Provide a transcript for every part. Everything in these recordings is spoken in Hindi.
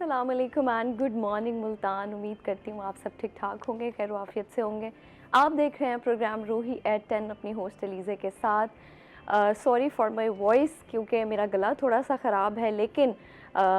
अस्सलाम वालेकुम एंड गुड मॉर्निंग मुल्तान। उम्मीद करती हूँ आप सब ठीक ठाक होंगे, खैर वाफियत से होंगे। आप देख रहे हैं प्रोग्राम रूही एट 10 अपनी होस्ट अलीज़े के साथ। सॉरी फॉर माय वॉइस क्योंकि मेरा गला थोड़ा सा ख़राब है, लेकिन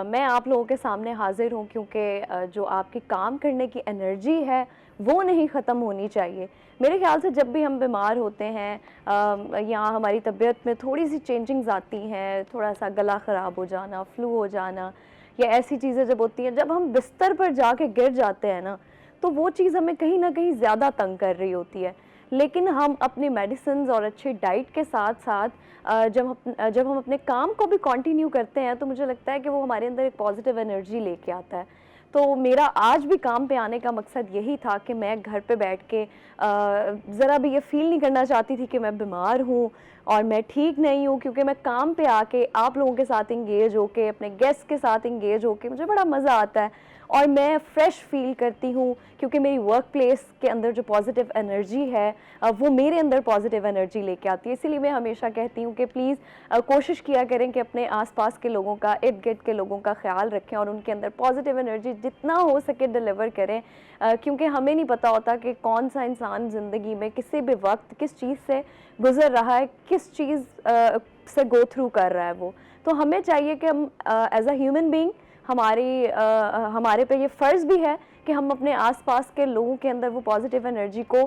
मैं आप लोगों के सामने हाज़िर हूँ क्योंकि जो आपकी काम करने की एनर्जी है वो नहीं ख़त्म होनी चाहिए। मेरे ख़्याल से जब भी हम बीमार होते हैं या हमारी तबीयत में थोड़ी सी चेंजिंग्स आती हैं, थोड़ा सा गला ख़राब हो जाना, फ्लू हो जाना या ऐसी चीज़ें जब होती हैं, जब हम बिस्तर पर जाके गिर जाते हैं ना, तो वो चीज़ हमें कहीं ना कहीं ज़्यादा तंग कर रही होती है। लेकिन हम अपनी मेडिसिन और अच्छी डाइट के साथ साथ जब हम अपने काम को भी कंटिन्यू करते हैं तो मुझे लगता है कि वो हमारे अंदर एक पॉजिटिव एनर्जी लेके आता है। तो मेरा आज भी काम पे आने का मकसद यही था कि मैं घर पे बैठ के ज़रा भी ये फ़ील नहीं करना चाहती थी कि मैं बीमार हूँ और मैं ठीक नहीं हूँ, क्योंकि मैं काम पे आके आप लोगों के साथ इंगेज होके, अपने गेस्ट के साथ इंगेज होके मुझे बड़ा मज़ा आता है और मैं फ़्रेश फ़ील करती हूँ, क्योंकि मेरी वर्क प्लेस के अंदर जो पॉजिटिव एनर्जी है वो मेरे अंदर पॉजिटिव एनर्जी लेके आती है। इसीलिए मैं हमेशा कहती हूँ कि प्लीज़ कोशिश किया करें कि अपने आसपास के लोगों का, इर्द गिर्द के लोगों का ख्याल रखें और उनके अंदर पॉजिटिव एनर्जी जितना हो सके डिलीवर करें, क्योंकि हमें नहीं पता होता कि कौन सा इंसान ज़िंदगी में किसी भी वक्त किस चीज़ से गुज़र रहा है, किस चीज़ से गो थ्रू कर रहा है वो। तो हमें चाहिए कि हम एज अ ह्यूमन बीइंग हमारे पे ये फ़र्ज़ भी है कि हम अपने आसपास के लोगों के अंदर वो पॉजिटिव एनर्जी को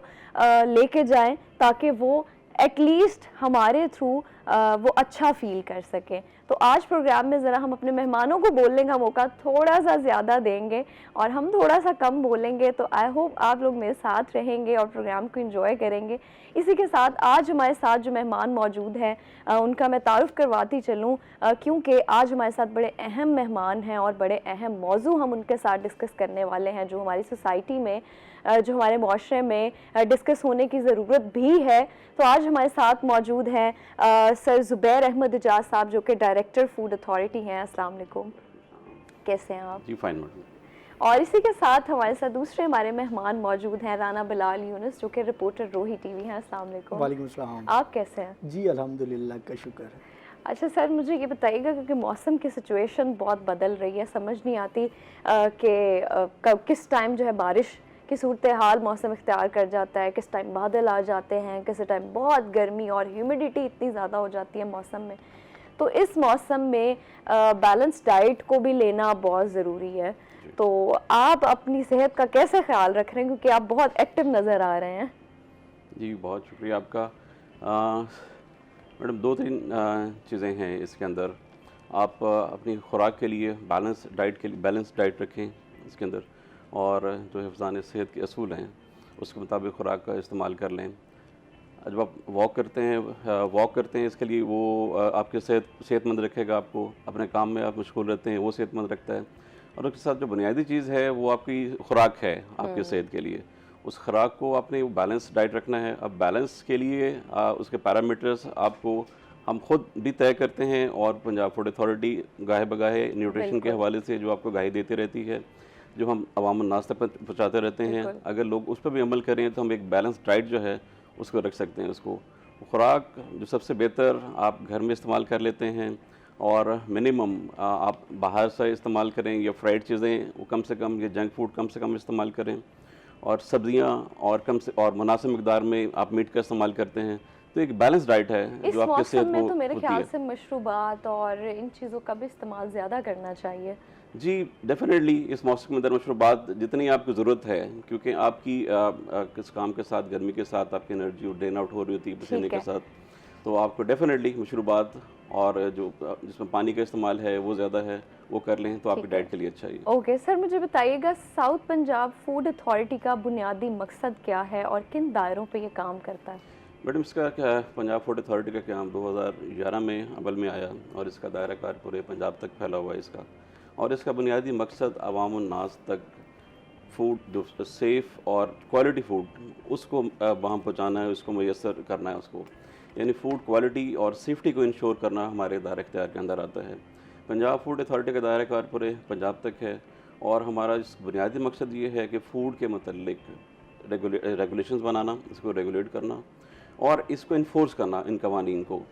लेके जाएं, ताकि वो एटलीस्ट हमारे थ्रू वो अच्छा फ़ील कर सकें। तो आज प्रोग्राम में ज़रा हम अपने मेहमानों को बोलने का मौका थोड़ा सा ज़्यादा देंगे और हम थोड़ा सा कम बोलेंगे। तो आई होप आप लोग मेरे साथ रहेंगे और प्रोग्राम को एंजॉय करेंगे। इसी के साथ आज हमारे साथ जो मेहमान मौजूद हैं उनका मैं तारुफ़ करवाती चलूँ, क्योंकि आज हमारे साथ बड़े अहम मेहमान हैं और बड़े अहम मौजू हम उनके साथ डिस्कस करने वाले हैं, जो हमारी सोसाइटी में, जो हमारे माशरे में डिस्कस होने की ज़रूरत भी है। तो आज हमारे साथ मौजूद हैं सर ज़ुबैर अहमद इजाज़ साहब, जो कि डायरेक्टर फूड अथॉरिटी हैं। अस्सलाम वालेकुम, कैसे हैं आप? जी फाइन मैडम। और इसी के साथ हमारे साथ दूसरे हमारे मेहमान मौजूद हैं, राना बिलाल यूनुस, जो कि रिपोर्टर रूही टीवी हैं। अस्सलाम वालेकुम। वालेकुम अस्सलाम। आप कैसे हैं? जी अल्हम्दुलिल्लाह का शुक्र है। अच्छा सर, मुझे ये बताइएगा, क्योंकि मौसम की सिचुएशन बहुत बदल रही है, समझ नहीं आती कि कब किस टाइम जो है बारिश की सूरत हाल मौसम इख्तियार कर जाता है, किस टाइम बादल आ जाते हैं, किस टाइम बहुत गर्मी और ह्यूमिडिटी इतनी ज़्यादा हो जाती है मौसम में। तो इस मौसम में बैलेंस डाइट को भी लेना बहुत ज़रूरी है। तो आप अपनी सेहत का कैसे ख्याल रख रहे हैं, क्योंकि आप बहुत एक्टिव नज़र आ रहे हैं? जी बहुत शुक्रिया आपका। मैडम दो तीन चीज़ें हैं इसके अंदर। आप अपनी खुराक के लिए बैलेंस डाइट रखें इसके अंदर, और जो हिफ़्ज़ान सेहत के असूल हैं उसके मुताबिक खुराक का इस्तेमाल कर लें। जब आप वॉक करते हैं इसके लिए वो आपकी सेहतमंद रखेगा, आपको अपने काम में आप मशगूल रहते हैं वो सेहतमंद रखता है। और उसके साथ जो बुनियादी चीज़ है वो आपकी खुराक है आपकी सेहत के लिए। उस खुराक को आपने बैलेंस डाइट रखना है। अब बैलेंस के लिए उसके पैरामीटर्स आपको हम खुद भी तय करते हैं, और पंजाब फूड अथॉरिटी गाहे बगाहे न्यूट्रिशन के हवाले से जो आपको गाइड देती रहती है, जो हम अवाम नास तक पहुँचाते रहते हैं। अगर लोग उस पर भी अमल करें तो हम एक बैलेंस डाइट जो है उसको रख सकते हैं। उसको खुराक जो सबसे बेहतर आप घर में इस्तेमाल कर लेते हैं, और मिनिमम आप बाहर से इस्तेमाल करें, या फ्राइड चीज़ें वो कम से कम, या जंक फूड कम से कम इस्तेमाल करें, और सब्जियां और मुनासिब मकदार में आप मीट का इस्तेमाल करते हैं। तो एक बैलेंस डाइट है जो आपके सेहत में को तो मेरे होती ख्याल है। से मशरूबात और इन चीज़ों का भी इस्तेमाल ज़्यादा करना चाहिए। जी डेफिनेटली इस मौसम के अंदर मशरूबात जितनी आपको ज़रूरत है, क्योंकि आपकी किस काम के साथ, गर्मी के साथ आपकी एनर्जी ड्रेन आउट हो रही होती है पसीने के साथ, तो आपको डेफिनेटली मशरूबात और जो जिसमें पानी का इस्तेमाल है वो ज़्यादा है वो कर लें तो आपकी डाइट के लिए अच्छा है। ओके सर, मुझे बताइएगा साउथ पंजाब फूड अथॉरिटी का बुनियादी मकसद क्या है और किन दायरों पे ये काम करता है? मैडम इसका क्या है, पंजाब फूड अथॉरिटी का क्याम 2011 में अमल में आया, और इसका दायरा कार पूरे पंजाब तक फैला हुआ है इसका। और इसका बुनियादी मकसद अवाम उन्नास तक फूड जो सेफ़ और क्वालिटी फूड उसको वहाँ पहुँचाना है, उसको मैसर करना है उसको, यानी फ़ूड क्वालिटी और सेफ्टी को इंश्योर करना हमारे दायरे इख्तियार के अंदर आता है। पंजाब फूड अथॉरिटी का दायरा कार पूरे पंजाब तक है, और हमारा इस बुनियादी मकसद ये है कि फ़ूड के मतलब रेगुलेशंस बनाना, इसको रेगुलेट करना और इसको इन्फोर्स करना, इन कवानीन को।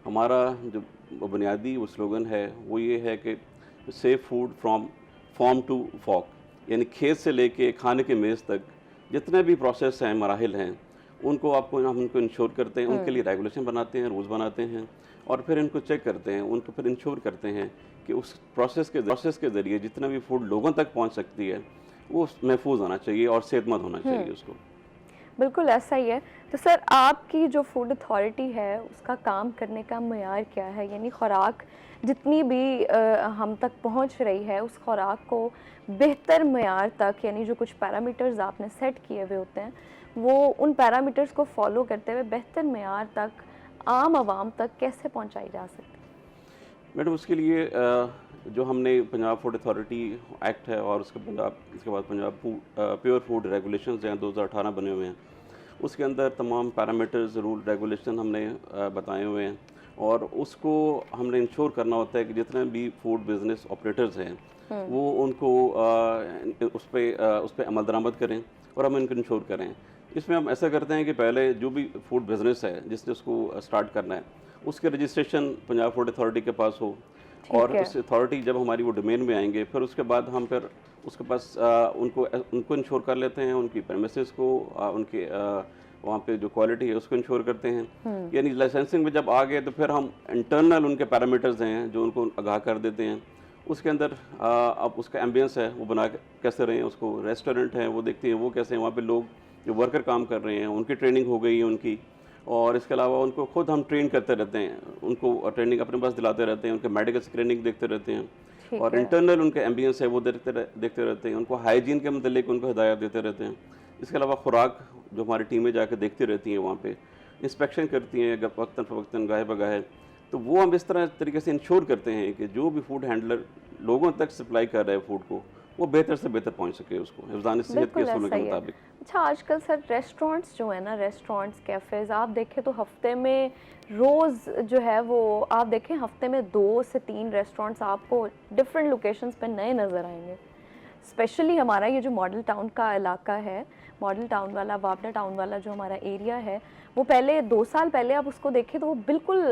हमारा जो बुनियादी वो स्लोगन है वो ये है कि safe food from farm to fork, यानी खेत से लेके खाने के मेज़ तक जितने भी प्रोसेस हैं, मराहिल हैं, उनको हम उनको इंश्योर करते हैं, उनके लिए रेगुलेशन बनाते हैं, रूल्स बनाते हैं और फिर इनको चेक करते हैं, उनको फिर इंश्योर करते हैं कि उस प्रोसेस के ज़रिए जितना भी फूड लोगों तक पहुंच सकती है वो महफूज होना चाहिए और सेहतमंद होना चाहिए उसको। बिल्कुल ऐसा ही है। तो सर आपकी जो फूड अथॉरिटी है उसका काम करने का मयार क्या है, यानी खुराक जितनी भी हम तक पहुंच रही है उस खुराक को बेहतर मयार तक, यानी जो कुछ पैरामीटर्स आपने सेट किए हुए होते हैं वो उन पैरामीटर्स को फॉलो करते हुए बेहतर मयार तक आम आवाम तक कैसे पहुंचाई जा सकती है? मैडम उसके लिए जो हमने पंजाब फूड अथॉरिटी एक्ट है और उसके बाद पंजाब प्योर फूड रेगुलेशंस हैं 2018 बने हुए हैं, उसके अंदर तमाम पैरामीटर्स, रूल, रेगुलेशन हमने बताए हुए हैं और उसको हमने इंश्योर करना होता है कि जितने भी फूड बिजनेस ऑपरेटर्स हैं वो उनको उस पर अमल दरामद करें और हम इनको इंश्योर करें। इसमें हम ऐसा करते हैं कि पहले जो भी फूड बिजनेस है जिसने उसको स्टार्ट करना है उसके रजिस्ट्रेशन पंजाब फूड अथॉरिटी के पास हो और उस अथॉरिटी जब हमारी वो डोमेन में आएंगे फिर उसके बाद हम फिर उसके पास उनको इंश्योर कर लेते हैं, उनकी प्रेमिसेस को उनके वहाँ पे जो क्वालिटी है उसको इंश्योर करते हैं। यानी लाइसेंसिंग में जब आ गए तो फिर हम इंटरनल उनके पैरामीटर्स हैं जो उनको आगाह कर देते हैं। उसके अंदर अब उसका एम्बियंस है वो बना कैसे रहे हैं, उसको रेस्टोरेंट है वो देखते हैं वो कैसे हैं, वहाँ पे लोग जो वर्कर काम कर रहे हैं उनकी ट्रेनिंग हो गई है उनकी, और इसके अलावा उनको खुद हम ट्रेन करते रहते हैं, उनको ट्रेनिंग अपने पास दिलाते रहते हैं, उनके मेडिकल स्क्रीनिंग देखते रहते हैं और इंटरनल उनके एम्बियंस है वो देखते रहते हैं, उनको हाइजीन के मतलब उनको हिदायत देते रहते हैं। इसके अलावा खुराक जो हमारी टीमें जाकर देखती रहती हैं, वहाँ पे इंस्पेक्शन करती हैं वक्तन फ़वक्तन, गाहे बगाहे, तो वो हम इस तरीके से इंश्योर करते हैं कि जो भी फूड हैंडलर लोगों तक सप्लाई कर रहे हैं फूड को वो बेहतर से बेहतर पहुंच सके उसको हिफ़्ज़ान सेहत के असूलों के मुताबिक। अच्छा, आजकल सर रेस्टोरेंट्स जो है ना, रेस्टोरेंट्स, कैफ़ेज़ आप देखें तो हफ्ते में रोज़ जो है वो आप देखें हफ्ते में 2 से 3 रेस्टोरेंट्स आपको डिफरेंट लोकेशंस पे नए नज़र आएंगे। स्पेशली हमारा ये जो मॉडल टाउन का इलाका है, मॉडल टाउन वाला, वावड़ा टाउन वाला जो हमारा एरिया है, वो पहले 2 साल पहले आप उसको देखें तो वो बिल्कुल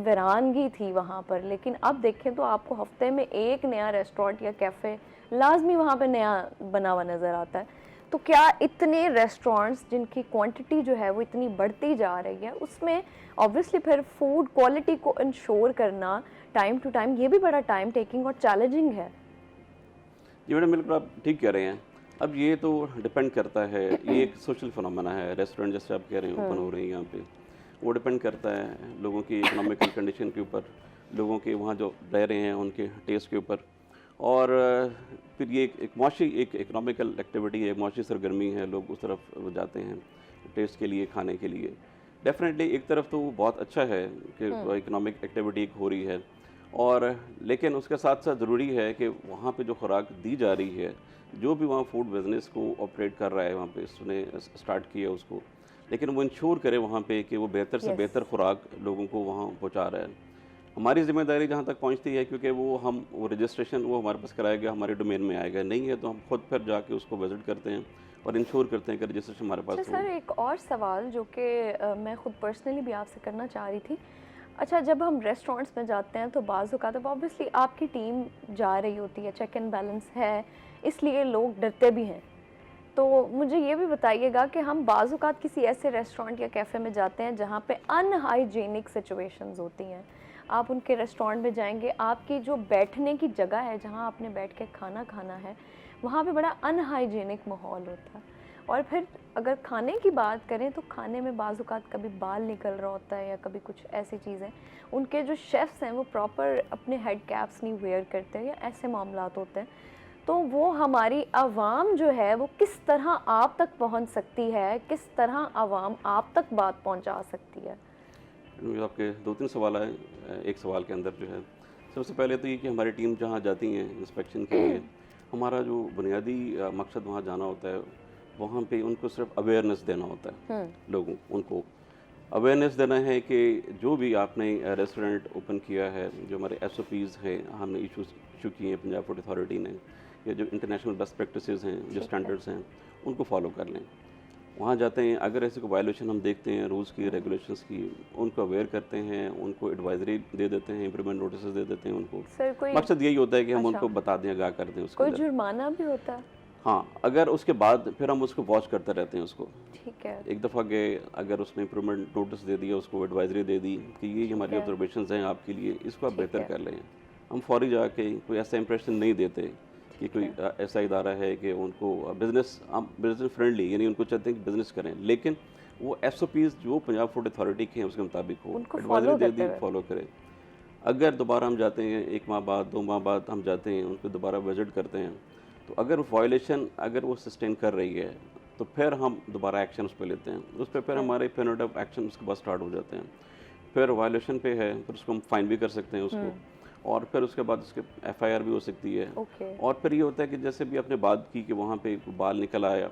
वीरानगी थी वहाँ पर, लेकिन अब देखें तो आपको हफ्ते में एक नया रेस्टोरेंट या कैफ़े लाजमी वहाँ पे नया बना हुआ नज़र आता है। तो क्या इतने रेस्टोरेंट्स जिनकी क्वांटिटी जो है वो इतनी बढ़ती जा रही है, उसमें ऑब्वियसली फिर फूड क्वालिटी को इंश्योर करना टाइम टू टाइम ये भी बड़ा टाइम टेकिंग और चैलेंजिंग है? जी मैडम, बिल्कुल आप ठीक कह रहे हैं। अब ये तो डिपेंड करता है, ये एक सोशल फिनोमेना है। रेस्टोरेंट जैसे आप कह रहे हैं ओपन हो रहे हैं यहाँ पे, वो डिपेंड करता है लोगों की इकोनॉमिकल कंडीशन के ऊपर, लोगों के वहाँ जो रह रहे हैं उनके टेस्ट के ऊपर, और फिर ये एक मौशी एक इकोनॉमिकल एक्टिविटी है, एक मौशी सरगर्मी है, लोग उस तरफ वो जाते हैं टेस्ट के लिए, खाने के लिए। डेफिनेटली एक तरफ तो बहुत अच्छा है कि इकोनॉमिक एक्टिविटी एक हो रही है, और लेकिन उसके साथ साथ ज़रूरी है कि वहाँ पे जो खुराक दी जा रही है, जो भी वहाँ फूड बिज़नेस को ऑपरेट कर रहा है, वहाँ पे उसने स्टार्ट किया उसको, लेकिन वो इंश्योर करे वहाँ पे कि वो बेहतर से बेहतर खुराक लोगों को वहाँ पहुँचा रहा है। हमारी ज़िम्मेदारी जहाँ तक पहुँचती है, क्योंकि वो रजिस्ट्रेशन वो हमारे पास कराएगा, हमारे डोमेन में आएगा, नहीं है तो हम खुद फिर जाके उसको विज़िट करते हैं और इंश्योर करते हैं कि रजिस्ट्रेशन हमारे पास हो। सर एक और सवाल जो कि मैं खुद पर्सनली भी आपसे करना चाह रही थी। अच्छा, जब हम रेस्टोरेंट्स में जाते हैं तो बाज़ औक़ात ऑब्वियसली आपकी टीम जा रही होती है, चेक एंड बैलेंस है, इसलिए लोग डरते भी हैं। तो मुझे ये भी बताइएगा कि हम बाज़ औक़ात किसी ऐसे रेस्टोरेंट या कैफ़े में जाते हैं जहाँ पे अनहाइजीनिक सिचुएशंस होती हैं। आप उनके रेस्टोरेंट में जाएंगे, आपकी जो बैठने की जगह है जहाँ आपने बैठ के खाना खाना है, वहाँ पे बड़ा अनहाइजीनिक माहौल होता है। और फिर अगर खाने की बात करें तो खाने में बाज़ औक़ात कभी बाल निकल रहा होता है या कभी कुछ ऐसी चीज़ें, उनके जो शेफ़्स हैं वो प्रॉपर अपने हेड कैप्स नहीं वेयर करते या ऐसे मामलात होते हैं। तो वो हमारी आवाम जो है वो किस तरह आप तक पहुंच सकती है, किस तरह आवाम आप तक बात पहुंचा सकती है? आपके 2-3 सवाल आए एक सवाल के अंदर जो है। सबसे पहले तो ये कि हमारी टीम जहाँ जाती हैं इंस्पेक्शन के लिए, हमारा जो बुनियादी मकसद वहाँ जाना होता है, वहाँ पे उनको सिर्फ अवेयरनेस देना होता है। लोगों उनको अवेयरनेस देना है कि जो भी आपने रेस्टोरेंट ओपन किया है, जो हमारे SOPs हैं हमने इशू किए हैं पंजाब फूड अथॉरिटी ने, या जो इंटरनेशनल बेस्ट प्रैक्टिसेस हैं, जो स्टैंडर्ड्स हैं, उनको फॉलो कर लें। वहाँ जाते हैं, अगर ऐसे कोई वायलेशन हम देखते हैं रूल्स की, रेगुलेशंस की, उनको अवेयर करते हैं, उनको एडवाइजरी दे देते हैं, इम्प्रूवमेंट नोटिस दे देते हैं उनको। सर कोई मकसद यही होता है कि हम अच्छा, उनको बता दें, आगाह कर दें उसके कोई अंदर। जुर्माना भी होता है? हाँ, अगर उसके बाद फिर हम उसको वॉच करते रहते हैं उसको। ठीक है। एक दफ़ा गए, अगर उसने इम्प्रूवमेंट नोटिस दे दिया, उसको एडवाइजरी दे दी कि ये हमारी है। ऑब्जर्वेशंस हैं आपके लिए, इसको आप ठीक बेहतर है। कर लें। हम फौरी जाके कोई ऐसा इंप्रेशन नहीं देते कि ठीक कोई है। ऐसा इदारा है कि उनको बिज़नेस, हम बिज़नेस फ्रेंडली, यानी उनको चाहते हैं कि बिज़नेस करें, लेकिन वो एसओपीज़ जो पंजाब फूड अथॉरिटी के हैं उसके मुताबिक हो, उनको एडवाइजरी फॉलो दे करते दी, हुए। फॉलो करें। अगर दोबारा हम जाते हैं 1 माह बाद, 2 माह बाद हम जाते हैं, उनको दोबारा विजिट करते हैं, तो अगर वायलेशन अगर वो सस्टेन कर रही है, तो फिर हम दोबारा एक्शन उस पर लेते हैं। उस पर फिर है। हमारे पेनल्टी एक्शन उसके बाद स्टार्ट हो जाते हैं। फिर वायलेशन पे है, फिर उसको हम फाइन भी कर सकते हैं उसको, और फिर उसके बाद उसके एफआईआर भी हो सकती है। ओके। और फिर ये होता है कि जैसे भी आपने बात की कि वहाँ पे बाल निकल आया,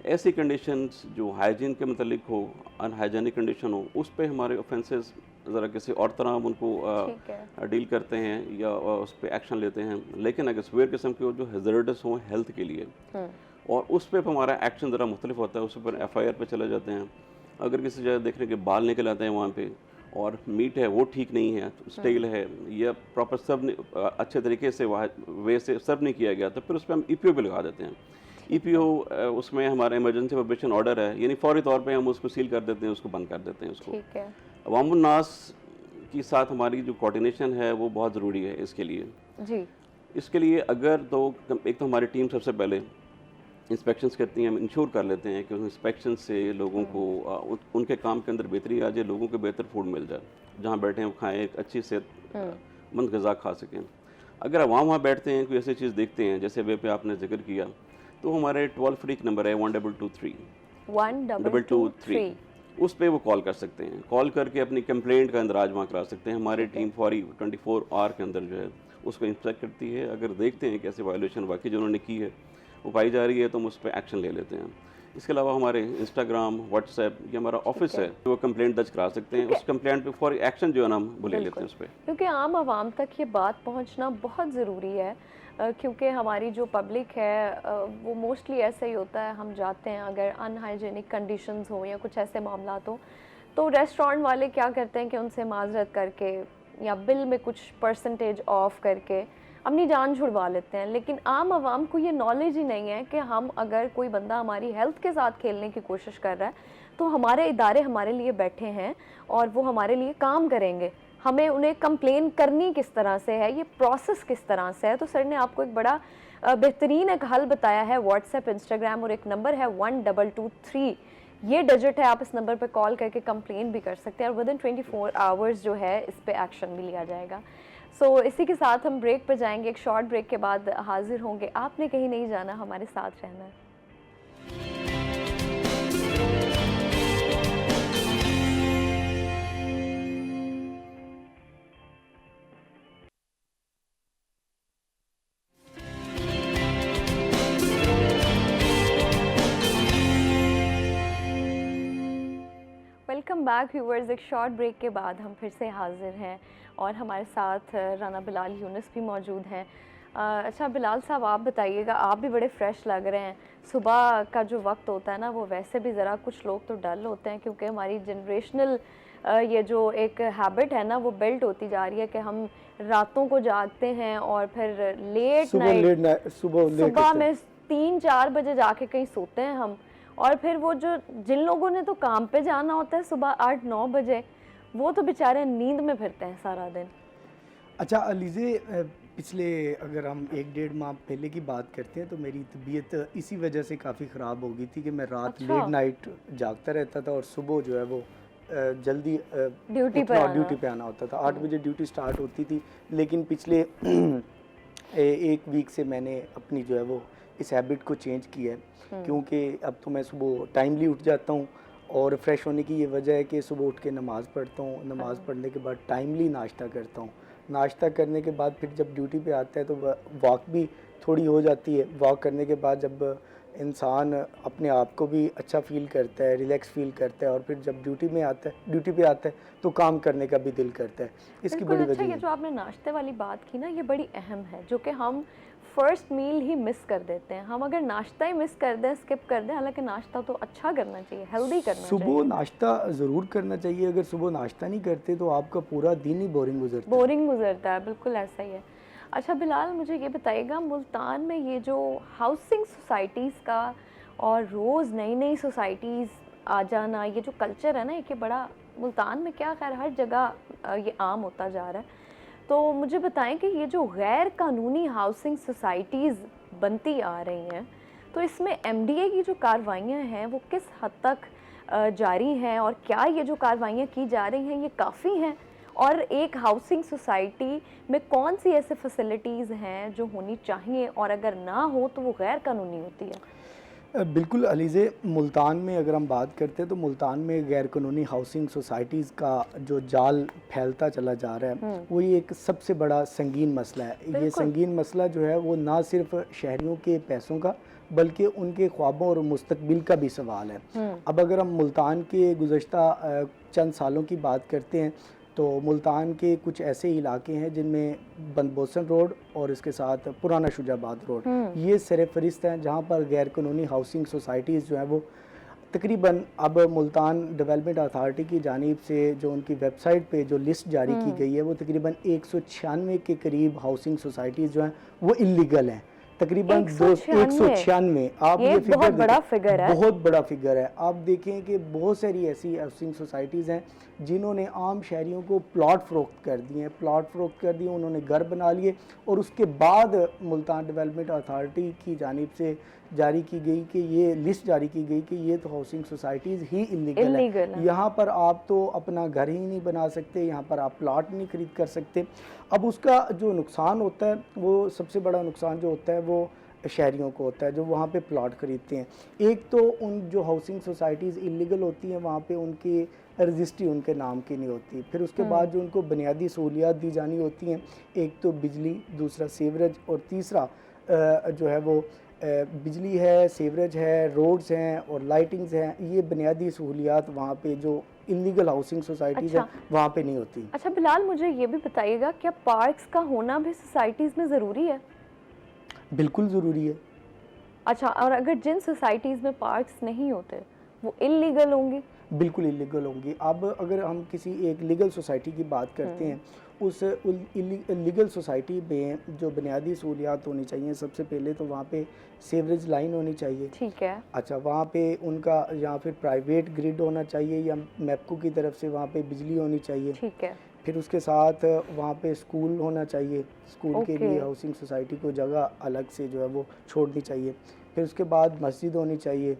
ऐसी कंडीशंस जो हाइजीन के मतलब हो, अनहाइजीनिक कंडीशन हो, उस पे हमारे ऑफेंसेस ज़रा किसी और तरह हम उनको ठीक है। डील करते हैं या उस पर एक्शन लेते हैं। लेकिन अगर सवेर किस्म के हो जो हैज़ार्डस हों हेल्थ के लिए, और उस पे हमारा एक्शन ज़रा मुख्तलिफ होता है, उस पर एफआईआर पे चले जाते हैं। अगर किसी जगह देखने के बाल निकल आते हैं वहाँ पे, और मीट है वो ठीक नहीं है, स्टेल है, या प्रॉपर सर्व अच्छे तरीके से वे से सर्व नहीं किया गया, तो फिर उस पर हम ईपीओ भी लगा देते हैं। ईपीओ उसमें हमारा इमरजेंसी प्रोहिबिशन ऑर्डर है, यानी फौरी तौर पे हम उसको सील कर देते हैं, उसको बंद कर देते हैं उसको। ठीक है। अवामुन्नास के साथ हमारी जो कोऑर्डिनेशन है वो बहुत ज़रूरी है इसके लिए। जी। इसके लिए अगर तो एक तो हमारी टीम सबसे पहले इंस्पेक्शंस करती हैं, हम इंश्योर कर लेते हैं कि उस इंस्पेक्शन से लोगों को उनके काम के अंदर बेहतरी आ जाए, लोगों को बेहतर फूड मिल जाए, जहाँ बैठे हैं वो खाएँ, एक अच्छी सेहतमंद ग़िज़ा खा सकें। अगर अवाम वहाँ बैठते हैं, कोई ऐसी चीज़ देखते हैं, जैसे वे पे आपने जिक्र किया, तो हमारे टोल फ्री नंबर है 1223 1223। उस पे वो कॉल कर सकते हैं। कॉल करके अपनी कंप्लेंट का इंदराज वहाँ करा सकते हैं। हमारी टीम फौरी 24 आवर के अंदर जो है उसको इंस्पेक्ट करती है। अगर देखते हैं कि ऐसी वायलेशन वाकई जो उन्होंने की है वो पाई जा रही है, तो हम उस पर एक्शन ले लेते हैं। इसके अलावा हमारे इंस्टाग्राम, व्हाट्सएप, ये हमारा ऑफिस है, वो कंप्लेंट दर्ज करा सकते हैं। उस कंप्लेंट पे फौरी एक्शन जो है ना हम वो ले लेते हैं उस पर। क्योंकि आम आवाम तक ये बात पहुंचना बहुत ज़रूरी है, क्योंकि हमारी जो पब्लिक है वो मोस्टली ऐसा ही होता है, हम जाते हैं अगर अनहाइजीनिक कंडीशंस हो या कुछ ऐसे मामला तो रेस्टोरेंट वाले क्या करते हैं कि उनसे माजरत करके या बिल में कुछ परसेंटेज ऑफ करके अपनी जान छुड़वा लेते हैं। लेकिन आम आवाम को ये नॉलेज ही नहीं है कि हम अगर कोई बंदा हमारी हेल्थ के साथ खेलने की कोशिश कर रहा है तो हमारे इदारे हमारे लिए बैठे हैं और वो हमारे लिए काम करेंगे। हमें उन्हें कंप्लेन करनी किस तरह से है, ये प्रोसेस किस तरह से है। तो सर ने आपको एक बड़ा बेहतरीन एक हल बताया है, व्हाट्सएप, इंस्टाग्राम, और एक नंबर है 1223, ये डिजिट है, आप इस नंबर पर कॉल करके कंप्लेन भी कर सकते हैं और विदिन 24 आवर्स जो है इस पर एक्शन भी लिया जाएगा। सो इसी के साथ हम ब्रेक पर जाएंगे, एक शॉर्ट ब्रेक के बाद हाजिर होंगे। आपने कहीं नहीं जाना, हमारे साथ रहना है। Welcome back viewers. एक शॉर्ट ब्रेक के बाद हम फिर से हाजिर हैं और हमारे साथ राना बिलाल यूनुस भी मौजूद हैं। अच्छा बिलाल साहब, आप बताइएगा, आप भी बड़े फ्रेश लग रहे हैं। सुबह का जो वक्त होता है ना, वो वैसे भी ज़रा कुछ लोग तो डल होते हैं, क्योंकि हमारी जनरेशनल ये जो एक हैबिट है ना वो बिल्ड होती जा रही है कि हम रातों को जागते हैं और फिर लेट नाइट सुबह में 3-4 बजे जाके कहीं सोते हैं हम, और फिर वो जो जिन लोगों ने तो काम पे जाना होता है सुबह 8-9 बजे, वो तो बेचारे नींद में फिरते हैं सारा दिन। अच्छा अलीज़े, पिछले अगर हम 1-1.5 माह पहले की बात करते हैं तो मेरी तबीयत इसी वजह से काफ़ी ख़राब हो गई थी कि मैं रात लेट नाइट जागता रहता था और सुबह जो है वो जल्दी ड्यूटी पे आना होता था। 8 बजे ड्यूटी स्टार्ट होती थी, लेकिन पिछले 1 वीक से मैंने अपनी जो है वो इस हैबिट को चेंज किया है, क्योंकि अब तो मैं सुबह टाइमली उठ जाता हूँ और फ्रेश होने की ये वजह है कि सुबह उठ के नमाज़ पढ़ता हूँ, नमाज़ पढ़ने के बाद टाइमली नाश्ता करता हूँ। नाश्ता करने के बाद फिर जब ड्यूटी पे आता है तो वॉक भी थोड़ी हो जाती है। वॉक करने के बाद जब इंसान अपने आप को भी अच्छा फील करता है, रिलैक्स फील करता है, और फिर जब ड्यूटी पे आता है तो काम करने का भी दिल करता है। इसकी बड़ी वजह ये जो आपने नाश्ते वाली बात की ना, ये बड़ी अहम है, जो कि हम फर्स्ट मील ही मिस कर देते हैं। हम अगर नाश्ता ही मिस कर दें, स्किप कर दें, हालांकि नाश्ता तो अच्छा करना चाहिए, हेल्दी करना सुबह चाहिए। नाश्ता ज़रूर करना चाहिए। अगर सुबह नाश्ता नहीं करते तो आपका पूरा दिन ही बोरिंग गुजरता है। बोरिंग गुजरता है, बिल्कुल ऐसा ही है। अच्छा बिलाल, मुझे ये बताइएगा, मुल्तान में ये जो हाउसिंग सोसाइटीज़ का और रोज़ नई नई सोसाइटीज़ आ जाना, ये जो कल्चर है ना, ये बड़ा मुल्तान में, क्या खैर हर जगह ये आम होता जा रहा है। तो मुझे बताएं कि ये जो गैर कानूनी हाउसिंग सोसाइटीज़ बनती आ रही हैं, तो इसमें एमडीए की जो कार्रवाइयाँ हैं वो किस हद तक जारी हैं, और क्या ये जो कार्रवाइयाँ की जा रही हैं ये काफ़ी हैं, और एक हाउसिंग सोसाइटी में कौन सी ऐसे फैसिलिटीज़ हैं जो होनी चाहिए, और अगर ना हो तो वो गैर कानूनी होती है? बिल्कुल अलीज़े, मुल्तान में अगर हम बात करते हैं तो मुल्तान में गैर कानूनी हाउसिंग सोसाइटीज़ का जो जाल फैलता चला जा रहा है वो ये एक सबसे बड़ा संगीन मसला है। ये संगीन मसला जो है वो ना सिर्फ शहरियों के पैसों का बल्कि उनके ख्वाबों और मुस्तकबिल का भी सवाल है। अब अगर हम मुल्तान के गुज़श्ता चंद सालों की बात करते हैं तो मुल्तान के कुछ ऐसे इलाके हैं जिनमें बंदबोसन रोड और इसके साथ पुराना शुजाबाद रोड, ये सरफहरिस्त हैं जहाँ पर गैर कानूनी हाउसिंग सोसाइटीज़ जो हैं वो तकरीबन, अब मुल्तान डेवलपमेंट अथॉरिटी की जानिब से जो उनकी वेबसाइट पे जो लिस्ट जारी की गई है वो तकरीबन 196 के करीब हाउसिंग सोसाइटीज़ जो हैं वो इलीगल हैं। तकरीबन 196। आप ये फिगर बहुत बड़ा फिगर है, बहुत बड़ा फिगर है। आप देखें कि बहुत सारी ऐसी हाउसिंग सोसाइटीज़ हैं जिन्होंने आम शहरियों को प्लॉट फ़रोख्त कर दिए, उन्होंने घर बना लिए, और उसके बाद मुल्तान डेवलपमेंट अथॉरिटी की जानिब से जारी की गई कि ये लिस्ट जारी की गई कि ये तो हाउसिंग सोसाइटीज़ ही इलीगल है। यहाँ पर आप तो अपना घर ही नहीं बना सकते, यहाँ पर आप प्लॉट नहीं खरीद कर सकते। अब उसका जो नुकसान होता है, वो सबसे बड़ा नुकसान जो होता है वो शहरियों को होता है जो वहाँ पे प्लॉट ख़रीदते हैं। एक तो उन जो हाउसिंग सोसाइटीज़ इलीगल होती हैं वहाँ पे उनकी रजिस्ट्री उनके नाम की नहीं होती। फिर उसके बाद जो उनको बुनियादी सहूलियात दी जानी होती हैं, एक तो बिजली, दूसरा सीवरेज, और तीसरा जो है वो बिजली है, सीवरेज है, रोड्स हैं और लाइटिंग्स हैं। ये बुनियादी सहूलियात वहाँ पे जो इलीगल हाउसिंग सोसाइटीज़ हैं वहाँ पे नहीं होती। अच्छा बिलाल, मुझे ये भी बताइएगा, क्या पार्क्स का होना भी सोसाइटीज़ में ज़रूरी है? बिल्कुल ज़रूरी है। अच्छा, और अगर जिन सोसाइटीज़ में पार्क्स नहीं होते वो इलीगल होंगी? बिल्कुल इलीगल होंगी। अब अगर हम किसी एक लीगल सोसाइटी की बात करते हैं, उस लीगल सोसाइटी में जो बुनियादी सहूलियात होनी चाहिए, सबसे पहले तो वहाँ पे सीवरेज लाइन होनी चाहिए। ठीक है। अच्छा, वहाँ पे उनका या फिर प्राइवेट ग्रिड होना चाहिए या मैप्को की तरफ से वहाँ पे बिजली होनी चाहिए। ठीक है। फिर उसके साथ वहाँ पे स्कूल होना चाहिए, स्कूल के लिए हाउसिंग सोसाइटी को जगह अलग से जो है वो छोड़नी चाहिए। फिर उसके बाद मस्जिद होनी चाहिए,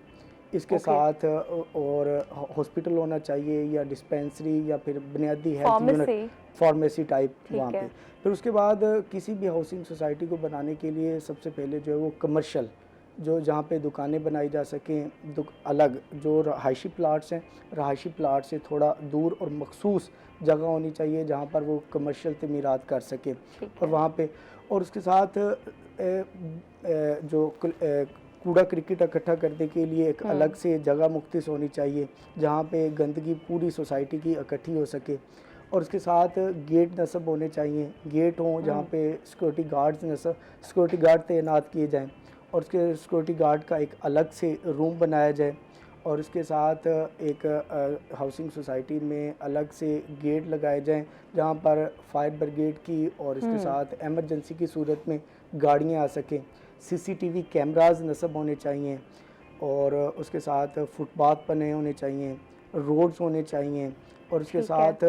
इसके साथ और हॉस्पिटल होना चाहिए या डिस्पेंसरी या फिर बुनियादी हेल्थ यूनिट, फार्मेसी टाइप वहाँ पे। फिर उसके बाद किसी भी हाउसिंग सोसाइटी को बनाने के लिए सबसे पहले जो है वो कमर्शियल, जो जहाँ पे दुकानें बनाई जा सकें, अलग जो रहायशी प्लाट्स हैं, रहायशी प्लाट से थोड़ा दूर और मखसूस जगह होनी चाहिए जहाँ पर वो कमर्शियल तमीरात कर सके। और वहाँ पे और उसके साथ जो कूड़ा क्रिकेट इकट्ठा करने के लिए एक अलग से जगह मुख्तस होनी चाहिए जहाँ पे गंदगी पूरी सोसाइटी की इकट्ठी हो सके। और उसके साथ गेट नस्ब होने चाहिए, गेट हों जहाँ पे सिक्योरिटी गार्ड तैनात किए जाएँ, और उसके सिक्योरिटी गार्ड का एक अलग से रूम बनाया जाए। और इसके साथ एक हाउसिंग सोसाइटी में अलग से गेट लगाए जाएं जहां पर फायर ब्रिगेड की और इसके साथ एमरजेंसी की सूरत में गाड़ियां आ सकें। सीसीटीवी कैमरास नस्ब होने चाहिए, और उसके साथ फुटपाथ बने होने चाहिए, रोड्स होने चाहिए, और उसके साथ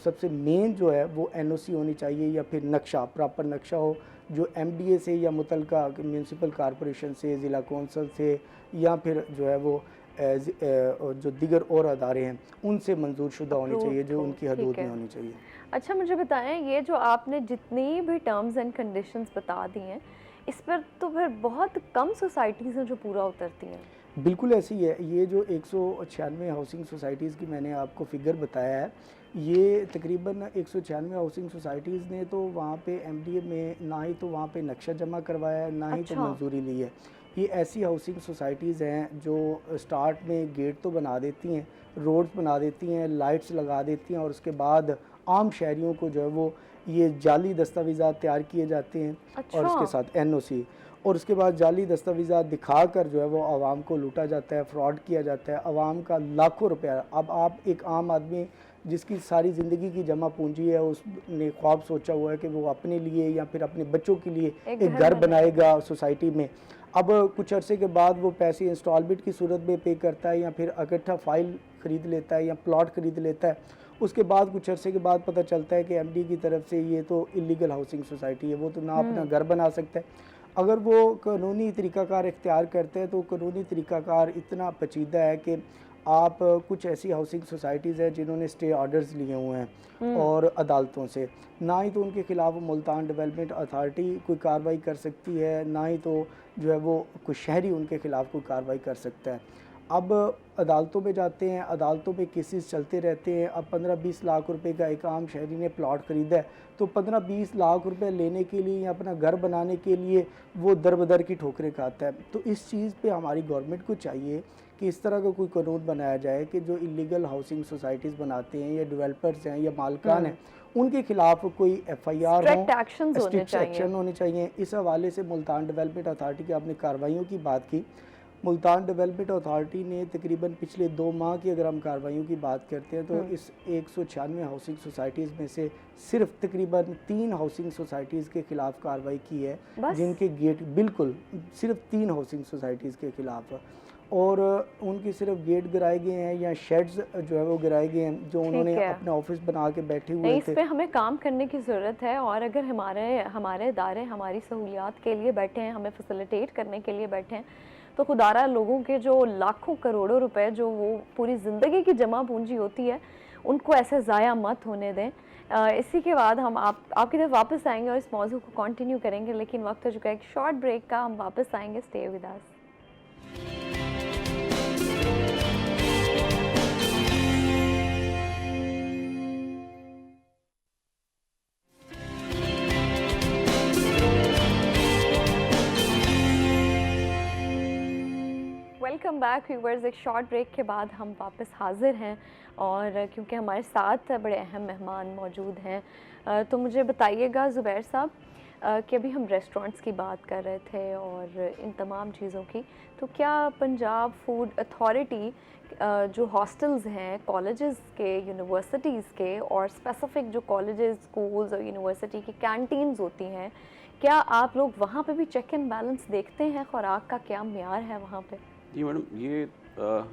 सबसे मेन जो है वो एनओसी होनी चाहिए या फिर नक्शा, प्रॉपर नक्शा हो जो एमडीए से या मुतलका म्यूनसिपल कॉरपोरेशन से, ज़िला कौंसल से, या फिर जो है वो जो दिगर और अदारे हैं उनसे मंजूर शुदा होनी चाहिए, जो उनकी हदूद में होनी चाहिए। अच्छा मुझे बताएं, ये जो आपने जितनी भी टर्म्स एंड कंडीशंस बता दी हैं, इस पर तो फिर बहुत कम सोसाइटीज़ हैं जो पूरा उतरती हैं। बिल्कुल ऐसी है। ये जो 196 हाउसिंग सोसाइटीज़ की मैंने आपको फिगर बताया है, ये तकरीबन 196 हाउसिंग सोसाइटीज़ ने तो वहाँ पे एमडीए में ना ही तो वहाँ पे नक्शा जमा करवाया है, ना ही तो मंजूरी ली है। ये ऐसी हाउसिंग सोसाइटीज़ हैं जो स्टार्ट में गेट तो बना देती हैं, रोड्स बना देती हैं, लाइट्स लगा देती हैं, और उसके बाद आम शहरियों को जो है वो ये जाली दस्तावेज़ात तैयार किए जाते हैं और उसके अच्छा। साथ एनओसी, और उसके बाद जाली दस्तावेज़ात दिखाकर जो है वो आवाम को लूटा जाता है, फ्रॉड किया जाता है, आवाम का लाखों रुपया। अब आप एक आम आदमी जिसकी सारी ज़िंदगी की जमा पूंजी है, उसने ख्वाब सोचा हुआ है कि वो अपने लिए या फिर अपने बच्चों के लिए एक एक घर घर बनाएगा। बनाएगा सोसाइटी में। अब कुछ अरसे के बाद वो पैसे इंस्टॉलमेंट की सूरत में पे करता है या फिर इकट्ठा फाइल ख़रीद लेता है या प्लॉट ख़रीद लेता है। उसके बाद कुछ अरसे के बाद पता चलता है कि एमडी की तरफ से ये तो इलीगल हाउसिंग सोसाइटी है, वो तो ना अपना घर बना सकता है। अगर वो कानूनी तरीक़ाकार इख्तियार करते हैं तो कानूनी तरीक़ाकार इतना पेचीदा है कि आप कुछ ऐसी हाउसिंग सोसाइटीज़ हैं जिन्होंने स्टे ऑर्डर्स लिए हुए हैं और अदालतों से, ना ही तो उनके ख़िलाफ़ मुल्तान डेवलपमेंट अथॉरिटी कोई कार्रवाई कर सकती है, ना ही तो जो है वो कोई शहरी उनके ख़िलाफ़ कोई कार्रवाई कर सकता है। अब अदालतों में जाते हैं, अदालतों में केसेस चलते रहते हैं। अब 15-20 लाख रुपए का एक आम शहरी ने प्लॉट ख़रीदा है, तो 15-20 लाख रुपए लेने के लिए या अपना घर बनाने के लिए वो दर-बदर की ठोकरें खाता है। तो इस चीज़ पे हमारी गवर्नमेंट को चाहिए कि इस तरह का कोई कानून बनाया जाए कि जो इलीगल हाउसिंग सोसाइटीज़ बनाते हैं या डेवलपर्स हैं या मालकान हैं, उनके खिलाफ कोई एफआईआर हो, स्ट्रिक्ट एक्शंस होने स्ट्रिक्ट चाहिए। एक्शन होने चाहिए। इस हवाले से मुल्तान डेवलपमेंट अथॉरिटी की आपने कार्रवाइयों की बात की। मुल्तान डेवलपमेंट अथॉरिटी ने तकरीबन पिछले 2 माह की अगर हम कार्रवाइयों की बात करते हैं तो इस 196 हाउसिंग सोसाइटीज़ में से सिर्फ तकरीबन 3 हाउसिंग सोसाइटीज़ के ख़िलाफ़ कार्रवाई की है, बस? जिनके गेट बिल्कुल सिर्फ 3 हाउसिंग सोसाइटीज़ के ख़िलाफ़, और उनके सिर्फ गेट गिराए गए हैं या शेड्स जो है वो गिराए गए हैं जो उन्होंने है। अपने ऑफिस बना के बैठे नहीं, हुए इस थे। पे हमें काम करने की ज़रूरत है, और अगर हमारे हमारे इदारे हमारी सहूलियात के लिए बैठे हैं, हमें फैसिलिटेट करने के लिए बैठे हैं, तो खुदारा लोगों के जो लाखों करोड़ों रुपए जो वो पूरी ज़िंदगी की जमा पूंजी होती है, उनको ऐसे ज़ाया मत होने दें। इसी के बाद हम आपकी तरफ वापस आएंगे और इस मौजू को कंटिन्यू करेंगे, लेकिन वक्त हो चुका है एक शॉर्ट ब्रेक का। हम वापस आएंगे, stay with us. Welcome back viewers. एक शॉर्ट ब्रेक के बाद हम वापस हाज़िर हैं, और क्योंकि हमारे साथ बड़े अहम मेहमान मौजूद हैं, तो मुझे बताइएगा ज़ुबैर साहब कि अभी हम रेस्टोरेंट्स की बात कर रहे थे और इन तमाम चीज़ों की, तो क्या पंजाब फूड अथॉरिटी जो हॉस्टल्स हैं कॉलेजेस के, यूनिवर्सिटीज़ के, और स्पेसिफ़िक जो कॉलेजेस, स्कूल्स और यूनिवर्सिटी की कैंटीन्स होती हैं, क्या आप लोग वहाँ पे भी चेक एंड बैलेंस देखते हैं? खुराक का क्या म्यार है वहाँ पे? जी मैडम, ये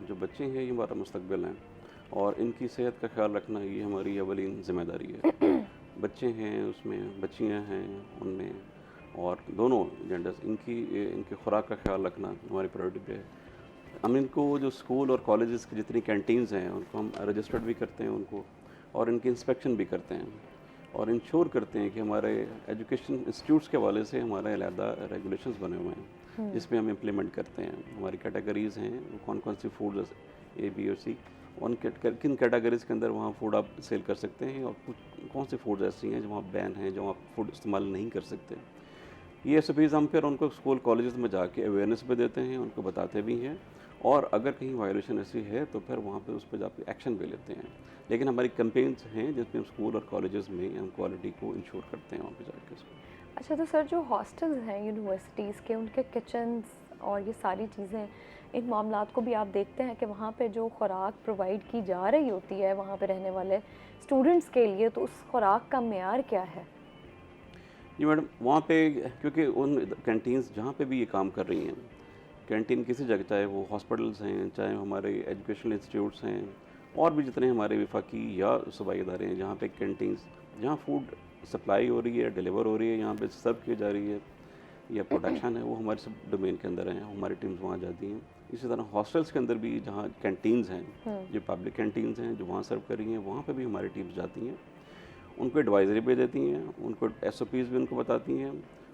जो बच्चे हैं ये हमारा मुस्तकबिल हैं और इनकी सेहत का ख्याल रखना ये हमारी अवलीन ज़िम्मेदारी है। बच्चे हैं, उसमें बच्चियां हैं उनमें, और दोनों जेंडर्स, इनकी खुराक का ख्याल रखना हमारी प्रायोरिटी पे है। हम इनको जो स्कूल और कॉलेजेस की जितनी कैंटीन्स हैं उनको हम रजिस्टर्ड भी करते हैं उनको, और इनकी इंस्पेक्शन भी करते हैं और इंश्योर करते हैं कि हमारे एजुकेशन इंस्टीट्यूट्स के हवाले से हमारे अलहदा रेगुलेशंस बने हुए हैं जिसमें हम इम्प्लीमेंट करते हैं। हमारी कैटेगरीज़ हैं, वो कौन कौन सी फूड ए बी और सी, उन किन कैटेगरीज़ के अंदर वहाँ फूड आप सेल कर सकते हैं और कौन सी फूड ऐसी हैं जो वहाँ बैन हैं, जो आप फूड इस्तेमाल नहीं कर सकते। ये एसओपीज़ हम फिर उनको स्कूल कॉलेजेस में जाके अवेयरनेस भी देते हैं, उनको बताते भी हैं, और अगर कहीं वायलेशन ऐसी है तो फिर वहाँ पे उस पर जाके एक्शन भी लेते हैं। लेकिन हमारी कैंपेन्स हैं जिसमें हम स्कूल और कॉलेजेस में हम क्वालिटी को इंश्योर करते हैं वहाँ पे जाके उसको। अच्छा, तो सर जो हॉस्टल्स हैं यूनिवर्सिटीज़ के, उनके किचन्स और ये सारी चीज़ें, इन मामलात को भी आप देखते हैं कि वहाँ पे जो खुराक प्रोवाइड की जा रही होती है वहाँ पे रहने वाले स्टूडेंट्स के लिए, तो उस खुराक का मेयार क्या है? जी मैडम, वहाँ पे क्योंकि उन कैंटीन्स जहाँ पे भी ये काम कर रही हैं, कैंटीन किसी जगह, चाहे वो हॉस्पिटल्स हैं, चाहे हमारे एजुकेशनल इंस्टीट्यूट्स हैं, और भी जितने हमारे वफाकी या सूबाई इदारे हैं जहाँ पे कैंटीन्स, जहाँ फूड सप्लाई हो रही है, डिलीवर हो रही है, यहाँ पे सर्व की जा रही है या प्रोडक्शन है, वो हमारे सब डोमेन के अंदर हैं, हमारी टीम्स वहाँ जाती हैं। इसी तरह हॉस्टल्स के अंदर भी जहाँ कैंटीन्स हैं, जो पब्लिक कैंटीन्स हैं जो वहाँ सर्व कर रही हैं, वहाँ पर भी हमारी टीम्स जाती हैं, उनको एडवाइजरी भी देती हैं, उनको एसओपीज़ भी उनको बताती हैं,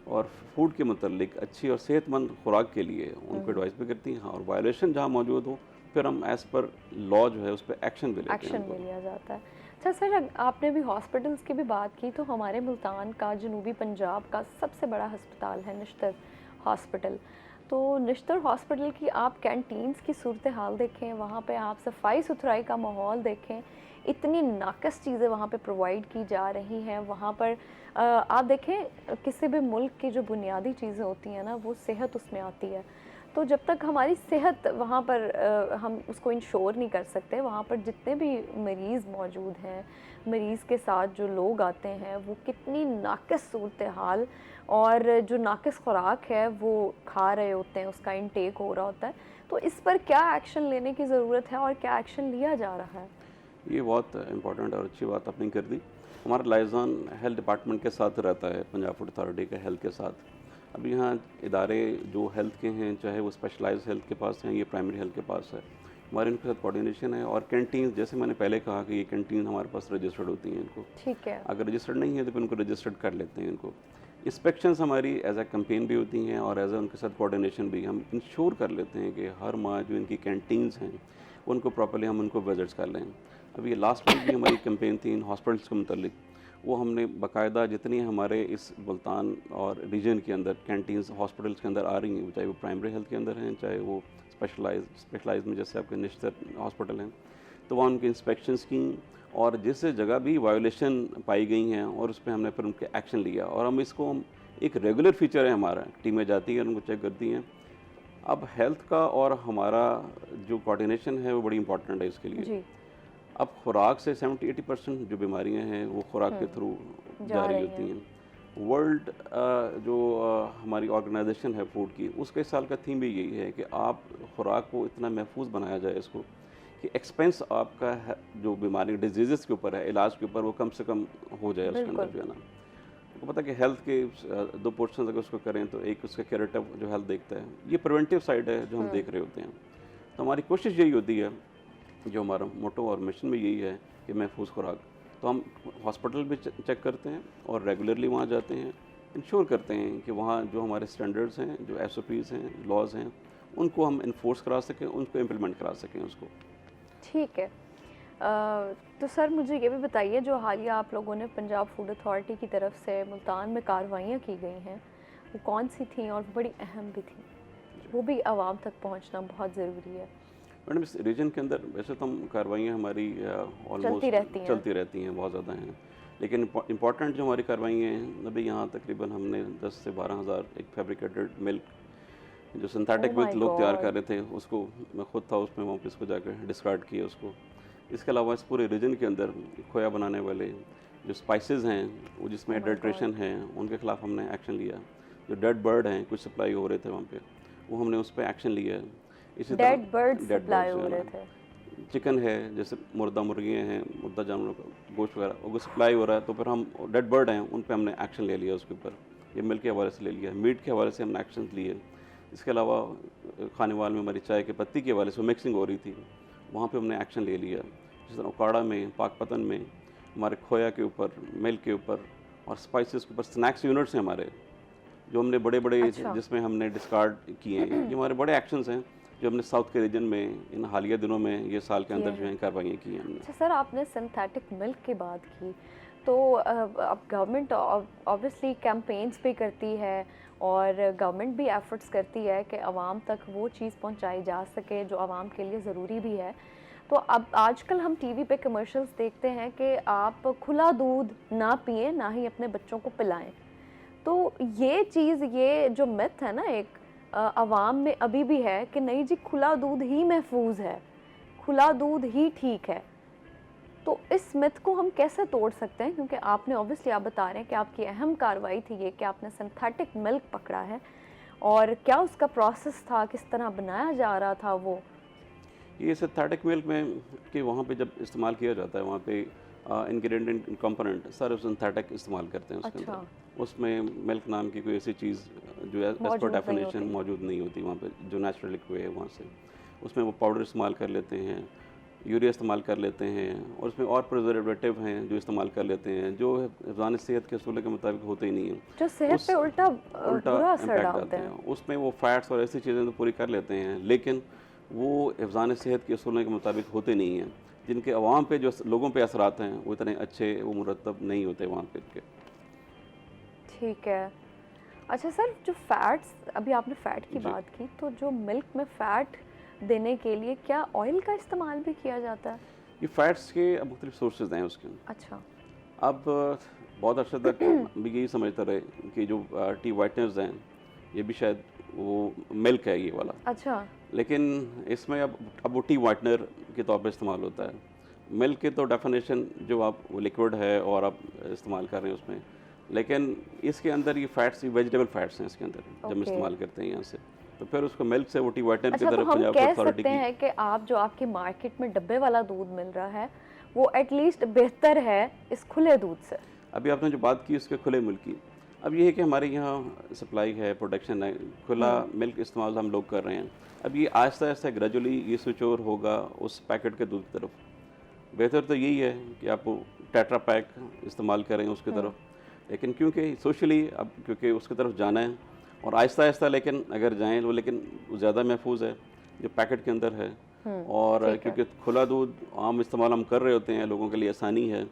और फूड के मतलब अच्छी और सेहतमंद खुराक के लिए उनको एडवाइस भी करती हैं। हाँ, और वायलेशन जहाँ मौजूद हो फिर हम एज़ पर लॉ जो है उस पर एक्शन भी लेते हैं। एक्शन भी लिया जाता है। अच्छा सर, आपने भी हॉस्पिटल्स की भी बात की, तो हमारे मुल्तान का, जनूबी पंजाब का सबसे बड़ा हस्पताल है निश्तर हॉस्पिटल। तो निश्तर हॉस्पिटल की आप कैंटीन्स की सूरत हाल देखें, वहाँ पे आप सफाई सुथराई का माहौल देखें, इतनी नाकस चीज़ें वहाँ पे प्रोवाइड की जा रही हैं। वहाँ पर आप देखें किसी भी मुल्क की जो बुनियादी चीज़ें होती हैं ना, वो सेहत उसमें आती है। तो जब तक हमारी सेहत वहाँ पर हम उसको इंश्योर नहीं कर सकते, वहाँ पर जितने भी मरीज़ मौजूद हैं, मरीज़ के साथ जो लोग आते हैं, वो कितनी नाकस सूरत हाल और जो नाकस खुराक है वो खा रहे होते हैं, उसका इंटेक हो रहा होता है। तो इस पर क्या एक्शन लेने की ज़रूरत है और क्या एक्शन लिया जा रहा है? ये बहुत इम्पोर्टेंट और अच्छी बात आपने कर दी। हमारा लाइज़ॉन हेल्थ डिपार्टमेंट के साथ रहता है, पंजाब फूड अथॉरिटी के हेल्थ के साथ। अब यहाँ इदारे जो हेल्थ के हैं, चाहे वो स्पेशलाइज्ड हेल्थ के पास हैं या प्राइमरी हेल्थ के पास है, हमारे इनके साथ कोऑर्डिनेशन है। और कैंटीन, जैसे मैंने पहले कहा कि ये कैंटीन हमारे पास रजिस्टर्ड होती हैं इनको, ठीक है। अगर रजिस्टर्ड नहीं है तो फिर उनको रजिस्टर्ड कर लेते हैं इनको। इंस्पेक्शंस हमारी एज अ कैंपेन भी होती हैं और एज अ उनके साथ कोऑर्डिनेशन भी हम इंश्योर कर लेते हैं कि हर माह जो इनकी कैंटीन्स हैं उनको प्रॉपर्ली हम उनको विजिट्स कर लें। अभी लास्ट वीक भी हमारी कैंपेन थी इन हॉस्पिटल्स के मुतल्लिक, वो हमने बाकायदा जितनी हमारे इस मुल्तान और रीजन के अंदर कैंटीन्स हॉस्पिटल्स के अंदर आ रही हैं, चाहे वो प्राइमरी हेल्थ के अंदर हैं, चाहे वो स्पेशलाइज में जैसे आपके निश्तर हॉस्पिटल हैं, तो वहाँ उनकी इंस्पेक्शंस की और जिस जगह भी वायोलेशन पाई गई हैं और उस पर हमने फिर उनके एक्शन लिया। और हम इसको एक रेगुलर फीचर है, हमारा टीमें जाती हैं उनको चेक करती हैं। अब हेल्थ का और हमारा जो कोऑर्डिनेशन है वो बड़ी इंपॉर्टेंट है इसके लिए। जी। अब खुराक से 70-80% जो बीमारियां हैं वो खुराक के थ्रू जा जारी रही होती हैं। हैं। वर्ल्ड जो हमारी ऑर्गेनाइजेशन है फूड की, उसके इस साल का थीम भी यही है कि आप खुराक को इतना महफूज बनाया जाए इसको कि एक्सपेंस आपका है जो बीमारी डिजीज़ के ऊपर है, इलाज के ऊपर, वो कम से कम हो जाए उसके अंदर बिल्कुल। जो है ना। आपको पता है कि हेल्थ के दो पोर्शन अगर उसको करें तो एक उसका क्यूरेटिव जो हेल्थ देखता है, ये प्रिवेंटिव साइड है जो हम देख रहे होते हैं। तो हमारी कोशिश यही होती है, जो हमारा मोटो और मिशन में यही है कि महफूज खुराक। तो हम हॉस्पिटल भी चेक करते हैं और रेगुलरली वहाँ जाते हैं, इंश्योर करते हैं कि वहाँ जो हमारे स्टैंडर्ड्स हैं, जो SOPs हैं, लॉज हैं, उनको हम इन्फोर्स करा सकें, उनको इम्प्लीमेंट करा सकें उसको। ठीक है। तो सर मुझे ये भी बताइए, जो हालिया आप लोगों ने पंजाब फूड अथॉरिटी की तरफ से मुल्तान में कार्रवाइयाँ की गई हैं, वो कौन सी थी और बड़ी अहम भी थी? वो भी आवाम तक पहुंचना बहुत ज़रूरी है। मैडम, इस रीजन के अंदर वैसे तो हम कार्रवाइयाँ हमारी चलती रहती हैं। चलती रहती हैं, बहुत ज़्यादा हैं। लेकिन इम्पॉर्टेंट जो हमारी कार्रवाइयाँ हैं, अभी यहाँ तकरीबन हमने 10 से 12,000 एक फैब्रिकेटेड मिल्क, जो सिंथेटिक Oh मिल्क my लोग तैयार God! कर रहे थे, उसको मैं खुद था उसमें, वहाँ पे इसको जाकर डिस्कार्ड किया उसको। इसके अलावा इस पूरे रीजन के अंदर खोया बनाने वाले जो स्पाइसेस हैं, वो जिसमें Oh my एडल्ट्रेशन है, उनके खिलाफ हमने एक्शन लिया। जो डेड बर्ड हैं, कुछ सप्लाई हो रहे थे वहाँ पे, वो हमने उस पर एक्शन लिया है। इसी तरह dead bird dead supply birds हो जो है रहे ना, थे। चिकन है, जैसे मुर्दा मुर्गियाँ हैं, मुर्दा जानवरों का गोश्त वगैरह, वो सप्लाई हो रहा है, तो फिर हम डेड बर्ड हैं उन पे हमने एक्शन ले लिया उसके ऊपर। ये मिल्क के हवाले से ले लिया, मीट के हवाले से हमने एक्शन लिए। इसके अलावा खानेवाल में हमारी चाय के पत्ती के हवाले से मिक्सिंग हो रही थी, वहाँ पे हमने एक्शन ले लिया। जिस तरह उकाड़ा में, पाकपतन में हमारे खोया के ऊपर, मिल्क के ऊपर और स्पाइसेस के ऊपर स्नैक्स यूनिट्स हैं हमारे, जो हमने बड़े बड़े अच्छा। जिसमें हमने डिस्कार्ड किए हैं। ये हमारे बड़े एक्शंस हैं जो हमने साउथ के रीजन में इन हालिया दिनों में, ये साल के अंदर किए जो है कार्रवाइयाँ की हैं हमने। अच्छा सर, आपने सिंथेटिक मिल्क की बात की, तो अब गवर्नमेंट ऑब्वियसली कैंपेन्स भी करती है और गवर्नमेंट भी एफर्ट्स करती है कि आवाम तक वो चीज़ पहुंचाई जा सके जो आवाम के लिए ज़रूरी भी है। तो अब आजकल हम टीवी पे कमर्शियल्स देखते हैं कि आप खुला दूध ना पिएं, ना ही अपने बच्चों को पिलाएं। तो ये चीज़, ये जो मिथ है ना एक आवाम में अभी भी है कि नहीं जी, खुला दूध ही महफूज है, खुला दूध ही ठीक है। तो इस मिथ को हम कैसे तोड़ सकते हैं? क्योंकि आपने ऑब्वियसली, आप बता रहे हैं कि आपकी अहम कार्रवाई थी ये कि आपने सिंथेटिक मिल्क पकड़ा है, और क्या उसका प्रोसेस था, किस तरह बनाया जा रहा था वो? ये सिंथेटिक मिल्क में कि वहाँ पे जब इस्तेमाल किया जाता है, वहाँ पे इंग्रेडिएंट कंपोनेंट सारे सिंथेटिक इस्तेमाल करते हैं उसके अच्छा। अंदर। उसमें मिल्क नाम की कोई ऐसी चीज़ जो एज पर मौजूद नहीं डेफिनेशन होती। मौजूद नहीं होती वहाँ पे, जो नेचुरल लिक्विड है वहाँ से। उसमें वो पाउडर इस्तेमाल कर लेते हैं, यूरिया इस्तेमाल कर लेते हैं, और उसमें और प्रिजर्वेटिव हैं जो इस्तेमाल कर लेते हैं, जो हिफ़्ज़ान सेहत के असूल के मुताबिक होते ही नहीं हैं। जो सेहत उस पे उल्टा उल्टा बुरा असर इम्पैक्ट डालते डालते हैं। हैं। उसमें वो फैट्स और ऐसी चीज़ें तो पूरी कर लेते हैं, लेकिन वो हिफ़्ज़ान सेहत के असूलों के मुताबिक होते नहीं हैं, जिनके अवाम पे, जो लोगों पे असरात हैं, वो इतने अच्छे, वो मुरतब नहीं होते वहाँ पे के। ठीक है। अच्छा सर, जो फैट्स, अभी आपने फ़ैट की जी। बात की, तो जो मिल्क में फ़ैट देने के लिए क्या ऑयल का इस्तेमाल भी किया जाता है? ये फैट्स के मुख्तलिफ सोर्सेज हैं उसके। अच्छा। अब बहुत अर्से तक हम भी यही समझते रहे कि जो टी वाइटनर्स हैं, ये भी शायद वो मिल्क है ये वाला। अच्छा। लेकिन इसमें अब वो टी वाइटनर के तौर पे इस्तेमाल होता है। मिल्क की तो डेफिनेशन जो आप वो लिक्विड है और आप इस्तेमाल कर रहे हैं उसमें, लेकिन इसके अंदर ये फैट्स, ये वेजिटेबल फैट्स हैं इसके अंदर जब हम ओके। इस्तेमाल करते हैं यहाँ से, तो फिर उसको मिल्क से वो टी वाइटनर की अच्छा, तो तरफ हम पंजाब कह अथॉरिटी सकते की। हैं कि आप जो आपकी मार्केट में डब्बे वाला दूध मिल रहा है, वो एटलीस्ट बेहतर है इस खुले दूध से? अभी आपने जो बात की उसके खुले मिल्क की, अब ये है कि हमारे यहाँ सप्लाई है, प्रोडक्शन है, खुला मिल्क इस्तेमाल हम लोग कर रहे हैं। अब ये आहिस्ता आहिस्ता ग्रेजुअली ये स्विच ओवर होगा उस पैकेट के दूध की तरफ। बेहतर तो यही है कि आप टेट्रा पैक इस्तेमाल करें उसकी तरफ, लेकिन क्योंकि सोशली अब क्योंकि उसकी तरफ जाना है और आहिस्ता आहिस्ता, लेकिन अगर जाएँ वो, लेकिन वो ज़्यादा महफूज है जो पैकेट के अंदर है। और ठीक है। क्योंकि खुला दूध आम इस्तेमाल हम कर रहे होते हैं, लोगों के लिए आसानी है,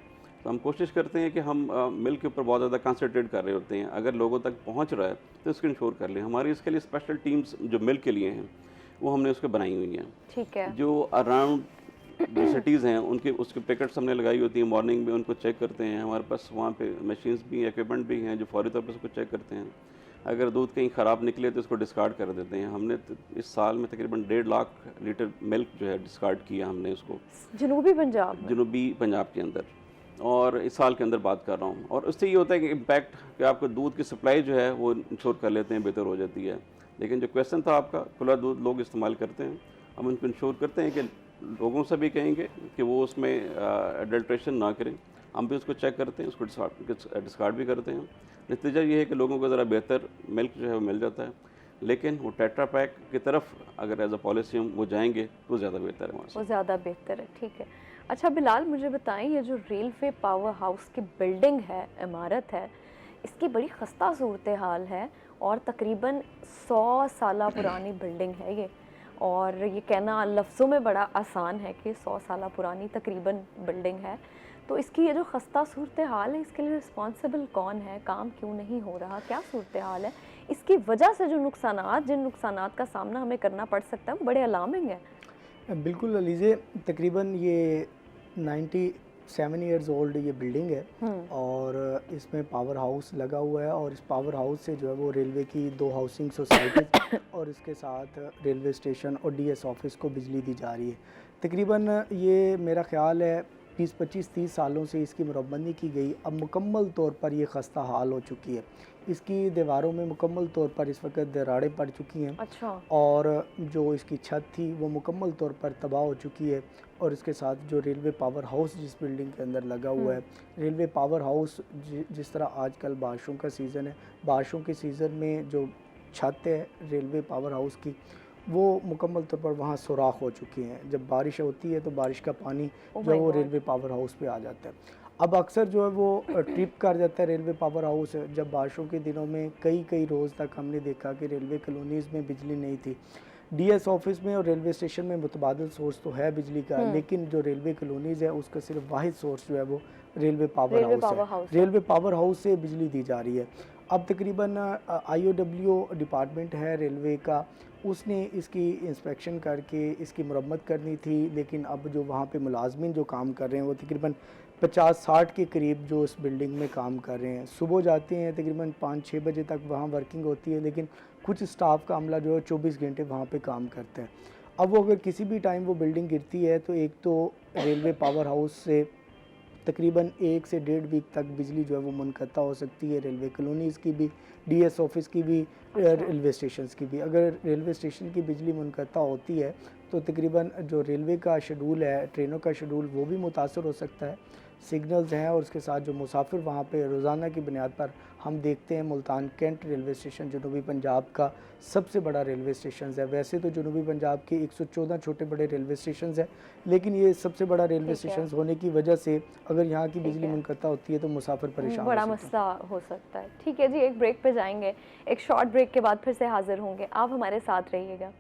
तो हम कोशिश करते हैं कि हम मिल्क के ऊपर बहुत ज़्यादा कंसंट्रेट कर रहे होते हैं। अगर लोगों तक पहुंच रहा है तो इसको इंश्योर कर लें। हमारी इसके लिए स्पेशल टीम्स जो मिल्क के लिए हैं वो हमने उसको बनाई हुई हैं। ठीक है। जो अराउंड जो सिटीज़ हैं उनके उसके पैकेट्स हमने लगाई होती हैं, मॉर्निंग में उनको चेक करते हैं। हमारे पास वहाँ पे मशीन्स भी, इक्विपमेंट भी हैं जो फौरी तौर पर उसको चेक करते हैं। अगर दूध कहीं ख़राब निकले तो उसको डिस्कार्ड कर देते हैं। हमने इस साल में तकरीबन 1.5 लाख लीटर मिल्क जो है डिस्कार्ड किया हमने उसको, जनूबी पंजाब में? जनूबी पंजाब के अंदर, और इस साल के अंदर बात कर रहा हूँ। और उससे ये होता है कि इम्पैक्ट कि आपको दूध की सप्लाई जो है वो इंश्योर कर लेते हैं, बेहतर हो जाती है। लेकिन जो क्वेश्चन था आपका, खुला दूध लोग इस्तेमाल करते हैं, हम उनको इंश्योर करते हैं कि लोगों से भी कहेंगे कि वो उसमें एडल्ट्रेशन ना करें। हम भी उसको चेक करते हैं, उसको डिस्कार्ड भी करते हैं। नतीजा ये है कि लोगों को ज़रा बेहतर मिल्क जो है वो मिल जाता है। लेकिन वो टेट्रा पैक की तरफ अगर एज अ पॉलिसी हम वो जाएंगे तो ज़्यादा बेहतर है वहाँ से। वो ज़्यादा बेहतर है, ठीक है। अच्छा बिलाल, मुझे बताएं, ये जो रेलवे पावर हाउस की बिल्डिंग है, इमारत है, इसकी बड़ी खस्ता सूरत हाल है और तकरीबन 100 साल पुरानी बिल्डिंग है ये। और ये कहना लफ्ज़ों में बड़ा आसान है कि 100 साल पुरानी तकरीबन बिल्डिंग है। तो इसकी ये जो खस्ता सूरत हाल है, इसके लिए रिस्पॉन्सिबल कौन है? काम क्यों नहीं हो रहा? क्या सूरत हाल है? इसकी वजह से जो जिन नुकसानात का सामना हमें करना पड़ सकता है वो बड़े अलार्मिंग है। बिल्कुल अलीज़े, तकरीबन ये 97 ईयर्स ओल्ड ये बिल्डिंग है और इसमें पावर हाउस लगा हुआ है। और इस पावर हाउस से जो है वो रेलवे की 2 हाउसिंग सोसाइटीज़ और इसके साथ रेलवे स्टेशन और डीएस ऑफिस को बिजली दी जा रही है। तकरीबन ये मेरा ख़्याल है 20-25-30 सालों से इसकी मरम्मत नहीं की गई। अब मुकम्मल तौर पर ये खस्ता हाल हो चुकी है। इसकी दीवारों में मुकम्मल तौर पर इस वक्त दरारें पड़ चुकी हैं। अच्छा। और जो इसकी छत थी वो मुकम्मल तौर पर तबाह हो चुकी है। और इसके साथ जो रेलवे पावर हाउस जिस बिल्डिंग के अंदर लगा हुआ है, रेलवे पावर हाउस जिस तरह आजकल बारिशों का सीज़न है, बारिशों के सीज़न में जो छत है रेलवे पावर हाउस की, वो मुकम्मल तौर पर वहाँ सुराख हो चुकी हैं। जब बारिश होती है तो बारिश का पानी जो है वो रेलवे पावर हाउस पे आ जाता है। अब अक्सर जो है वो ट्रिप कर जाता है रेलवे पावर हाउस। जब बारिशों के दिनों में कई रोज़ तक हमने देखा कि रेलवे कॉलोनीज़ में बिजली नहीं थी। डीएस ऑफिस में और रेलवे स्टेशन में मुतबादिल सोर्स तो है बिजली का, लेकिन जो रेलवे कॉलोनीज़ है उसका सिर्फ वाहिद सोर्स जो है वो रेलवे पावर हाउस है। रेलवे पावर हाउस से बिजली दी जा रही है। अब तकरीबन IOW डिपार्टमेंट है रेलवे का, उसने इसकी इंस्पेक्शन करके इसकी मरम्मत करनी थी। लेकिन अब जो वहाँ पे मुलाजमीन जो काम कर रहे हैं वो तकरीबन 50-60 के करीब जो इस बिल्डिंग में काम कर रहे हैं। सुबह जाते हैं, तकरीबन 5-6 बजे तक वहाँ वर्किंग होती है, लेकिन कुछ स्टाफ का अमला जो है 24 घंटे वहाँ पे काम करता है। अब वो अगर किसी भी टाइम वो बिल्डिंग गिरती है तो एक तो रेलवे पावर हाउस से तकरीबन 1 से 1.5 वीक तक बिजली जो है वो मुनक़ता हो सकती है। रेलवे कॉलोनीज़ की भी, डीएस ऑफिस की भी, रेलवे स्टेशंस की भी। अगर रेलवे स्टेशन की बिजली मुनक़ता होती है तो तकरीबन जो रेलवे का शेड्यूल है, ट्रेनों का शेड्यूल, वो भी मुतासर हो सकता है। सिग्नल्स हैं और उसके साथ जो मुसाफिर वहाँ पे रोज़ाना की बुनियाद पर हम देखते हैं, मुल्तान कैंट रेलवे स्टेशन जनूबी पंजाब का सबसे बड़ा रेलवे स्टेशन है। वैसे तो जनूबी पंजाब के 114 छोटे बड़े रेलवे स्टेशन हैं, लेकिन ये सबसे बड़ा रेलवे स्टेशन होने की वजह से अगर यहाँ की बिजली मुनक़ता होती है तो मुसाफिर परेशान बड़ा मसला हो सकता है। ठीक है जी, एक ब्रेक पे जाएंगे, एक शॉर्ट ब्रेक के बाद फिर से हाजिर होंगे। आप हमारे साथ रहिएगा।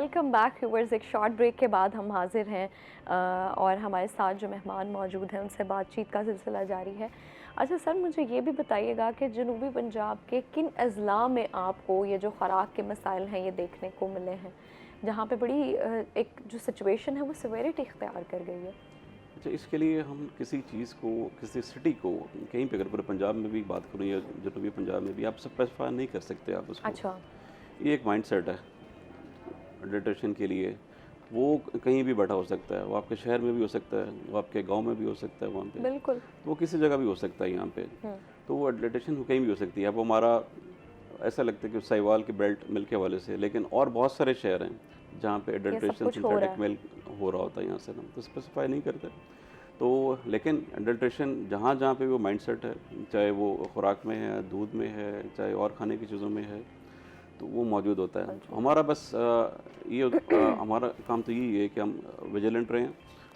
Welcome back viewers. एक शॉर्ट ब्रेक के बाद हम हाजिर हैं और हमारे साथ जो मेहमान मौजूद हैं उनसे बातचीत का सिलसिला जारी है। अच्छा सर, मुझे ये भी बताइएगा कि जनूबी पंजाब के किन अजला में आपको ये जो ख़ुराक के मसाइल हैं ये देखने को मिले हैं, जहाँ पे बड़ी एक जो सिचुएशन है वो सिवेरिटी इख्तियार कर गई है? अच्छा, इसके लिए हम किसी चीज़ को, किसी सिटी को, कहीं पे अगर पूरे पंजाब में भी बात करूँ या जनूबी पंजाब में भी, आप स्पेसिफाई नहीं कर सकते आप उसको। अच्छा। ये एक माइंडसेट है डिटेक्शन के लिए। वो कहीं भी बैठा हो सकता है, वो आपके शहर में भी हो सकता है, वो आपके गांव में भी हो सकता है, वहाँ पे बिल्कुल। वो किसी जगह भी हो सकता है यहाँ पे। तो वो डिटेक्शन कहीं भी हो सकती है। अब हमारा ऐसा लगता है कि साहिवाल के बेल्ट मिल्क के हवाले से, लेकिन और बहुत सारे शहर हैं जहाँ पे एडल्ट्रेशन सिंथेटिक मिल्क हो रहा होता है। यहाँ से हम तो स्पेसिफाई नहीं करते। तो लेकिन एडल्ट्रेशन जहाँ जहाँ पे वो माइंडसेट है, चाहे वो खुराक में है, दूध में है, चाहे और खाने की चीज़ों में है, तो वो मौजूद होता है। हमारा बस हमारा काम तो यही है कि हम विजिलेंट रहें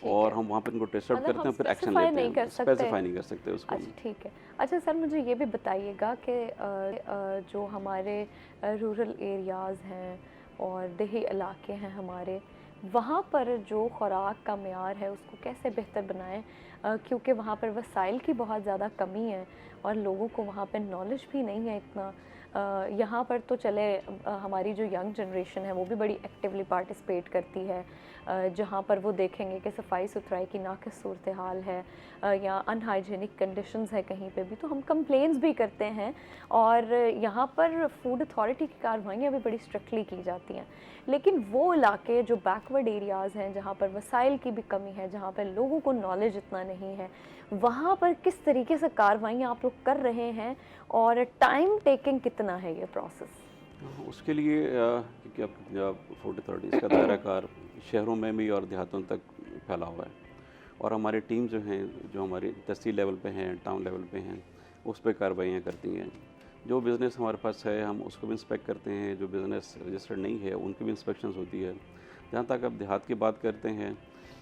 और हम वहाँ पर इनको टेस्ट आउट करते हैं, फिर एक्शन लेते हैं। स्पेसिफाई नहीं कर सकते उसको। अच्छा ठीक है। अच्छा सर, मुझे ये भी बताइएगा कि जो हमारे रूरल एरियाज़ हैं और देही इलाके हैं हमारे, वहाँ पर जो खुराक का मेयार है उसको कैसे बेहतर बनाएं, क्योंकि वहाँ पर वसाइल की बहुत ज़्यादा कमी है और लोगों को वहाँ पर नॉलेज भी नहीं है इतना। यहाँ पर तो चले हमारी जो यंग जनरेशन है वो भी बड़ी एक्टिवली पार्टिसिपेट करती है, जहाँ पर वो देखेंगे कि सफाई सुथराई की नाक़िस सूरत हाल है या अनहाइजीनिक कंडीशंस है कहीं पे भी, तो हम कंप्लेंट्स भी करते हैं और यहाँ पर फूड अथॉरिटी की कार्रवाइयाँ भी बड़ी स्ट्रिक्टली की जाती हैं। लेकिन वो इलाके जो बैकवर्ड एरियाज़ हैं, जहाँ पर वसाइल की भी कमी है, जहाँ पर लोगों को नॉलेज इतना नहीं है, वहाँ पर किस तरीके से कार्रवाइयाँ आप लोग कर रहे हैं और टाइम टेकिंग कितना है ये प्रोसेस? उसके लिए क्योंकि अब पंजाब फूड अथॉरिटीज़ का दायरा कार शहरों में भी और देहातों तक फैला हुआ है, और हमारी टीम जो हैं, जो हमारी तहसील लेवल पे हैं, टाउन लेवल पे हैं, उस पर कार्रवाइयाँ करती हैं। जो बिज़नेस हमारे पास है हम उसको भी इंस्पेक्ट करते हैं, जो बिज़नेस रजिस्टर्ड नहीं है उनकी भी इंस्पेक्शंस होती है। जहाँ तक अब देहात की बात करते हैं,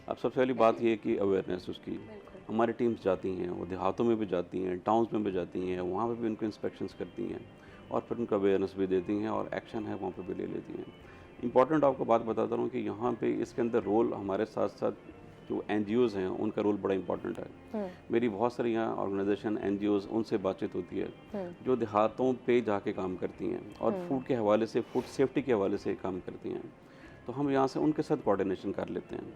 अब सबसे पहली बात ये है कि अवेयरनेस उसकी हमारी टीम्स जाती हैं, वो देहातों में भी जाती हैं, टाउन्स में भी जाती हैं, वहाँ पे भी उनको इंस्पेक्शंस करती हैं और फिर उनका अवेयरनेस भी देती हैं और एक्शन है वहाँ पे भी ले लेती हैं। इंपॉर्टेंट आपको बात बताता हूँ कि यहाँ पे इसके अंदर रोल हमारे साथ साथ जो NGOs हैं उनका रोल बड़ा इंपॉर्टेंट है। मेरी बहुत सारी यहाँ ऑर्गेनाइजेशन NGOs उनसे बातचीत होती है जो देहातों पे जाके काम करती हैं और फूड के हवाले से, फूड सेफ्टी के हवाले से काम करती हैं। तो हम यहाँ से उनके साथ कोऑर्डिनेशन कर लेते हैं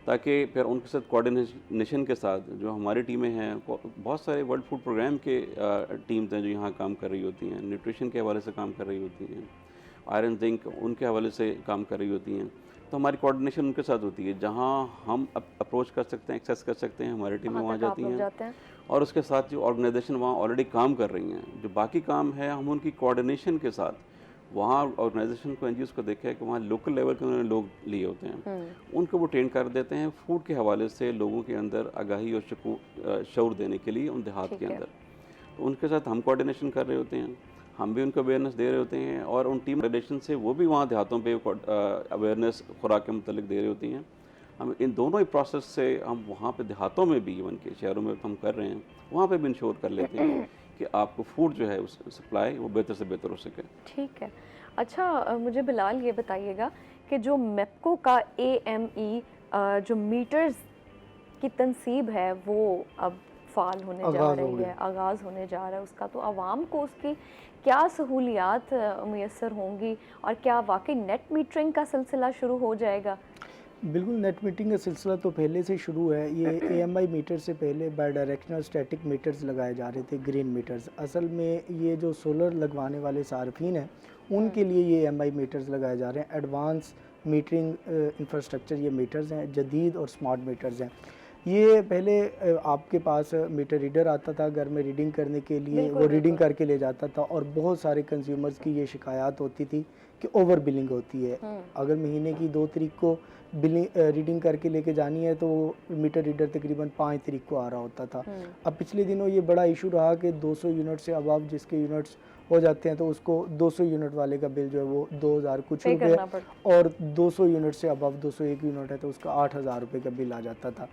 ताकि फिर उनके साथ कोऑर्डिनेशन के साथ जो हमारी टीमें हैं, बहुत सारे वर्ल्ड फूड प्रोग्राम के टीम्स हैं जो यहाँ काम कर रही होती हैं, न्यूट्रिशन के हवाले से काम कर रही होती हैं, आयरन जिंक उनके हवाले से काम कर रही होती हैं। तो हमारी कोऑर्डिनेशन उनके साथ होती है। जहाँ हम अप्रोच कर सकते हैं, एक्सेस कर सकते हैं, हमारी टीमें वहाँ जाती हैं और उसके साथ जो ऑर्गेनाइजेशन वहाँ ऑलरेडी काम कर रही हैं, जो बाकी काम है हम उनकी कोऑर्डिनेशन के साथ वहाँ ऑर्गेनाइजेशन को, NGOs को देखा है कि वहाँ लोकल लेवल के उन्होंने लोग लिए होते हैं, उनको वो ट्रेन कर देते हैं फूड के हवाले से लोगों के अंदर आगाही और शऊर देने के लिए उन देहात के अंदर। तो उनके साथ हम कोऑर्डिनेशन कर रहे होते हैं, हम भी उनको अवेयरनेस दे रहे होते हैं और उन टीम रिलेशन से वो भी वहाँ देहातों पे अवेयरनेस खुराक के मुतल्लिक दे रही होती हैं। हम इन दोनों ही प्रोसेस से हम वहाँ पे देहातों में भी, इवन के शहरों में हम कर रहे हैं, वहाँ पे भी इंश्योर कर लेते हैं कि आपको फूड जो है उस सप्लाई वो बेहतर से बेहतर हो सके। ठीक है। अच्छा मुझे बिलाल ये बताइएगा कि जो MEPCO का AME जो मीटर्स की तनसीब है वो अब फ़ाल होने जा रही है, आगाज़ होने जा रहा है उसका, तो आवाम को उसकी क्या सहूलियात मुयस्सर होंगी और क्या वाकई नेट मीटरिंग का सिलसिला शुरू हो जाएगा? बिल्कुल, नेट मीटरिंग का सिलसिला तो पहले से शुरू है। ये AMI मीटर से पहले बाई डायरेक्शनल स्टैटिक मीटर्स लगाए जा रहे थे, ग्रीन मीटर्स। असल में ये जो सोलर लगवाने वाले सार्फिन हैं उनके लिए ये AMI मीटर्स लगाए जा रहे हैं। एडवांस मीटरिंग इंफ्रास्ट्रक्चर ये मीटर्स हैं, जदीद और स्मार्ट मीटर्स हैं। ये पहले आपके पास मीटर रीडर आता था घर में रीडिंग करने के लिए, वो रीडिंग करके ले जाता था और बहुत सारे कंज्यूमर्स की ये शिकायत होती थी कि ओवर बिलिंग होती है। अगर महीने की 2 तारीख को बिलिंग रीडिंग करके लेके जानी है तो मीटर रीडर तकरीबन 5 तारीख को आ रहा होता था। अब पिछले दिनों ये बड़ा इशू रहा कि 200 यूनिट से अबव जिसके यूनिट्स हो जाते हैं तो उसको 200 यूनिट वाले का बिल जो है वो 2000 कुछ रुपये, और 200 यूनिट से अबव 201 यूनिट है तो उसका 8000 रुपये का बिल आ जाता था।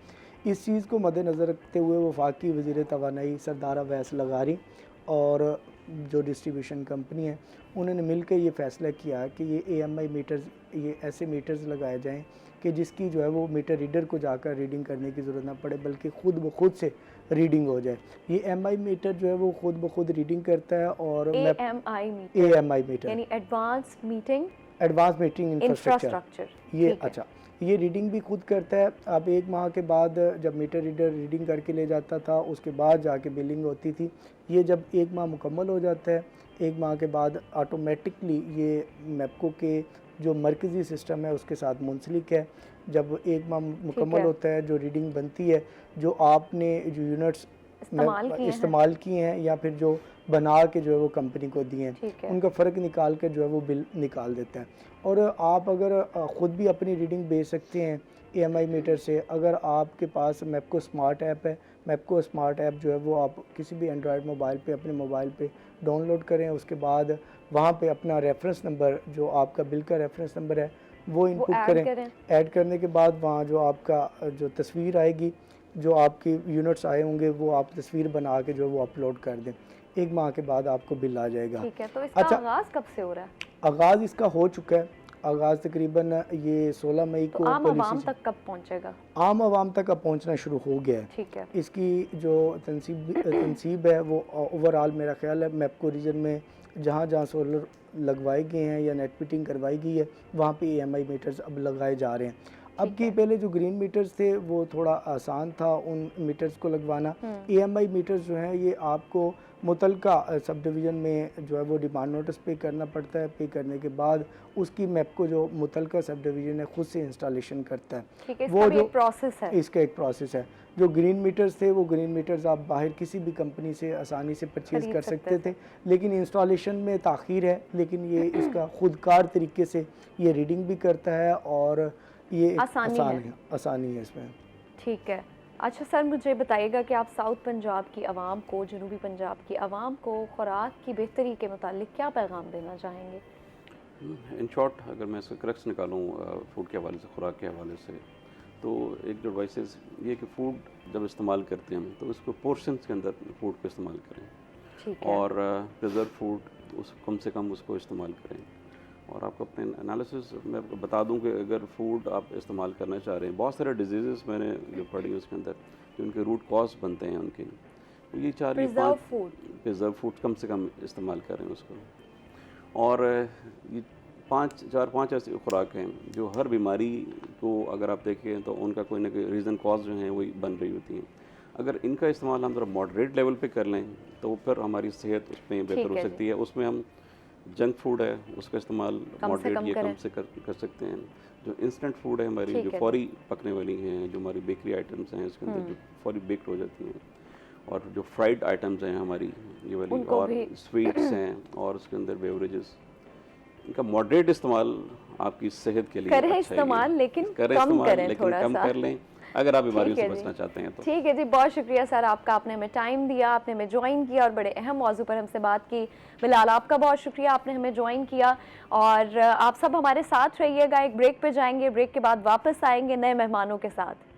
इस चीज़ को मद्देनज़र रखते हुए वफाकी वज़ीर तवानाई सरदार अवैस लगारी और जो डिस्ट्रीब्यूशन कंपनी है उन्होंने मिलकर ये फ़ैसला किया कि ये AMI मीटर्स, ये ऐसे मीटर्स लगाए जाएं कि जिसकी जो है वो मीटर रीडर को जाकर रीडिंग करने की ज़रूरत ना पड़े, बल्कि ख़ुद ब खुद से रीडिंग हो जाए। ये MI मीटर जो है वो ख़ुद ब खुद रीडिंग करता है। और AMI मीटर यानी एडवांस मीटिंग इंफ्रास्ट्रक्चर, ये अच्छा, ये रीडिंग भी खुद करता है। अब 1 माह के बाद जब मीटर रीडर रीडिंग करके ले जाता था, उसके बाद जाके बिलिंग होती थी। ये जब 1 माह मुकम्मल हो जाता है, 1 माह के बाद ऑटोमेटिकली ये मैपको के जो मरकज़ी सिस्टम है उसके साथ मुंसलिक है। जब 1 माह मुकम्मल होता है, जो रीडिंग बनती है, जो आपने जो यूनिट्स इस्तेमाल किए हैं या फिर जो बना के जो है वो कंपनी को दिए हैं, उनका फ़र्क निकाल कर जो है वो बिल निकाल देता है। और आप अगर ख़ुद भी अपनी रीडिंग भेज सकते हैं AMI मीटर से। अगर आपके पास मैपको स्मार्ट ऐप है, मैपको स्मार्ट ऐप जो है वो आप किसी भी एंड्रॉयड मोबाइल पे, अपने मोबाइल पे डाउनलोड करें। उसके बाद वहाँ पे अपना रेफरेंस नंबर, जो आपका बिल का रेफरेंस नंबर है, वो इनपुट करें। ऐड करने के बाद वहाँ जो आपका जो तस्वीर आएगी, जो आपके यूनिट्स आए होंगे, वो आप तस्वीर बना के जो है वो अपलोड कर दें। 1 माह के बाद आपको बिल आ जाएगा। ठीक है, तो इसका आगाज़ कब से हो रहा है? आगाज़ इसका हो चुका है। आगाज़ तकरीबन ये 16 मई को आम आवाम तक कब पहुंचेगा? आम आवाम तक अब पहुंचना शुरू हो गया है। ठीक है। इसकी जो तनसीब है वो ओवरऑल मेरा ख्याल है मैपको रीजन में जहाँ जहाँ सोलर लगवाए गए हैं या नेट फिटिंग करवाई गई है, वहाँ पे AMI मीटर्स अब लगाए जा रहे हैं। अब की पहले जो ग्रीन मीटर्स थे वो थोड़ा आसान था उन मीटर्स को लगवाना। AMI मीटर्स जो हैं ये आपको मुतलका सब डिवीज़न में जो है वो डिमांड नोटिस पे करना पड़ता है। पे करने के बाद उसकी मैप को जो मुतलका सब डिवीज़न है खुद से इंस्टॉलेशन करता है। ठीक है, वो जो प्रोसेस है, इसका एक प्रोसेस है। जो ग्रीन मीटर्स थे वो ग्रीन मीटर्स आप बाहर किसी भी कंपनी से आसानी से परचेज़ कर सकते थे, लेकिन इंस्टॉलेशन में ताख़ीर है। लेकिन ये इसका खुदकार तरीके से ये रीडिंग भी करता है और ये आसानी है इसमें। ठीक है। अच्छा सर, मुझे बताइएगा कि आप साउथ पंजाब की आवाम को, जनूबी पंजाब की आवाम को खुराक की बेहतरी के मुतालिक क्या पैगाम देना चाहेंगे? इन शॉर्ट अगर मैं इसका क्रक्स निकालूँ फूड के हवाले से, खुराक के हवाले से, तो एक जो एडवाइसेस ये कि फ़ूड जब इस्तेमाल करते हैं हम तो इसको पोर्शंस के अंदर फूड को इस्तेमाल करें। ठीक है। और प्रिजर्व फूड उस कम से कम उसको इस्तेमाल करें। और आपको अपने एनालिसिस मैं बता दूं कि अगर फूड आप इस्तेमाल करना चाह रहे हैं, बहुत सारे डिजीज़ मैंने जो पढ़ी उसके अंदर जो उनके रूट कॉज बनते हैं उनके, तो ये 4 या 5 प्रिजर्व फूड कम से कम इस्तेमाल करें उसको। और ये 4-5 ऐसी खुराक हैं जो हर बीमारी को अगर आप देखें तो उनका कोई ना कोई रीज़न कॉज जो है वही बन रही होती हैं। अगर इनका इस्तेमाल हम थोड़ा मॉडरेट लेवल पे कर लें तो फिर हमारी सेहत उसमें बेहतर हो सकती है। उसमें हम जंक फूड है उसका इस्तेमाल मॉडरेट या कम से कर सकते हैं। जो इंस्टेंट फूड है हमारी, जो फौरी पकने वाली हैं, जो हमारी बेकरी आइटम्स हैं उसके अंदर जो फौरी बेक्ड हो जाती हैं, और जो फ्राइड आइटम्स हैं हमारी ये वाली, और स्वीट्स हैं, और उसके अंदर बेवरेजेस, इनका मॉडरेट इस्तेमाल आपकी सेहत के लिए करें इस्तेमाल, लेकिन कम करें, थोड़ा सा कर लें अगर आप बीमारियों से बचना चाहते हैं तो। ठीक है जी, बहुत शुक्रिया सर आपका, आपने हमें टाइम दिया, आपने हमें ज्वाइन किया और बड़े अहम मौजू पर हमसे बात की। बिलाल आपका बहुत शुक्रिया, आपने हमें ज्वाइन किया। और आप सब हमारे साथ रहिएगा, एक ब्रेक पे जाएंगे, ब्रेक के बाद वापस आएंगे नए मेहमानों के साथ।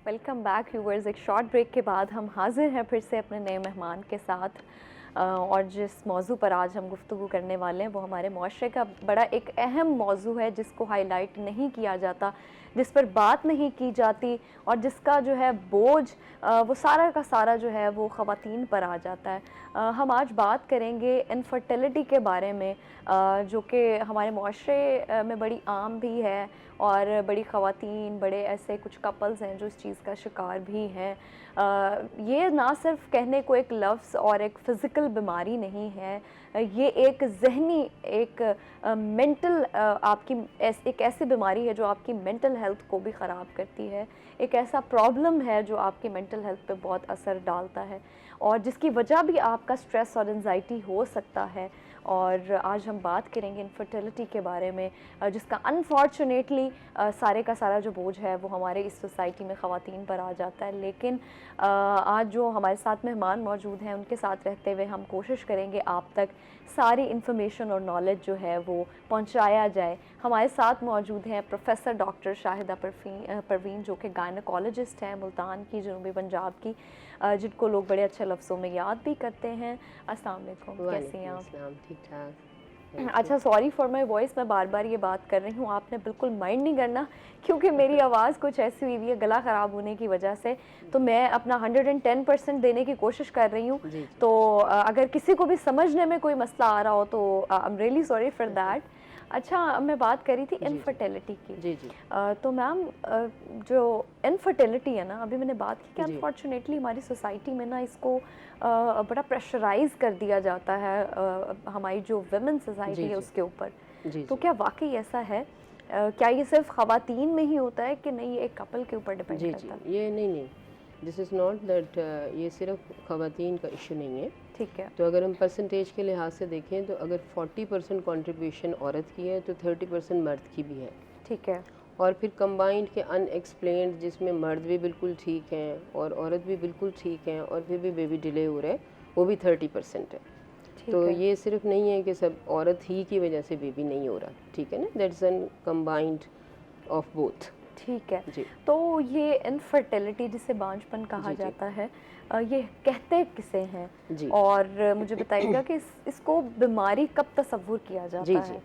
Welcome back viewers. एक शॉर्ट ब्रेक के बाद हम हाजिर हैं फिर से अपने नए मेहमान के साथ। और जिस मौजू पर आज हम गुफ्तगू करने वाले हैं वो हमारे माशरे का बड़ा एक अहम मौजू है, जिसको हाईलाइट नहीं किया जाता, जिस पर बात नहीं की जाती, और जिसका जो है बोझ वो सारा का सारा जो है वो ख़वातीन पर आ जाता है। हम आज बात करेंगे इनफर्टिलिटी के बारे में, जो कि हमारे माशरे में बड़ी आम भी है, और बड़ी ख़वातीन, बड़े ऐसे कुछ कपल्स हैं जो इस चीज़ का शिकार भी हैं। ये ना सिर्फ कहने को एक लफ्ज़ और एक फ़िज़िकल बीमारी नहीं है, ये एक ज़हनी, एक मेंटल आपकी एक ऐसी बीमारी है जो आपकी मेंटल हेल्थ को भी ख़राब करती है। एक ऐसा प्रॉब्लम है जो आपकी मेंटल हेल्थ पे बहुत असर डालता है, और जिसकी वजह भी आपका स्ट्रेस और एंजाइटी हो सकता है। और आज हम बात करेंगे इनफर्टिलिटी के बारे में, जिसका अनफॉर्चुनेटली सारे का सारा जो बोझ है वो हमारे इस सोसाइटी में ख़वातीन पर आ जाता है। लेकिन आज जो हमारे साथ मेहमान मौजूद हैं उनके साथ रहते हुए हम कोशिश करेंगे आप तक सारी इन्फॉर्मेशन और नॉलेज जो है वो पहुंचाया जाए। हमारे साथ मौजूद हैं प्रोफेसर डॉक्टर शाहिदा परवीन, जो कि गायनोकोलॉजिस्ट हैं मुल्तान की, जनूबी पंजाब की, जिनको लोग बड़े अच्छे लफ्ज़ों में याद भी करते हैं। अस्सलाम वालेकुम, कैसी हैं आप? ठीक ठाक। अच्छा, सॉरी फॉर माय वॉइस, मैं बार बार ये बात कर रही हूँ, आपने बिल्कुल माइंड नहीं करना, क्योंकि मेरी आवाज़ कुछ ऐसी हुई हुई है गला ख़राब होने की वजह से, तो मैं अपना 110% देने की कोशिश कर रही हूँ। तो अगर किसी को भी समझने में कोई मसला आ रहा हो तो I am really sorry for that. अच्छा, मैं बात करी थी इनफर्टिलिटी की। जी जी। तो मैम, जो इनफर्टिलिटी है ना, अभी मैंने बात की कि अनफॉर्चुनेटली हमारी सोसाइटी में ना इसको बड़ा प्रेशराइज कर दिया जाता है, हमारी जो वुमेन सोसाइटी है उसके ऊपर। तो क्या वाकई ऐसा है? क्या ये सिर्फ ख़वातीन में ही होता है कि नहीं, ये एक कपल के ऊपर डिपेंड करता है? ये नहीं, दिस इज़ नॉट दैट, ये सिर्फ ख़वातीन का इशू नहीं है। ठीक है। तो अगर हम परसेंटेज के लिहाज से देखें तो अगर 40% कंट्रीब्यूशन औरत की है तो 30% मर्द की भी है। ठीक है। और फिर कंबाइंड के अनएक्सप्लेन्ड, जिसमें मर्द भी बिल्कुल ठीक हैं और औरत भी बिल्कुल ठीक हैं और फिर भी बेबी डिले हो रहा है, वो भी 30% है। तो ये सिर्फ नहीं है कि सब औरत ही की वजह से बेबी नहीं हो रहा, ठीक है ना, that's an combined of both. ठीक है जी। तो ये इनफर्टिलिटी जिसे बांझपन कहा जाता है, ये कहते किसे हैं जी? और मुझे बताइएगा कि इसको बीमारी कब तस्वुर किया जाता है?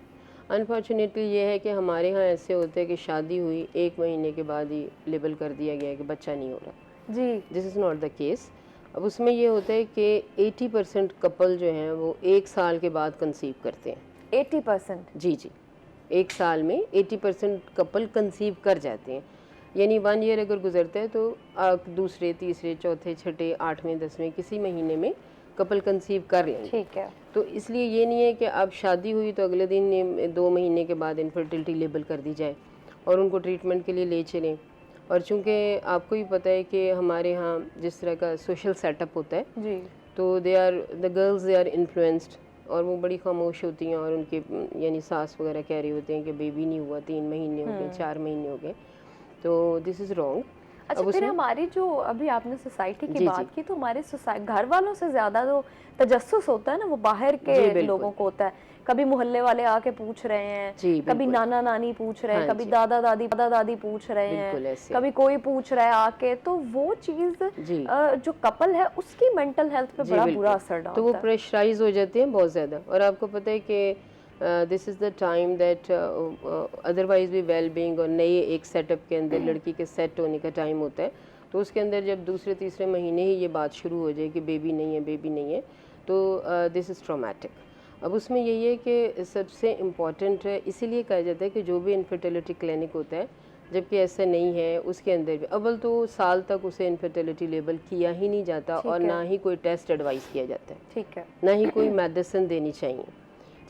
अनफॉर्चुनेटली ये है कि हमारे यहाँ ऐसे होते हैं कि शादी हुई 1 महीने के बाद ही लेबल कर दिया गया है कि बच्चा नहीं हो रहा जी। This is not the case. अब उसमें ये होता है कि 80% कपल जो हैं वो 1 साल के बाद कंसीव करते हैं। 80%? जी जी, 1 साल में 80% कपल कंसीव कर जाते हैं। यानी 1 ईयर अगर गुजरता है तो दूसरे, तीसरे, चौथे, छठे, 8वें, 10वें किसी महीने में कपल कंसीव कर लेंगे। ठीक है। तो इसलिए ये नहीं है कि अब शादी हुई तो अगले दिन 2 महीने के बाद इनफर्टिलिटी लेबल कर दी जाए और उनको ट्रीटमेंट के लिए ले चलें। और चूँकि आपको ही पता है कि हमारे यहाँ जिस तरह का सोशल सेटअप होता है जी, तो the girls they are influenced और वो बड़ी खामोश होती हैं और उनके यानी सास वगैरह कह रही होते हैं कि बेबी नहीं हुआ, 3 महीने हो गए, 4 महीने हो गए, तो दिस इज़ रॉन्ग। अच्छा, फिर हमारी जो अभी आपने सोसाइटी की बात की, तो हमारे घर वालों से ज़्यादा जो तजस्सुस होता है ना वो बाहर के लोगों को होता है। कभी मोहल्ले वाले आके पूछ रहे हैं, कभी नाना नानी पूछ रहे हैं, कभी दादा दादी पूछ रहे हैं, कभी कोई पूछ रहा है आके, तो वो चीज़ जो कपल है उसकी मेंटल हेल्थ पे बड़ा बुरा असर डालता है। तो वो प्रेशराइज हो जाते हैं बहुत ज़्यादा। और आपको पता है कि this is the time that otherwise भी वेल बीइंग और नए एक सेटअप के अंदर लड़की के सेट होने का टाइम होता है, तो उसके अंदर जब दूसरे तीसरे महीने ही ये बात शुरू हो जाए कि बेबी नहीं है, तो दिस इज़ ट्रॉमेटिक। अब उसमें यही है कि सबसे इम्पॉर्टेंट है, इसीलिए कहा जाता है कि जो भी इनफर्टिलिटी क्लिनिक होता है, जबकि ऐसा नहीं है, उसके अंदर भी अव्वल तो साल तक उसे इनफर्टिलिटी लेबल किया ही नहीं जाता और ना ही कोई टेस्ट एडवाइस किया जाता है। ठीक है। ना ही कोई मेडिसिन देनी चाहिए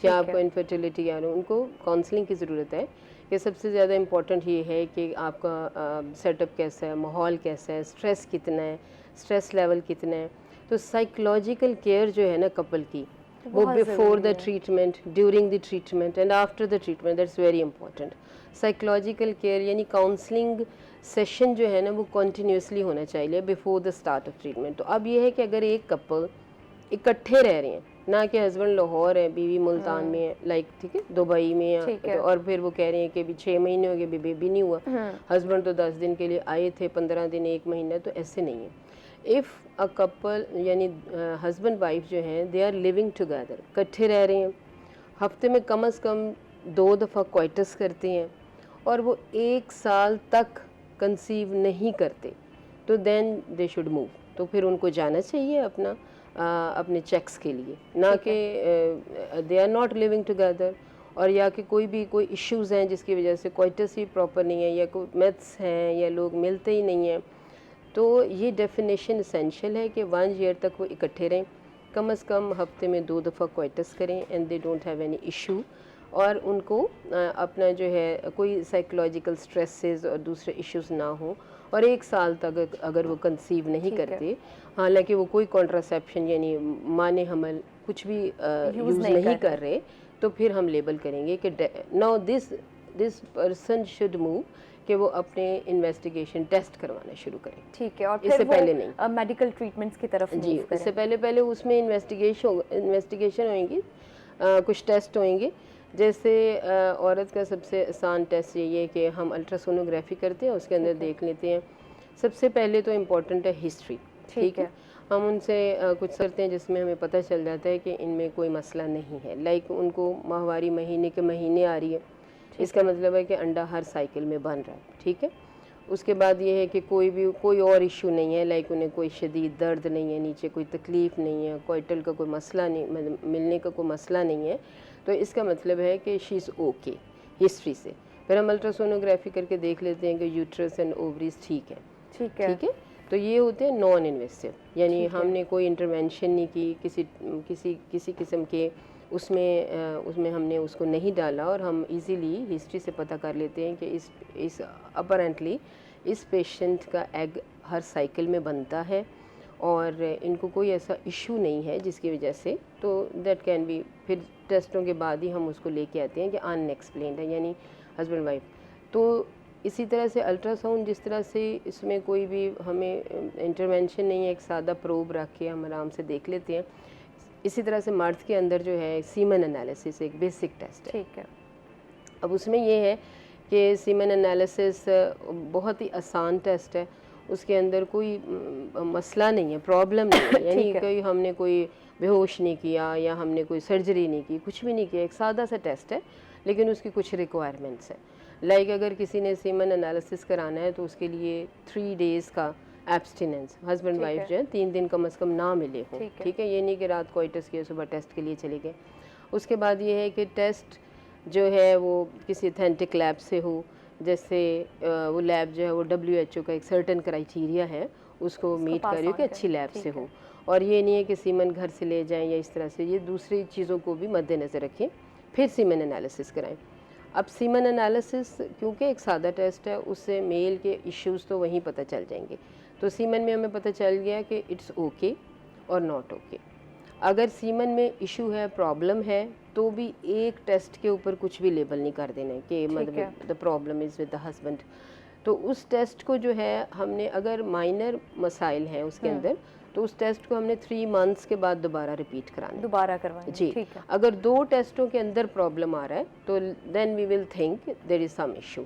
कि आपको इनफर्टिलिटी आ रही है। उनको काउंसलिंग की ज़रूरत है कि सबसे ज़्यादा इम्पॉर्टेंट ये है कि आपका सेटअप कैसा है, माहौल कैसा है, स्ट्रेस कितना है, स्ट्रेस लेवल कितना है। तो साइकोलॉजिकल केयर जो है ना कपल की, वो before the treatment, during the treatment and after the treatment, that's very important. Psychological care यानी काउंसलिंग सेशन जो है ना वो कंटिन्यूसली होना चाहिए before the start of treatment. तो अब ये है कि अगर एक कपल इकट्ठे रह रहे हैं, ना कि हस्बैंड लाहौर है, बीवी मुल्तान में है, लाइक ठीक है, दुबई में है, तो और फिर वो कह रहे हैं कि अभी 6 महीने हो गए बेबी नहीं हुआ, हस्बैंड तो 10 दिन के लिए आए थे, 15 दिन, 1 महीना, तो ऐसे नहीं है। इफ़ अ कपल यानी हस्बैंड वाइफ जो हैं दे आर लिविंग टुगेदर, इकट्ठे रह रहे हैं, हफ्ते में कम से कम 2 दफ़ा क्वाइटस करते हैं और वो 1 साल तक कंसीव नहीं करते, तो देन दे शुड मूव। तो फिर उनको जाना चाहिए अपने चेक्स के लिए, ना कि they are not living together और या कि कोई इश्यूज़ हैं जिसकी वजह से क्वाइटस ही प्रॉपर नहीं है या कोई मैथ्स हैं या लोग मिलते ही नहीं हैं। तो ये डेफिनेशन इसेंशियल है कि 1 ईयर तक वो इकट्ठे रहें, कम से कम हफ्ते में 2 दफ़ा क्वाइटस करें and they don't have any issue, और उनको अपना जो है कोई साइकोलॉजिकल स्ट्रेसेस और दूसरे इश्यूज़ ना हो, और 1 साल तक अगर वो कंसीव नहीं करते, हालांकि वो कोई कॉन्ट्रासेप्शन यानी माने हमल कुछ भी यूज़ नहीं कर रहे, तो फिर हम लेबल करेंगे कि now this person should move, कि वो अपने इन्वेस्टिगेशन टेस्ट करवाना शुरू करें। ठीक है, और फिर इससे वो पहले नहीं, मेडिकल ट्रीटमेंट्स की तरफ जी, मूव करें। इससे पहले उसमें इन्वेस्टिगेशन होंगी, कुछ टेस्ट होंगे। जैसे औरत का सबसे आसान टेस्ट यही है कि हम अल्ट्रासोनोग्राफी करते हैं, उसके अंदर देख लेते हैं। सबसे पहले तो इम्पॉर्टेंट है हिस्ट्री, ठीक है। हम उनसे कुछ करते हैं जिसमें हमें पता चल जाता है कि इनमें कोई मसला नहीं है। लाइक उनको माहवारी महीने के महीने आ रही है, इसका मतलब है कि अंडा हर साइकिल में बन रहा है, ठीक है। उसके बाद ये है कि कोई और इशू नहीं है, लाइक उन्हें कोई शदीद दर्द नहीं है, नीचे कोई तकलीफ़ नहीं है, कोइटल का कोई मसला नहीं, मतलब मिलने का कोई मसला नहीं है, तो इसका मतलब है कि शी इज़ ओके हिस्ट्री से। फिर हम अल्ट्रासोनोग्राफी करके देख लेते हैं कि यूट्रस एंड ओवरीज ठीक है, ठीक है, ठीक है। तो ये होते हैं नॉन इन्वेसिव, यानी हमने कोई इंटरवेंशन नहीं की किसी किस्म के, उसमें हमने उसको नहीं डाला, और हम इजीली हिस्ट्री से पता कर लेते हैं कि इस अपरेंटली इस पेशेंट का एग हर साइकिल में बनता है और इनको कोई ऐसा इशू नहीं है जिसकी वजह से, तो दैट कैन बी, फिर टेस्टों के बाद ही हम उसको लेके आते हैं कि अनएक्सप्लेन्ड है, यानी हस्बैंड वाइफ। तो इसी तरह से अल्ट्रासाउंड, जिस तरह से इसमें कोई भी हमें इंटरवेंशन नहीं है, एक सादा प्रोब रख के हम आराम से देख लेते हैं। इसी तरह से मर्द के अंदर जो है सीमन एनालिसिस एक बेसिक टेस्ट है, ठीक है। अब उसमें ये है कि सीमन एनालिसिस बहुत ही आसान टेस्ट है, उसके अंदर कोई मसला नहीं है, प्रॉब्लम नहीं है, यानी कोई हमने कोई बेहोश नहीं किया या हमने कोई सर्जरी नहीं की, कुछ भी नहीं किया, एक सादा सा टेस्ट है, लेकिन उसकी कुछ रिक्वायरमेंट्स हैं। लाइक अगर किसी ने सीमन एनालिसिस कराना है तो उसके लिए 3 डेज़ का एब्सटिनेंस, हस्बैंड वाइफ जो है 3 दिन कम से कम ना मिले हो, ठीक है। ये नहीं कि रात कोइटस किया सुबह टेस्ट के लिए चले गए। उसके बाद ये है कि टेस्ट जो है वो किसी ऑथेंटिक लैब से हो, जैसे वो लैब जो है वो WHO का एक सर्टेन क्राइटेरिया है, उसको मीट करिए कि अच्छी लैब से हो, और ये नहीं है कि सीमन घर से ले जाएं या इस तरह से, ये दूसरी चीज़ों को भी मद्देनज़र रखें, फिर सीमन एनालिसिस कराएं। अब सीमन एनालिसिस क्योंकि एक सादा टेस्ट है, उससे मेल के इश्यूज़ तो वहीं पता चल जाएंगे, तो सीमन में हमें पता चल गया कि इट्स ओके और नॉट ओके। अगर सीमन में इशू है, प्रॉब्लम है, तो भी एक टेस्ट के ऊपर कुछ भी लेबल नहीं कर देना कि मतलब the problem is with the husband. तो उस टेस्ट को जो है हमने, अगर माइनर मसाइल हैं उसके अंदर, तो उस टेस्ट को हमने 3 मंथ्स के बाद दोबारा रिपीट कराना, दोबारा करवाएं जी, ठीक है। अगर 2 टेस्टों के अंदर प्रॉब्लम आ रहा है तो then we will think there is some issue.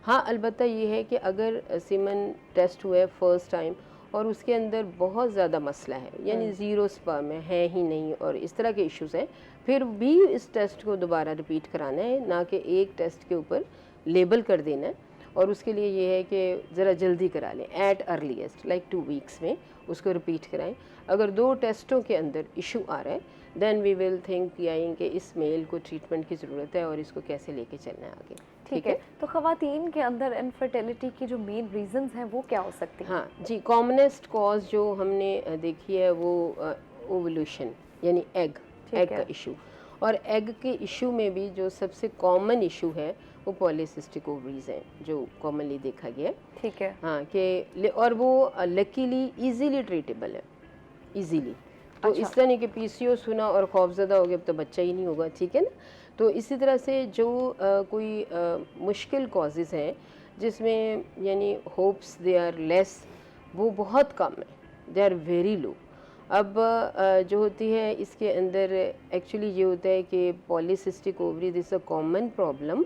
हाँ, अलबत्ता ये है कि अगर सीमन टेस्ट हुआ है फर्स्ट टाइम और उसके अंदर बहुत ज़्यादा मसला है, यानी 0 स्पर्म है ही नहीं और इस तरह के इश्यूज़ हैं, फिर भी इस टेस्ट को दोबारा रिपीट कराना है, ना कि एक टेस्ट के ऊपर लेबल कर देना है। और उसके लिए ये है कि ज़रा जल्दी करा लें, एट अर्लीस्ट लाइक 2 वीक्स में उसको रिपीट कराएं। अगर 2 टेस्टों के अंदर इशू आ रहा है, देन वी विल थिंक कि इस मेल को ट्रीटमेंट की ज़रूरत है और इसको कैसे लेके चलना है आगे, ठीक है। तो ख़वातीन के अंदर इनफर्टिलिटी की जो मेन रीजंस हैं वो क्या हो सकती हैं? हाँ जी, कॉमनेस्ट कॉज जो हमने देखी है वो ओवल्यूशन, यानी एग का इशू, और एग के इशू में भी जो सबसे कॉमन इशू है वो पॉलीसिस्टिक ओवरीज हैं, जो कॉमनली देखा गया, ठीक है। हाँ, कि और वो लकीली इजीली ट्रीटेबल है, इजीली। तो अच्छा। इस तरह नहीं कि PCO सुना और खौफजदा हो गया तो बच्चा ही नहीं होगा, ठीक है ना। तो इसी तरह से जो कोई मुश्किल कॉजेज़ हैं जिसमें यानी होप्स दे आर लेस, वो बहुत कम है, दे आर वेरी लो। अब जो होती है इसके अंदर एक्चुअली ये होता है कि polycystic ovary this a common problem,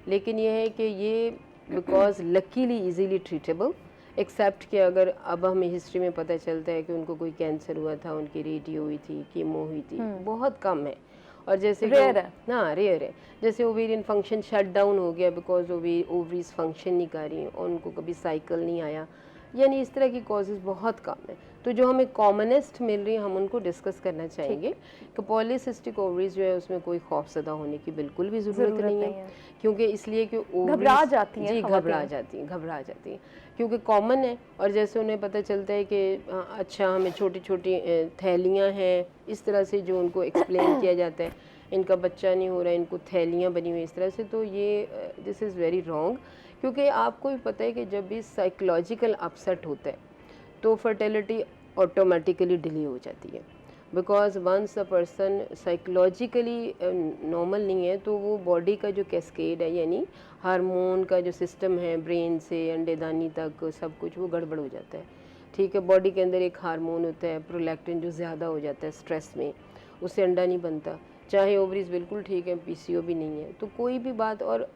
लेकिन ये है कि ये because luckily easily treatable, except कि अगर अब हमें हिस्ट्री में पता चलता है कि उनको कोई कैंसर हुआ था, उनकी रेडियो हुई थी, कीमो हुई थी, बहुत कम है। और जैसे रेयर है, हाँ रेयर है, जैसे ओवेरियन फंक्शन शट डाउन हो गया बिकॉज ओवरीज फंक्शन नहीं कर रही, उनको कभी साइकिल नहीं आया, यानी इस तरह की कॉजेज़ बहुत कम है। तो जो हमें कॉमनेस्ट मिल रही है हम उनको डिस्कस करना चाहेंगे कि पॉलीसिस्टिक ओवरीज जो है उसमें कोई खौफजदा होने की बिल्कुल भी ज़रूरत नहीं है, क्योंकि इसलिए कि घबरा जाती हैं, जी घबरा जाती हैं क्योंकि कॉमन है। और जैसे उन्हें पता चलता है कि अच्छा हमें छोटी छोटी थैलियाँ हैं, इस तरह से जो उनको एक्सप्लेन किया जाता है, इनका बच्चा नहीं हो रहा है, इनको थैलियाँ बनी हुई इस तरह से, तो ये दिस इज़ वेरी रॉन्ग। क्योंकि आपको भी पता है कि जब भी साइकोलॉजिकल अपसेट होता है तो फर्टिलिटी ऑटोमेटिकली डिले हो जाती है। Because once a person psychologically normal नहीं है तो वो बॉडी का जो कैस्केड है यानी हार्मोन का जो सिस्टम है ब्रेन से अंडेदानी तक सब कुछ वो गड़बड़ हो जाता है। ठीक है, बॉडी के अंदर एक हार्मोन होता है प्रोलैक्टिन जो ज़्यादा हो जाता है स्ट्रेस में, उससे अंडा नहीं बनता, चाहे ओवरीज बिल्कुल ठीक है, पीसीओ भी नहीं है, तो कोई भी बात। और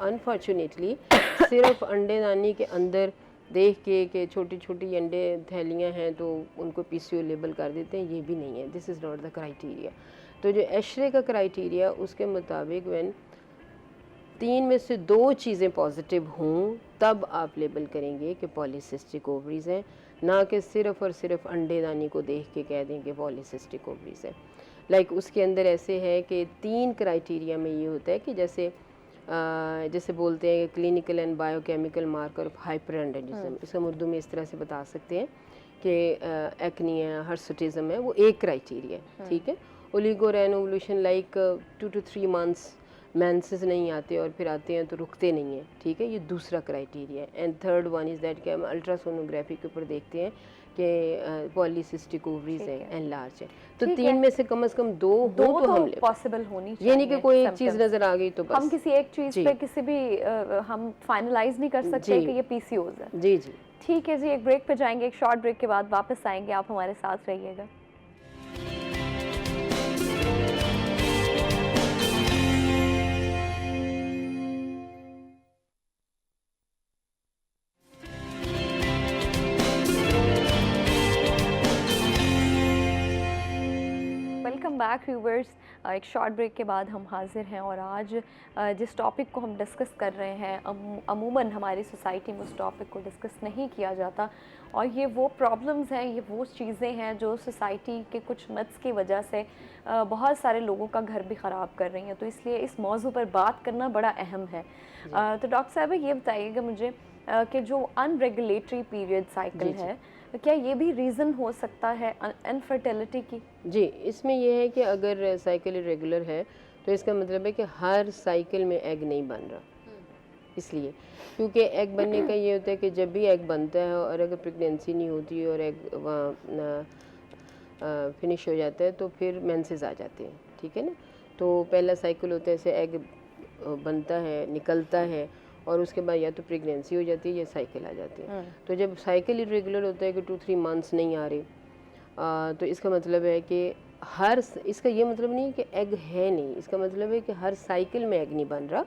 अनफॉर्चुनेटली सिर्फ अंडेदानी के अंदर देख के कि छोटी छोटी अंडे थैलियाँ हैं तो उनको पीसीओ लेबल कर देते हैं, ये भी नहीं है। This is not the criteria. तो जो एशरे का क्राइटेरिया उसके मुताबिक व्हेन 3 में से 2 चीज़ें पॉजिटिव हों तब आप लेबल करेंगे कि पॉलीसिस्टिक ओवरीज हैं, ना कि सिर्फ और सिर्फ अंडेदानी को देख के कह दें कि पॉलीसिस्टिक ओवरीज है। लाइक उसके अंदर ऐसे है कि 3 क्राइटेरिया में ये होता है कि जैसे बोलते हैं clinical and biochemical marker of hyperandrogenism, इसका उर्दू में इस तरह से बता सकते हैं कि एक्नी है, हर्सुटिज्म है, वो एक क्राइटेरिया है। ठीक है, ओलिगोरेनोवोल्यूशन लाइक 2 to 3 months मेंसेस नहीं आते और फिर आते हैं तो रुकते नहीं हैं। ठीक है, ये दूसरा क्राइटेरिया है। And third one is that कि हम अल्ट्रासोनोग्राफी के ऊपर देखते हैं कि पॉलीसिस्टिक ओवरीज है, एनलार्ज है। तो 3 में से कम 2 हो तो हम ले पॉसिबल होनी चाहिए। ये नहीं कि कोई एक चीज़ नज़र आ गई तो बस हम किसी एक चीज़ पे किसी भी हम फाइनलाइज नहीं कर सकते कि ये पीसीओज है। जी जी ठीक है जी, एक ब्रेक पे जाएंगे, एक शॉर्ट ब्रेक के बाद वापस आएंगे, आप हमारे साथ रहिएगा। Welcome back viewers. एक शॉर्ट ब्रेक के बाद हम हाजिर हैं और आज जिस टॉपिक को हम डिस्कस कर रहे हैं अमूमन हमारी सोसाइटी में उस टॉपिक को डिस्कस नहीं किया जाता, और ये वो प्रॉब्लम्स हैं, ये वो चीज़ें हैं जो सोसाइटी के कुछ मिथ्स की वजह से बहुत सारे लोगों का घर भी ख़राब कर रही हैं। तो इसलिए इस मौजू पर बात करना बड़ा अहम है। तो डॉक्टर साहब ये बताइएगा मुझे कि जो अनरेगुलेटरी पीरियड साइकिल है, क्या ये भी रीज़न हो सकता है इनफर्टिलिटी की? जी, इसमें यह है कि अगर साइकिल इरेगुलर है तो इसका मतलब है कि हर साइकिल में एग नहीं बन रहा। इसलिए क्योंकि एग बनने का ये होता है कि जब भी एग बनता है और अगर प्रेगनेंसी नहीं होती और एग वहाँ फिनिश हो जाता है तो फिर मेंसेस आ जाते हैं। ठीक है ना, तो पहला साइकिल होता है ऐसे एग बनता है, निकलता है, और उसके बाद या तो प्रेगनेंसी हो जाती है या साइकिल आ जाती है। तो जब साइकिल इरेगुलर होता है कि 2-3 months नहीं आ रहे, तो इसका मतलब है कि इसका ये मतलब नहीं है कि एग है नहीं, इसका मतलब है कि हर साइकिल में एग नहीं बन रहा।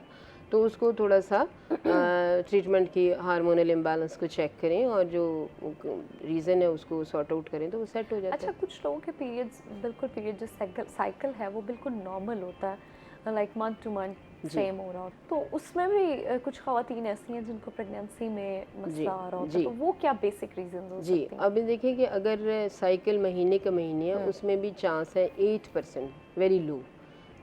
तो उसको थोड़ा सा ट्रीटमेंट की हार्मोनल इम्बैलेंस को चेक करें और जो रीज़न है उसको सॉर्ट आउट करें तो वो सेट हो जाता है। अच्छा, कुछ लोगों के पीरियड्स बिल्कुल पीरियड जो साइकिल है वो बिल्कुल नॉर्मल होता है, like month two month same हो रहा हो, तो उसमें भी कुछ ख़वातीन ऐसी हैं जिनको प्रेगनेंसी में मसला आ रहा होता है, तो वो क्या बेसिक रीजन हो सकते हैं? अभी देखिए कि अगर साइकिल महीने का महीने है उसमें भी चांस है 8%, वेरी लो।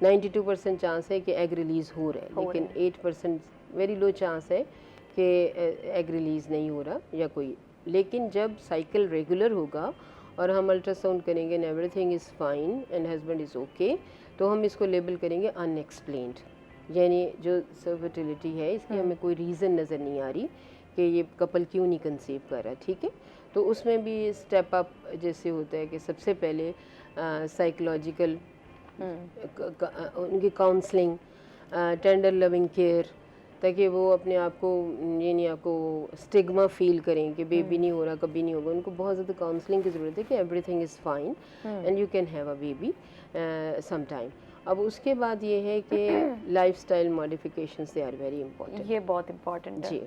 92% चांस है कि एग रिलीज़ हो रहा है, लेकिन 8% वेरी लो चांस है कि एग रिलीज़ नहीं हो रहा या कोई। लेकिन जब साइकिल रेगुलर होगा और हम अल्ट्रासाउंड करेंगे and everything is fine and husband is okay, तो हम इसको लेबल करेंगे अनएक्सप्लेन्ड, यानी जो फर्टिलिटी है इसकी हमें कोई रीज़न नज़र नहीं आ रही कि ये कपल क्यों नहीं कंसीव कर रहा। ठीक है, तो उसमें भी स्टेप अप जैसे होता है कि सबसे पहले साइकोलॉजिकल उनकी काउंसलिंग, टेंडर लविंग केयर, ताकि वो अपने आप को ये नहीं आपको स्टिग्मा फील करें कि बेबी नहीं हो रहा, कभी नहीं होगा। उनको बहुत ज़्यादा काउंसलिंग की ज़रूरत है कि everything is fine and you can have a baby some time. अब उसके बाद ये है कि lifestyle modifications they are very important. ये बहुत इंपॉर्टेंट है जी,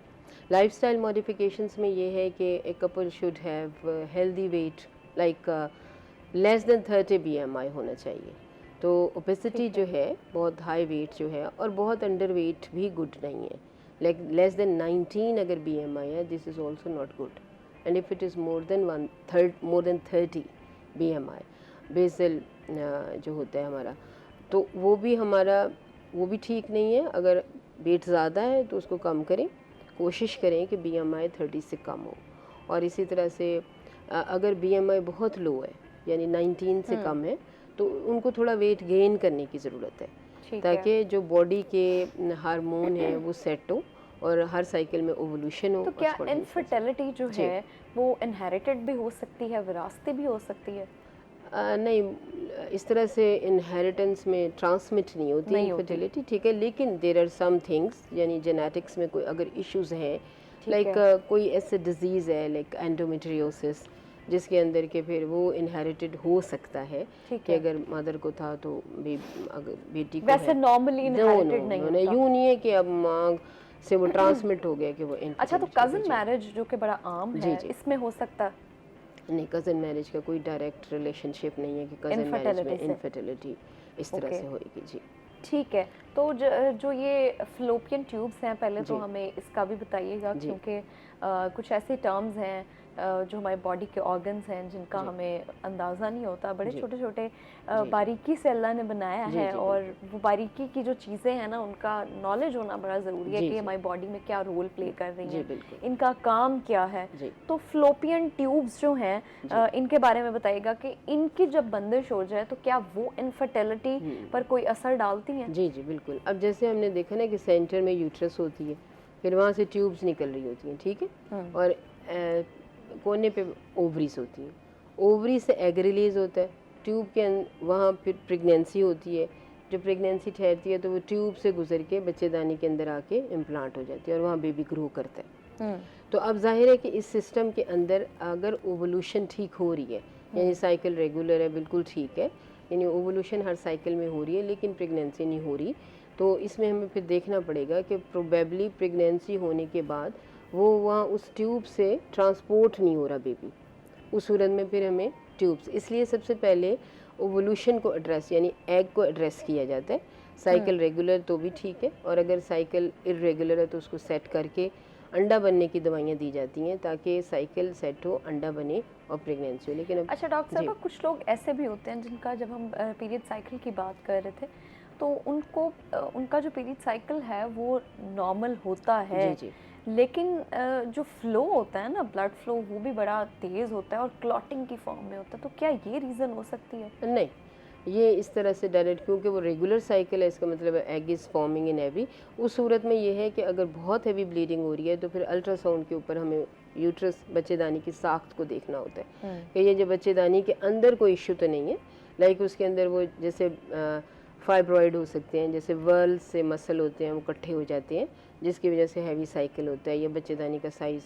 लाइफस्टाइल मॉडिफिकेशंस में ये है कि एक couple should have healthy weight, like less than 30 BMI होना चाहिए। तो ओबेसिटी जो है बहुत हाई वेट जो है और बहुत अंडर वेट भी गुड नहीं है। लाइक लेस देन 19 अगर BMI है, this is also not good, and if it is more than 30 BMI basal जो होता है हमारा, तो वो भी ठीक नहीं है। अगर वेट ज़्यादा है तो उसको कम करें, कोशिश करें कि BMI 30 से कम हो। और इसी तरह से अगर BMI बहुत लो है यानी 19 से कम है तो उनको थोड़ा वेट गेन करने की ज़रूरत है, ताकि जो बॉडी के हार्मोन है वो सेट हो और हर साइकिल में ओवोल्यूशन हो। तो क्या इनफर्टिलिटी जो है वो इनहेरिटेड भी हो सकती है, विरासती भी हो सकती है? नहीं, इस तरह से इनहेरिटेंस में ट्रांसमिट नहीं होती नहीं होती। इनफर्टिलिटी, ठीक है, लेकिन देर आर सम थिंग्स, यानी जेनेटिक्स में कोई अगर इश्यूज हैं, लाइक कोई ऐसे डिजीज़ है लाइक एंडोमेट्रियोसिस, जिसके अंदर के फिर वो इनहेरिटेड हो सकता है ठीक कि है। अगर मदर को था तो अगर बेटी को वैसे है। नॉर्मली इनहेरिटेड नहीं नहीं, होता। यूँ नहीं है कि अब माँ से वो ट्रांसमिट हो गया कि वो अच्छा, तो infertility कजन जी। मैरिज जो कि बड़ा आम जी, है, जी। इसमें हो सकता? नहीं, कज़न मैरिज का कोई डायरेक्ट रिलेशनशिप नहीं है कि कज़न मैरिज में Infertility से। इनफर्टिलिटी इस तरह Okay. से होएगी जी। ठीक है, तो जो ये फ्लोपियन ट्यूब्स हैं, पहले तो जी। हमें इसका भी बताइएगा, जी। क्योंकि कुछ ऐसे टर्म्स हैं जो हमारे बॉडी के ऑर्गन्स हैं जिनका जी। हमें अंदाज़ा नहीं होता, बड़े जी। छोटे छोटे जी। बारीकी से अल्लाह ने बनाया जी, है, जी, और बिल्कुल। वो बारीकी की जो चीज़ें हैं ना, उनका नॉलेज होना बड़ा ज़रूरी है जी, कि जी। हमारी बॉडी में क्या रोल प्ले कर रही जी, हैं, बिल्कुल। इनका काम क्या है। जी। तो फ्लोपियन ट्यूब्स जो हैं, जी। इनके बारे में बताइएगा कि इनकी जब बंदिश हो जाए तो क्या वो इनफर्टिलिटी पर कोई असर डालती हैं? जी, जी, बिल्कुल। अब जैसे हमने देखा ना कि सेंटर में यूट्रस होती है, फिर वहाँ से ट्यूब्स निकल रही होती हैं, ठीक है, और कोने पे ओवरीज होती हैं, ओवरी से एग रिलीज होता है, ट्यूब के वहाँ फिर प्रेगनेंसी होती है, जो प्रेगनेंसी ठहरती है तो वो ट्यूब से गुजर के बच्चेदानी के अंदर आके इम्प्लांट हो जाती है और वहाँ बेबी ग्रो करता है। तो अब जाहिर है कि इस सिस्टम के अंदर अगर ओवोल्यूशन ठीक हो रही है, यानी साइकिल रेगुलर है, बिल्कुल ठीक है, यानी ओवोल्यूशन हर साइकिल में हो रही है, लेकिन प्रेगनेंसी नहीं हो रही, तो इसमें हमें फिर देखना पड़ेगा कि प्रोबेबली प्रेगनेंसी होने के बाद वो वहाँ उस ट्यूब से ट्रांसपोर्ट नहीं हो रहा बेबी, उस सूरत में फिर हमें ट्यूब्स, इसलिए सबसे पहले ओवोल्यूशन को एड्रेस, यानी एग को एड्रेस किया जाता है। साइकिल रेगुलर तो भी ठीक है, और अगर साइकिल इरेगुलर है तो उसको सेट करके अंडा बनने की दवाइयाँ दी जाती हैं ताकि साइकिल सेट हो, अंडा बने और प्रेगनेंसी हो। लेकिन अब अच्छा डॉक्टर जी। साहब, कुछ लोग ऐसे भी होते हैं जिनका, जब हम पीरियड साइकिल की बात कर रहे थे, तो उनको उनका जो पीरियड साइकिल है वो नॉर्मल होता है, जी, जी। लेकिन जो फ्लो होता है ना, ब्लड फ्लो, वो भी बड़ा तेज़ होता है और क्लॉटिंग की फॉर्म में होता है, तो क्या ये रीज़न हो सकती है? नहीं, ये इस तरह से डायरेक्ट, क्योंकि वो रेगुलर साइकिल है, इसका मतलब egg is forming in every, उस सूरत में ये है कि अगर बहुत हैवी ब्लीडिंग हो रही है तो फिर अल्ट्रासाउंड के ऊपर हमें यूट्रस, बच्चेदानी की साख्त को देखना होता है कि ये जो बच्चेदानी के अंदर कोई इश्यू तो नहीं है, लाइक उसके अंदर वो जैसे फाइब्रॉइड हो सकते हैं, जैसे वर्ल से मसल होते हैं वो इकट्ठे हो जाते हैं, जिसकी वजह से हैवी साइकिल होता है, या बच्चेदानी का साइज़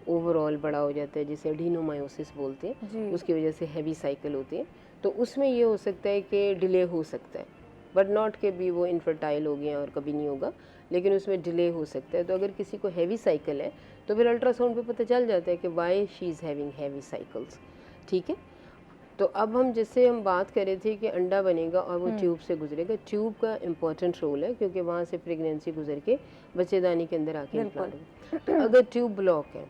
ओवरऑल बड़ा हो जाता है, जिसे एडिनोमायोसिस बोलते हैं, जी। उसकी वजह से हैवी साइकिल होती है, तो उसमें ये हो सकता है कि डिले हो सकता है, बट नॉट के भी वो इनफर्टाइल हो गया और कभी नहीं होगा, लेकिन उसमें डिले हो सकता है। तो अगर किसी को हैवी साइकिल है तो फिर अल्ट्रासाउंड पे पता चल जाता है कि why she is having heavy cycles, ठीक है। तो अब हम जैसे हम बात कर रहे थे कि अंडा बनेगा और वो ट्यूब से गुजरेगा, ट्यूब का इम्पोर्टेंट रोल है, क्योंकि वहाँ से प्रेगनेंसी गुजर के बच्चेदानी के अंदर आके इम्प्लांट होगा। तो अगर ट्यूब ब्लॉक है,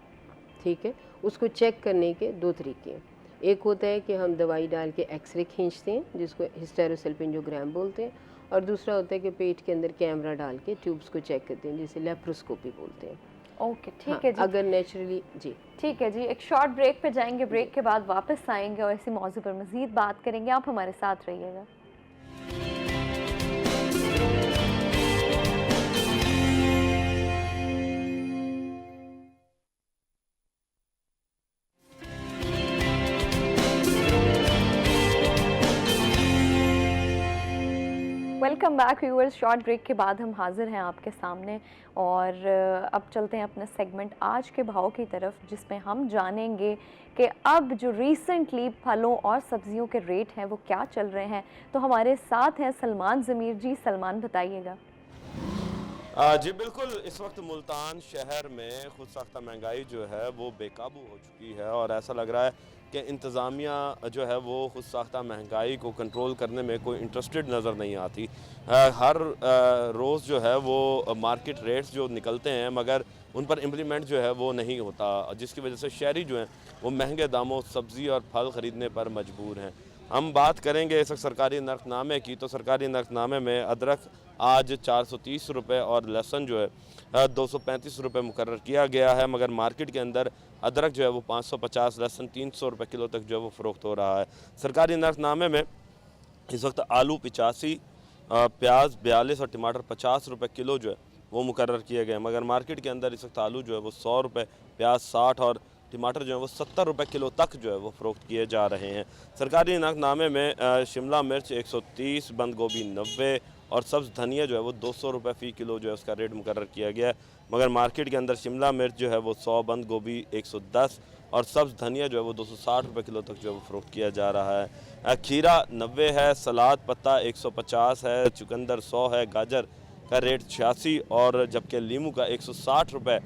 ठीक है, उसको चेक करने के दो तरीके हैं। एक होता है कि हम दवाई डाल के एक्सरे खींचते हैं, जिसको हिस्टेरोसल्पिंजोग्राम बोलते हैं, और दूसरा होता है कि पेट के अंदर कैमरा डाल के ट्यूब्स को चेक करते हैं, जिसे लेप्रोस्कोपी बोलते हैं। ओके, ठीक हाँ, है जी। अगर नेचुरली जी। ठीक है जी, एक शॉर्ट ब्रेक पे जाएंगे, ब्रेक के बाद वापस आएंगे और इसी मौजू पर मज़ीद बात करेंगे। आप हमारे साथ रहिएगा। Welcome back viewers. Short break के बाद हम हाजिर हैं आपके सामने, और अब चलते हैं अपने सेगमेंट आज के भाव की तरफ, जिसमें हम जानेंगे कि अब जो रिसेंटली फलों और सब्जियों के रेट हैं वो क्या चल रहे हैं। तो हमारे साथ हैं सलमान ज़मीर जी। सलमान, बताइएगा। जी बिल्कुल, इस वक्त मुल्तान शहर में खुद साख्ता महंगाई जो है वो बेकाबू हो चुकी है, और ऐसा लग रहा है कि इंतज़ामिया जो है वो खुद साख्ता महंगाई को कंट्रोल करने में कोई इंटरेस्टेड नज़र नहीं आती। हर रोज़ जो है वो मार्केट रेट्स जो निकलते हैं, मगर उन पर इम्प्लीमेंट जो है वो नहीं होता, जिसकी वजह से शहरी जो हैं वो महंगे दामों सब्ज़ी और फल ख़रीदने पर मजबूर हैं। हम बात करेंगे इस सरकारी नरखनामे की, तो सरकारी नरखनामे में अदरक आज 430 रुपये और लहसुन जो है 235 रुपये मुकर्रर किया गया है, मगर मार्केट के अंदर अदरक जो है वो 550, लहसुन 300 रुपये किलो तक जो है वो फ़रोख्त हो रहा है। सरकारी नरखनामे में इस वक्त आलू 85, प्याज 42 और टमाटर 50 रुपये किलो जो है वो मुकर्रर किए गए, मगर मार्केट के अंदर इस वक्त आलू जो है वो 100 रुपये, प्याज 60 और टमाटर जो है वो 70 रुपये किलो तक जो है वो फ़रोख्त किए जा रहे हैं। सरकारी नक़दनामे में शिमला मिर्च 130, बंद गोभी 90 और सब्ज़ धनिया जो है वो 200 रुपये फ़ी किलो जो है उसका रेट मुकर्रर किया गया है। मगर मार्केट के अंदर शिमला मिर्च जो है वो 100, बंद गोभी 110 और सब्ज़ धनिया जो है वो 260 रुपये किलो तक जो है वो फ़रोख्त किया जा रहा है। खीरा 90 है, सलाद पत्ता 150 है, चुकंदर 100 है, गाजर का रेट 86 और जबकि लीमू का 160 रुपये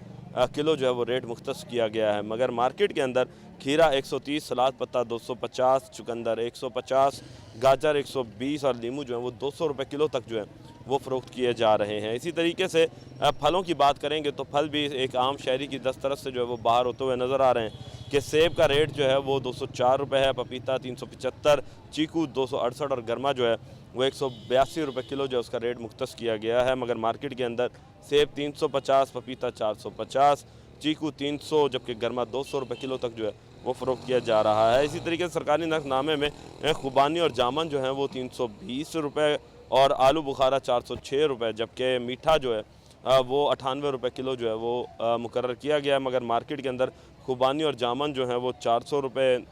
किलो जो है वो रेट मुख्तस किया गया है। मगर मार्केट के अंदर खीरा 130, सलाद पत्ता 250, चुकंदर 150, गाजर 120 और लीमू जो है वो 200 रुपये किलो तक जो है वो फ़रोख्त किए जा रहे हैं। इसी तरीके से फलों की बात करेंगे तो फल भी एक आम शहरी की दस्तरस से जो है वो बाहर होते हुए नज़र आ रहे हैं कि सेब का रेट जो है वो 204 रुपये है, पपीता 375, चीकू 268 और गर्मा जो है वो 182 रुपये किलो जो है उसका रेट मुख्तस किया गया है। मगर मार्केट के अंदर सेब 350, पपीता 450, चीकू 300 जबकि गर्मा 200 रुपये किलो तक जो है वो फ़रोख्त किया जा रहा है। इसी तरीके से सरकारी नक़दनामे में खुबानी और जामन जो है वो 320 रुपये और आलू बुखारा 406 रुपये जबकि मीठा जो है वो 98 रुपये किलो जो है वो मुकर्रर किया गया है। मगर मार्केट के अंदर खुबानी और जामन जो है वो 400 रुपये,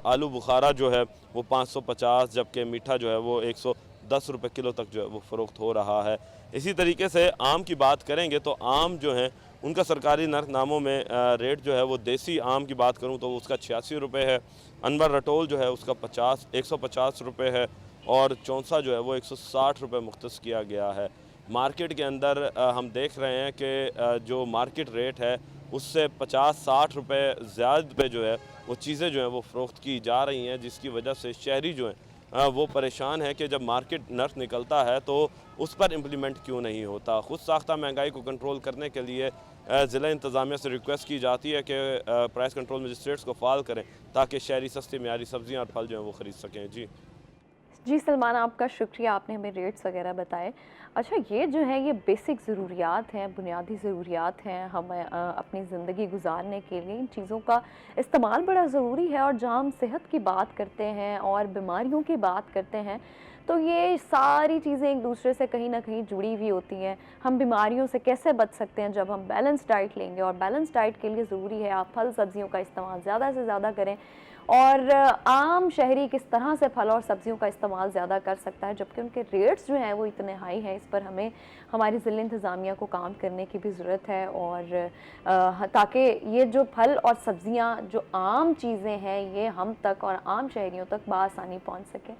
आलू बुखारा जो है वो 550 जबकि मीठा जो है वो 110 रुपये किलो तक जो है वो फ़रोख्त हो रहा है। इसी तरीके से आम की बात करेंगे तो आम जो है उनका सरकारी नरनामों में रेट जो है वो देसी आम की बात करूं तो उसका 86 रुपये है, अनवर रटोल जो है उसका 150 रुपये है और चौंसा जो है वो 160 रुपये मुख्तस किया गया है। मार्केट के अंदर हम देख रहे हैं कि जो मार्केट रेट है उससे 50-60 रुपये ज़्यादा पे जो है वो चीज़ें जो हैं वो फ़रोख्त की जा रही हैं, जिसकी वजह से शहरी जो हैं वो परेशान है कि जब मार्केट नर्ख निकलता है तो उस पर इम्प्लीमेंट क्यों नहीं होता। ख़ुद साख्ता महंगाई को कंट्रोल करने के लिए ज़िला इंतज़ामिया से रिक्वेस्ट की जाती है कि प्राइस कंट्रोल मजिस्ट्रेट्स को फ़ाल करें ताकि शहरी सस्ती मियारी सब्ज़ियाँ और फल जो हैं वो ख़रीद सकें। जी सलमान, आपका शुक्रिया, आपने हमें रेट्स वगैरह बताए। अच्छा, ये जो है ये बेसिक ज़रूरियात हैं, बुनियादी ज़रूरियात हैं, हम अपनी ज़िंदगी गुजारने के लिए इन चीज़ों का इस्तेमाल बड़ा ज़रूरी है। और जहाँ हम सेहत की बात करते हैं और बीमारियों की बात करते हैं तो ये सारी चीज़ें एक दूसरे से कहीं ना कहीं जुड़ी हुई होती हैं। हम बीमारियों से कैसे बच सकते हैं जब हम बैलेंस डाइट लेंगे, और बैलेंस डाइट के लिए ज़रूरी है आप फल सब्ज़ियों का इस्तेमाल ज़्यादा से ज़्यादा करें। और आम शहरी किस तरह से फल और सब्जियों का इस्तेमाल ज़्यादा कर सकता है जबकि उनके रेट्स जो हैं वो इतने हाई हैं, इस पर हमें हमारी ज़िला इंतज़ामिया को काम करने की भी ज़रूरत है। और ताकि ये जो फल और सब्जियां जो आम चीज़ें हैं ये हम तक और आम शहरियों तक बआसानी पहुंच सकें।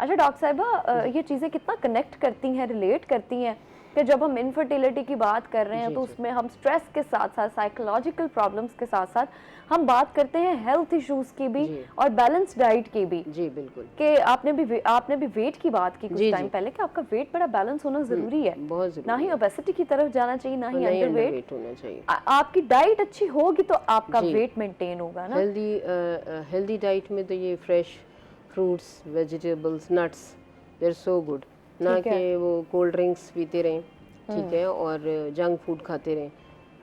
अच्छा डॉक्टर साहिबा, ये चीज़ें कितना कनेक्ट करती हैं, रिलेट करती हैं कि जब हम इनफर्टिलिटी की बात कर रहे हैं तो उसमें हम स्ट्रेस के साथ साथ साइकोलॉजिकल प्रॉब्लम्स के साथ साथ हम बात करते हैं हेल्थ इश्यूज की भी और बैलेंस डाइट की भी। जी बिल्कुल। कि आपने भी वेट की बात की कुछ टाइम पहले कि आपका वेट बड़ा बैलेंस होना जरूरी है, बहुत जरूरी, ना ही ओबेसिटी की तरफ जाना चाहिए ना ही अंडरवेट होना चाहिए। आपकी डाइट अच्छी होगी तो आपका वेट मेंटेन होगा ना। हेल्दी डाइट में तो ये fresh fruits, vegetables, nuts, they are so good, ना कि वो कोल्ड ड्रिंक्स पीते रहें, ठीक है, और जंक फूड खाते रहें,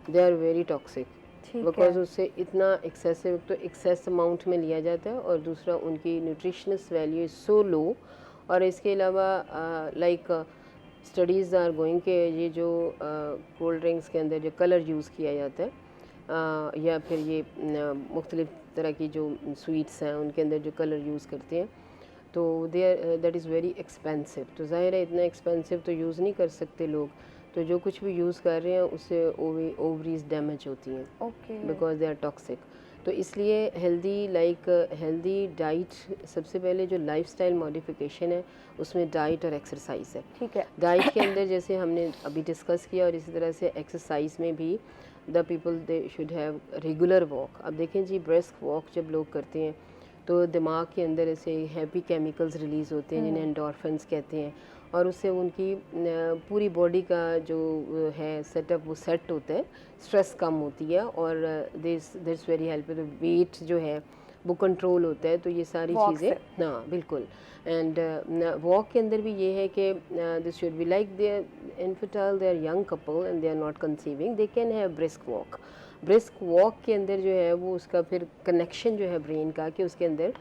they are very toxic because उससे इतना एक्सेसिव, तो एक्सेस अमाउंट में लिया जाता है और दूसरा उनकी न्यूट्रिशनस वैल्यू इज़ सो लो। और इसके अलावा लाइक स्टडीज़ आर गोइंग के ये जो कोल्ड ड्रिंक्स के अंदर जो कलर यूज़ किया जाता है या फिर ये मुख्तलिफ़ तरह की जो स्वीट्स हैं उनके अंदर जो कलर यूज़ करते हैं तो दैट इज़ वेरी एक्सपेंसिव। तो ज़ाहिर है इतना एक्सपेंसिव तो यूज़ नहीं कर सकते लोग, तो जो कुछ भी यूज़ कर रहे हैं उससे ओवरीज डैमेज होती हैं बिकॉज दे आर टॉक्सिक। तो इसलिए हेल्दी डाइट, सबसे पहले जो लाइफस्टाइल मॉडिफिकेशन है उसमें डाइट और एक्सरसाइज है। ठीक है, डाइट के अंदर जैसे हमने अभी डिस्कस किया और इसी तरह से एक्सरसाइज में भी the people they should have regular walk. अब देखें जी, ब्रिस्क वॉक जब लोग करते हैं तो दिमाग के अंदर ऐसे हैप्पी केमिकल्स रिलीज़ होते हैं जिन्हें एंडोर्फिन्स कहते हैं और उससे उनकी पूरी बॉडी का जो है सेटअप वो सेट होता है, स्ट्रेस कम होती है और दिस वेरी हेल्प। वेट जो है वो कंट्रोल होता है। तो ये सारी चीज़ें, हाँ बिल्कुल। एंड वॉक के अंदर भी ये है कि this should be like they are infertile, they are young couple and they are not conceiving, they can have brisk walk. Brisk walk के अंदर जो है वो उसका फिर कनेक्शन जो है ब्रेन का, कि उसके अंदर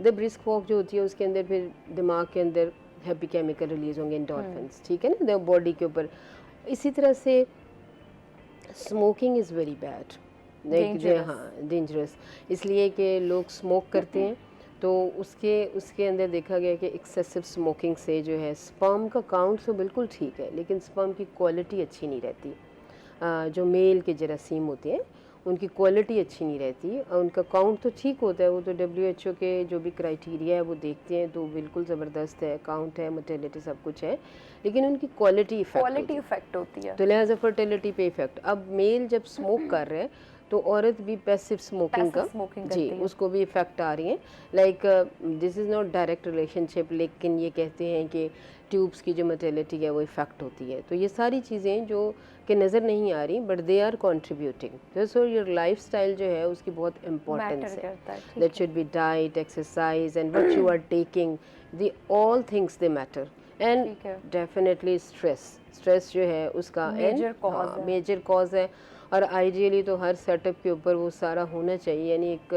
द ब्रिस्क वॉक जो होती है उसके अंदर फिर दिमाग के अंदर हैप्पी केमिकल रिलीज होंगे, एंडोर्फिन्स, ठीक है ना, बॉडी के ऊपर। इसी तरह से smoking is very bad, Dangerous. हाँ डेंजरस, इसलिए कि लोग स्मोक करते हैं तो उसके अंदर देखा गया कि एक्सेसिव स्मोकिंग से जो है स्पर्म का काउंट तो बिल्कुल ठीक है, लेकिन स्पर्म की क्वालिटी अच्छी नहीं रहती। जो मेल के जरासीम होते हैं उनकी क्वालिटी अच्छी नहीं रहती, और उनका काउंट तो ठीक होता है, वो तो WHO के जो भी क्राइटेरिया है वो देखते हैं तो बिल्कुल ज़बरदस्त है, काउंट है, मोटेलिटी सब कुछ है, लेकिन उनकी क्वालिटी इफेक्ट होती है। तो लिहाजा फर्टिलिटी पे इफेक्ट। अब मेल जब स्मोक कर रहे हैं तो औरत भी पैसिव स्मोकिंग का जी उसको भी इफ़ेक्ट आ रही है। Like this is not direct relationship, लेकिन ये कहते हैं कि ट्यूब्स की जो मोटेलिटी है वो इफ़ेक्ट होती है। तो ये सारी चीज़ें जो कि नज़र नहीं आ रही but they are contributing. So your lifestyle जो है उसकी बहुत इम्पोर्टेंस है। That should be diet, exercise and what you are taking, the all things they matter. And definitely stress जो है उसका मेजर कॉज है। और आइडियली तो हर सेटअप के ऊपर वो सारा होना चाहिए, यानी एक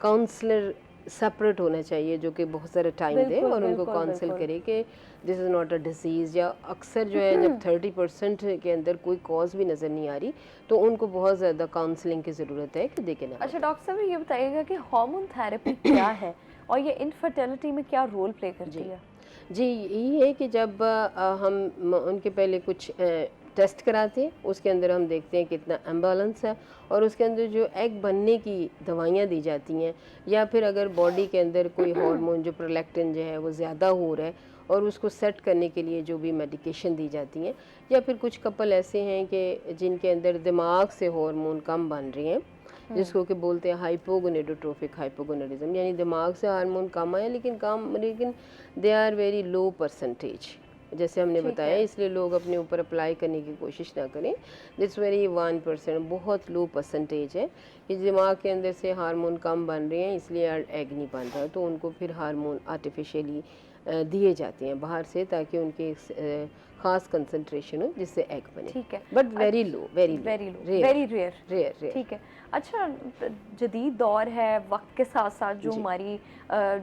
काउंसलर सेपरेट होना चाहिए जो कि बहुत सारा टाइम दे और उनको काउंसिल करे कि this is not a disease. या अक्सर जो है जब 30% के अंदर कोई कॉज भी नज़र नहीं आ रही तो उनको बहुत ज़्यादा काउंसलिंग की ज़रूरत है कि देखें ना। अच्छा डॉक्टर साहब ये बताइएगा कि हार्मोन थेरेपी क्या है और ये इनफर्टिलिटी में क्या रोल प्ले करती है? जी यही है कि जब हम उनके पहले कुछ टेस्ट कराते हैं, उसके अंदर हम देखते हैं कितना एम्बेलेंस है, और उसके अंदर जो एग बनने की दवाइयाँ दी जाती हैं, या फिर अगर बॉडी के अंदर कोई हार्मोन जो प्रोलैक्टिन जो है वो ज़्यादा हो रहा है और उसको सेट करने के लिए जो भी मेडिकेशन दी जाती हैं, या फिर कुछ कपल ऐसे हैं कि जिनके अंदर दिमाग से हार्मोन कम बन रही हैं जिसको कि बोलते हैं हाइपोगोनेडोट्रोफिक हाइपोगोनेडिज्म, यानी दिमाग से हार्मोन कम आए लेकिन they are very low percentage, जैसे हमने बताया, इसलिए लोग अपने ऊपर अप्लाई करने की कोशिश ना करें। दिट्स वेरी 1%, बहुत लो परसेंटेज है कि दिमाग के अंदर से हार्मोन कम बन रहे हैं इसलिए एग नहीं बन रहा, तो उनको फिर हार्मोन आर्टिफिशियली दिए जाते हैं बाहर से ताकि उनके खास कंसंट्रेशन हो जिससे एग बने। ठीक है, but very low, very rare. ठीक है। अच्छा जदीद दौर है, वक्त के साथ साथ जो हमारी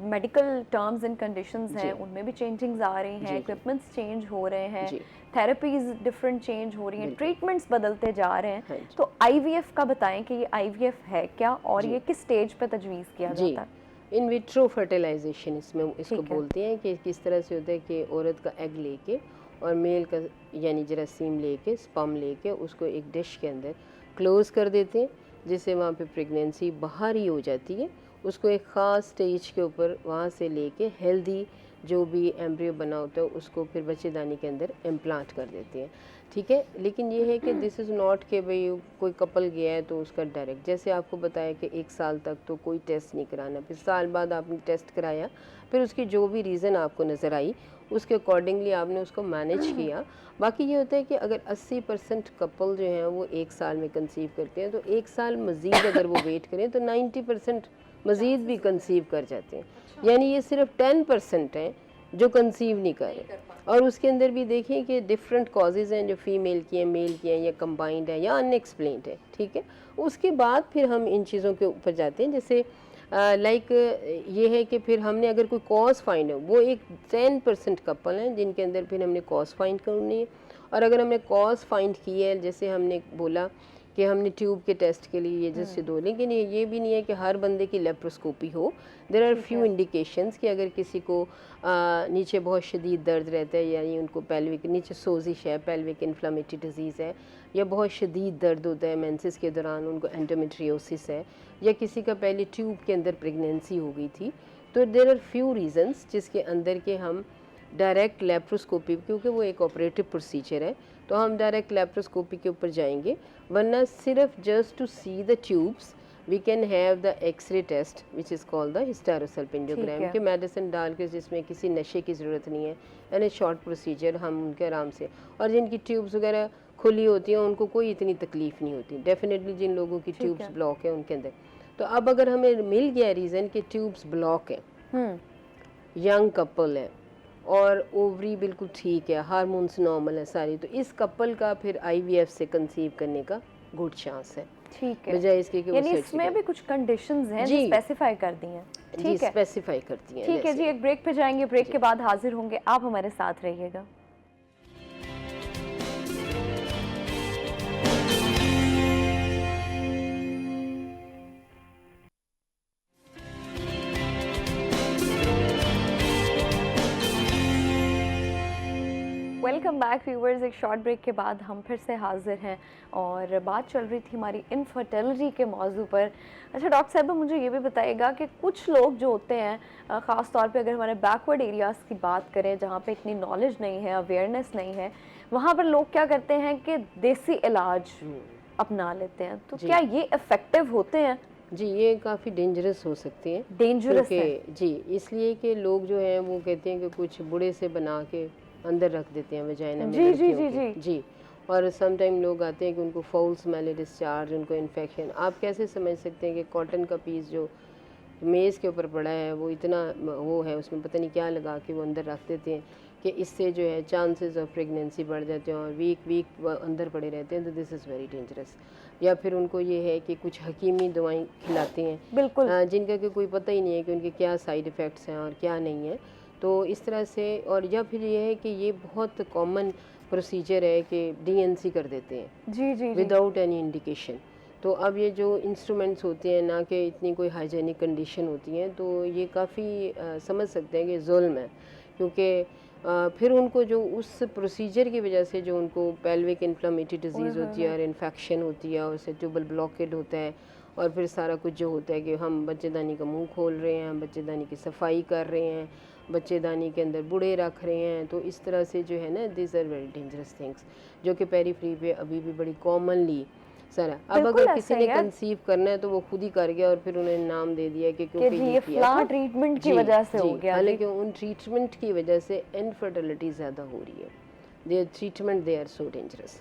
मेडिकल टर्म्स एंड कंडीशंस हैं उनमें भी चेंजिंग्स आ रही हैं, इक्विपमेंट्स चेंज हो रहे हैं, थेरेपीज डिफरेंट चेंज हो रही हैं, ट्रीटमेंट्स बदलते जा रहे हैं। तो IVF का बताएं कि ये IVF है क्या और ये किस स्टेज पे तजवीज़ किया जाता है? इन विट्रो फर्टिलाइजेशन इसको बोलते हैं कि किस तरह से होता है कि औरत का एग लेके और मेल का यानी जरासीम लेके स्पर्म लेके उसको एक डिश के अंदर क्लोज कर देते हैं जिससे वहाँ पे प्रेगनेंसी बाहर ही हो जाती है। उसको एक ख़ास स्टेज के ऊपर वहाँ से लेके हेल्दी जो भी एम्ब्रियो बना होता है उसको फिर बच्चेदानी के अंदर इम्प्लांट कर देते हैं। ठीक है, लेकिन ये है कि दिस इज़ नॉट कि भाई कोई कपल गया है तो उसका डायरेक्ट, जैसे आपको बताया कि 1 साल तक तो कोई टेस्ट नहीं कराना, फिर साल बाद आपने टेस्ट कराया, फिर उसकी जो भी रीज़न आपको नज़र आई उसके अकॉर्डिंगली आपने उसको मैनेज किया। बाकी ये होता है कि अगर 80% कपल जो हैं वो 1 साल में कंसीव करते हैं तो 1 साल मज़ीद अगर वो वेट करें तो 90% मज़ीद भी कंसीव कर जाते हैं। यानी ये सिर्फ 10% हैं जो कंसीव नहीं कर रहे। और उसके अंदर भी देखें कि डिफरेंट कॉजेज़ हैं जो फीमेल की हैं, मेल की हैं, या कंबाइंड है या अनएक्सप्लेन्ड है। ठीक है, उसके बाद फिर हम इन चीज़ों के ऊपर जाते हैं, जैसे लाइक ये है कि फिर हमने अगर कोई कॉज फाइंड है, वो एक 10% कपल हैं जिनके अंदर फिर हमने कॉज फाइंड करनी है। और अगर हमने कॉज फाइंड की है, जैसे हमने बोला कि हमने ट्यूब के टेस्ट के लिए ये जैसे दो, लेकिन ये भी नहीं है कि हर बंदे की लेप्रोस्कोपी हो। देयर आर फ्यू इंडिकेशंस कि अगर किसी को नीचे बहुत शदीद दर्द रहता है, यानी उनको पेल्विक नीचे सोजिश है, पेल्विक इन्फ्लामेटरी डिजीज़ है, या बहुत शदीद दर्द होता है मेंसेस के दौरान, उनको एंडोमेट्रियोसिस है, या किसी का पहले ट्यूब के अंदर प्रेगनेंसी हो गई थी, तो देयर आर फ्यू रीज़न्स जिसके अंदर के हम डायरेक्ट लेप्रोस्कोपी, क्योंकि वो एक ऑपरेटिव प्रोसीजर है, तो हम डायरेक्ट लेप्रोस्कोपी के ऊपर जाएंगे। वरना सिर्फ just to see the tubes we can have the x ray test which is called the hysterosalpingogram, के मेडिसिन डाल के जिसमें किसी नशे की ज़रूरत नहीं है, यानी शॉर्ट प्रोसीजर, हम उनके आराम से, और जिनकी ट्यूब्स वगैरह खुली होती हैं उनको कोई इतनी तकलीफ़ नहीं होती। डेफिनेटली जिन लोगों की ट्यूब्स ब्लॉक है उनके अंदर, तो अब अगर हमें मिल गया रीज़न कि ट्यूब्स ब्लॉक है, यंग कपल है और ओवरी बिल्कुल ठीक है, हार्मोन्स नॉर्मल है सारी, तो इस कपल का फिर IVF से कंसीव करने का गुड चांस है। ठीक है, बजाय इसके कि यानी इसमें भी कुछ कंडीशंस हैं जो स्पेसिफाई कर दी हैं। ठीक है, स्पेसिफाई करती हैं। ठीक है जी, एक ब्रेक पे जाएंगे, ब्रेक के बाद हाजिर होंगे, आप हमारे साथ रहिएगा। Welcome back viewers. एक शॉर्ट ब्रेक के बाद हम फिर से हाजिर हैं और बात चल रही थी हमारी इनफर्टिलिटी के मौजू पर। अच्छा डॉक्टर साहब, मुझे ये भी बताइएगा कि कुछ लोग जो होते हैं, ख़ास तौर पे अगर हमारे बैकवर्ड एरियाज़ की बात करें जहाँ पे इतनी नॉलेज नहीं है, अवेयरनेस नहीं है, वहाँ पर लोग क्या करते हैं कि देसी इलाज अपना लेते हैं। तो क्या ये इफ़ेक्टिव होते हैं? जी, ये काफ़ी डेंजरस हो सकती हैं। डेंजरस है? जी, इसलिए कि लोग जो हैं वो कहते हैं कि कुछ बूढ़े से बना के अंदर रख देते हैं वजाइना में जी जी लड़कियों जी के। जी जी, और सम टाइम लोग आते हैं कि उनको फाउल स्मेल डिस्चार्ज, उनको इन्फेक्शन। आप कैसे समझ सकते हैं कि कॉटन का पीस जो मेज़ के ऊपर पड़ा है वो इतना वो है, उसमें पता नहीं क्या लगा के वो अंदर रख देते हैं कि इससे जो है चांसेस ऑफ प्रेगनेंसी बढ़ जाते हैं और वीक अंदर पड़े रहते हैं। तो दिस इज़ वेरी डेंजरस। या फिर उनको ये है कि कुछ हकीमी दवाएं खिलाते हैं बिल्कुल। जिनका कि कोई पता ही नहीं है कि उनके क्या साइड इफ़ेक्ट्स हैं और क्या नहीं है। तो इस तरह से, और या फिर ये है कि ये बहुत कॉमन प्रोसीजर है कि डीएनसी कर देते हैं जी जी जी विदाउट एनी इंडिकेशन। तो अब ये जो इंस्ट्रूमेंट्स होते हैं ना कि इतनी कोई हाइजेनिक कंडीशन होती हैं, तो ये काफ़ी समझ सकते हैं कि जुल्म है, क्योंकि फिर उनको जो उस प्रोसीजर की वजह से जो उनको पेल्विक इन्फ्लेमेटरी डिजीज़ होती है और इन्फेक्शन होती है और उससे ट्यूबल ब्लॉकेड होता है, और फिर सारा कुछ जो होता है कि हम बच्चेदानी का मुंह खोल रहे हैं, बच्चेदानी की सफाई कर रहे हैं, बच्चेदानी के अंदर बूढ़े रख रहे हैं। तो इस तरह से जो है ना, this are very dangerous things जो कि पेरीफ्री पे अभी भी बड़ी कॉमनली सर। अब बिल्कुल अगर किसी ऐसा ने ही है। कंसीव करना है तो वो खुद ही कर गया और फिर उन्होंने नाम दे दिया कि कि क्योंकि जी ये ये किया फ्ला था। ट्रीटमेंट की जी, वजह से हो जी, गया। जी। हालांकि उन ट्रीटमेंट की वजह से इनफर्टिलिटी ज़्यादा हो रही है। Their treatment they are so dangerous.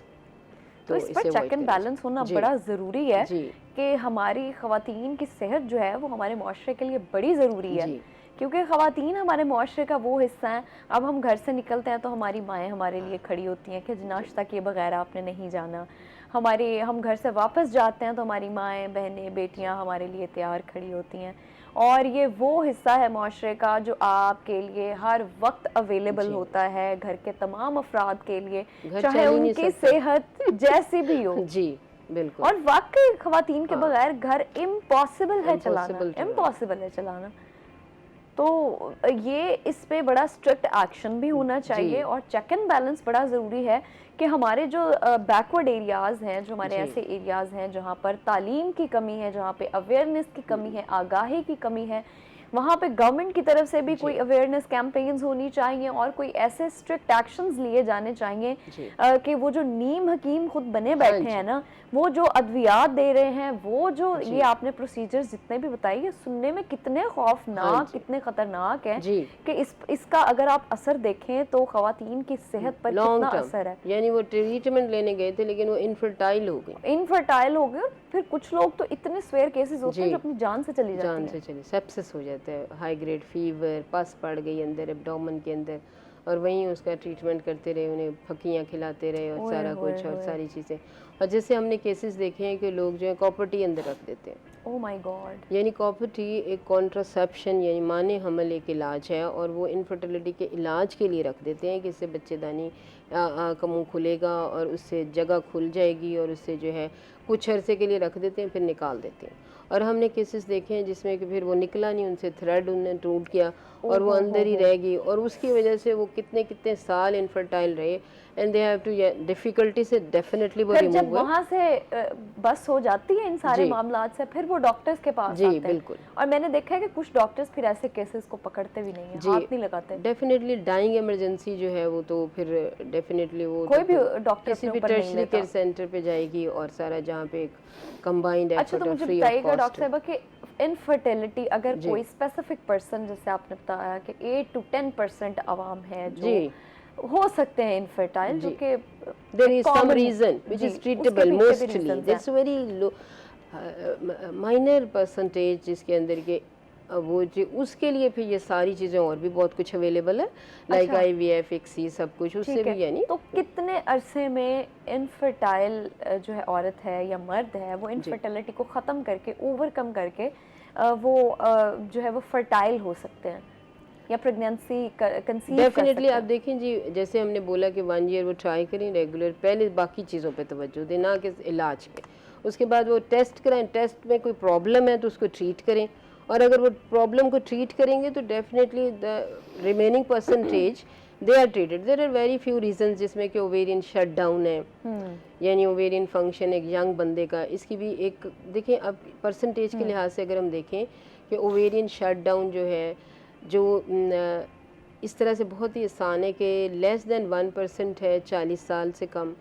तो इस पर इसे चेक avoid एंड करना बैलेंस होना जी। बड़ा ज़रूरी है जी कि हमारी ख़वातीन की सेहत जो है वो हमारे मुआशरे के लिए बड़ी ज़रूरी है, जी क्योंकि ख़वातीन हमारे मुआशरे का वो हिस्सा हैं। अब हम घर से निकलते हैं तो हमारी माएँ हमारे लिए खड़ी होती हैं कि नाश्ता किए बगैर आपने नहीं जाना। हम घर से वापस जाते हैं तो हमारी माएँ, बहनें, बेटियाँ हमारे लिए तैयार खड़ी होती हैं। और ये वो हिस्सा है मुआशरे का जो आपके लिए हर वक्त अवेलेबल जी। होता है, घर के तमाम अफराद के लिए, घर चाहे चल ही नहीं उनकी सकता। सेहत जैसी भी हो। जी बिल्कुल। और वाकई ख़वातीन के हाँ। बगैर घर इम्पॉसिबल है चलाना, Impossible चलाना। इम्पॉसिबल है चलाना। तो ये इस पे बड़ा स्ट्रिक्ट एक्शन भी होना चाहिए और चेक एंड बैलेंस बड़ा ज़रूरी है कि हमारे जो बैकवर्ड एरियाज़ हैं, जो हमारे जी। ऐसे एरियाज़ हैं जहाँ पर तालीम की कमी है, जहाँ पे अवेयरनेस की कमी है, आगाही की कमी है, वहाँ पे गवर्नमेंट की तरफ से भी कोई अवेयरनेस कैंपेन्स होनी चाहिए और कोई ऐसे स्ट्रिक्ट एक्शंस लिए जाने चाहिए जी। कि वो जो नीम हकीम खुद बने हाँ बैठे जी। हैं ना, वो जो अद्वियात दे रहे हैं, वो जो जी। ये आपने प्रोसीजर्स जितने भी बताए, ये सुनने में कितने खौफनाक, जी। कितने खतरनाक हैं जी कि इसका अगर आप असर देखें तो ख़वातीन की सेहत पर लॉन्ग कितना टर्म, असर है। यानी वो ट्रीटमेंट लेने गए थे लेकिन वो इनफर्टाइल हो गई। इनफर्टाइल हो गए और फिर कुछ लोग तो इतने स्वेयर केसेस होते हैं जी। जो अपनी जान से चली जाती जान हैं। से चले, सेप्सिस हो जाता है, हाई ग्रेड फीवर, पस पड़ गई अंदर एब्डोमेन के अंदर, और वहीं उसका ट्रीटमेंट करते रहे, उन्हें फकियाँ खिलाते रहे और ओए सारा होए कुछ और होए। सारी चीज़ें। और जैसे हमने केसेस देखे हैं कि लोग जो है कॉपर टी अंदर रख देते हैं। Oh my God. यानी कॉपर टी एक कॉन्ट्रासेप्शन यानी माने हमल एक इलाज है, और वो इनफर्टिलिटी के इलाज के लिए रख देते हैं कि इससे बच्चेदानी का मुँह खुलेगा और उससे जगह खुल जाएगी, और उससे जो है कुछ अरसे के लिए रख देते हैं, फिर निकाल देते हैं। और हमने केसेस देखे हैं जिसमें कि फिर वो निकला नहीं, उनसे थ्रेड उन्हें टूट गया और वो अंदर ही रह गई, और उसकी वजह से वो कितने कितने साल इनफर्टाइल रहे, and they have to, difficulty से डेफिनेटली वो फिर जब रिमूव हुआ। वहाँ से बस हो जाती है इन सारे जी। मामलात से, फिर वो डॉक्टर्स के पास जी आते हैं। बिल्कुल। और मैंने देखा है कि कुछ डॉक्टर्स फिर ऐसे केसेस को पकड़ते भी नहीं है, जी। हाथ नहीं लगाते। डेफिनेटली डाइंग इमरजेंसी जो है वो तो फिर डेफिनेटली वो कोई तो भी फिर डॉक्टर किसी अपने भी ऊपर नहीं टर्शरी लेता। केयर सेंटर पे जाएगी, और सारा जहाँ पे एक कंबाइंड अच्छा, तो एफर्ट मुझे फ्री ऑफ बताइएगा डॉक्टर कॉस्ट। साहब कि इनफर्टिलिटी अगर जी। कोई स्पेसिफिक पर्सन, जैसे आपने बताया कि 8 to 10% आवाम है जो जी। हो सकते हैं इनफर्टाइल, जो जी। कि There is some common- reason which ji, is उसके treatable पीछे भी mostly. reasons There's हैं। very low, minor percentage जिसके अंदर के वो जो उसके लिए फिर ये सारी चीज़ें और भी बहुत कुछ अवेलेबल है, लाइक अच्छा। IVF, ICSI, सब कुछ उससे ठीक भी है, यानी तो कितने अरसे में इनफर्टाइल जो है औरत है या मर्द है वो इनफर्टिलिटी को ख़त्म करके, ओवरकम करके वो जो है वो फर्टाइल हो सकते हैं या प्रेगनेंसी कंसीव कर डेफिनेटली। सकते आप हैं? देखें जी, जैसे हमने बोला कि 1 ईयर वो ट्राई करें रेगुलर, पहले बाकी चीज़ों पे तवज्जो दें, ना कि इलाज पे। उसके बाद वो टेस्ट कराएं, टेस्ट में कोई प्रॉब्लम है तो उसको ट्रीट करें, और अगर वो प्रॉब्लम को ट्रीट करेंगे तो definitely the remaining percentage they are treated. There are very few reasons जिसमें कि ओवेरियन शट डाउन है, यानी ओवेरियन फंक्शन एक यंग बंदे का, इसकी भी एक देखें अब परसेंटेज के लिहाज से अगर हम देखें कि ओवेरियन शट डाउन जो है, जो इस तरह से बहुत ही आसान है कि लेस देन 1% है 40 साल से कम,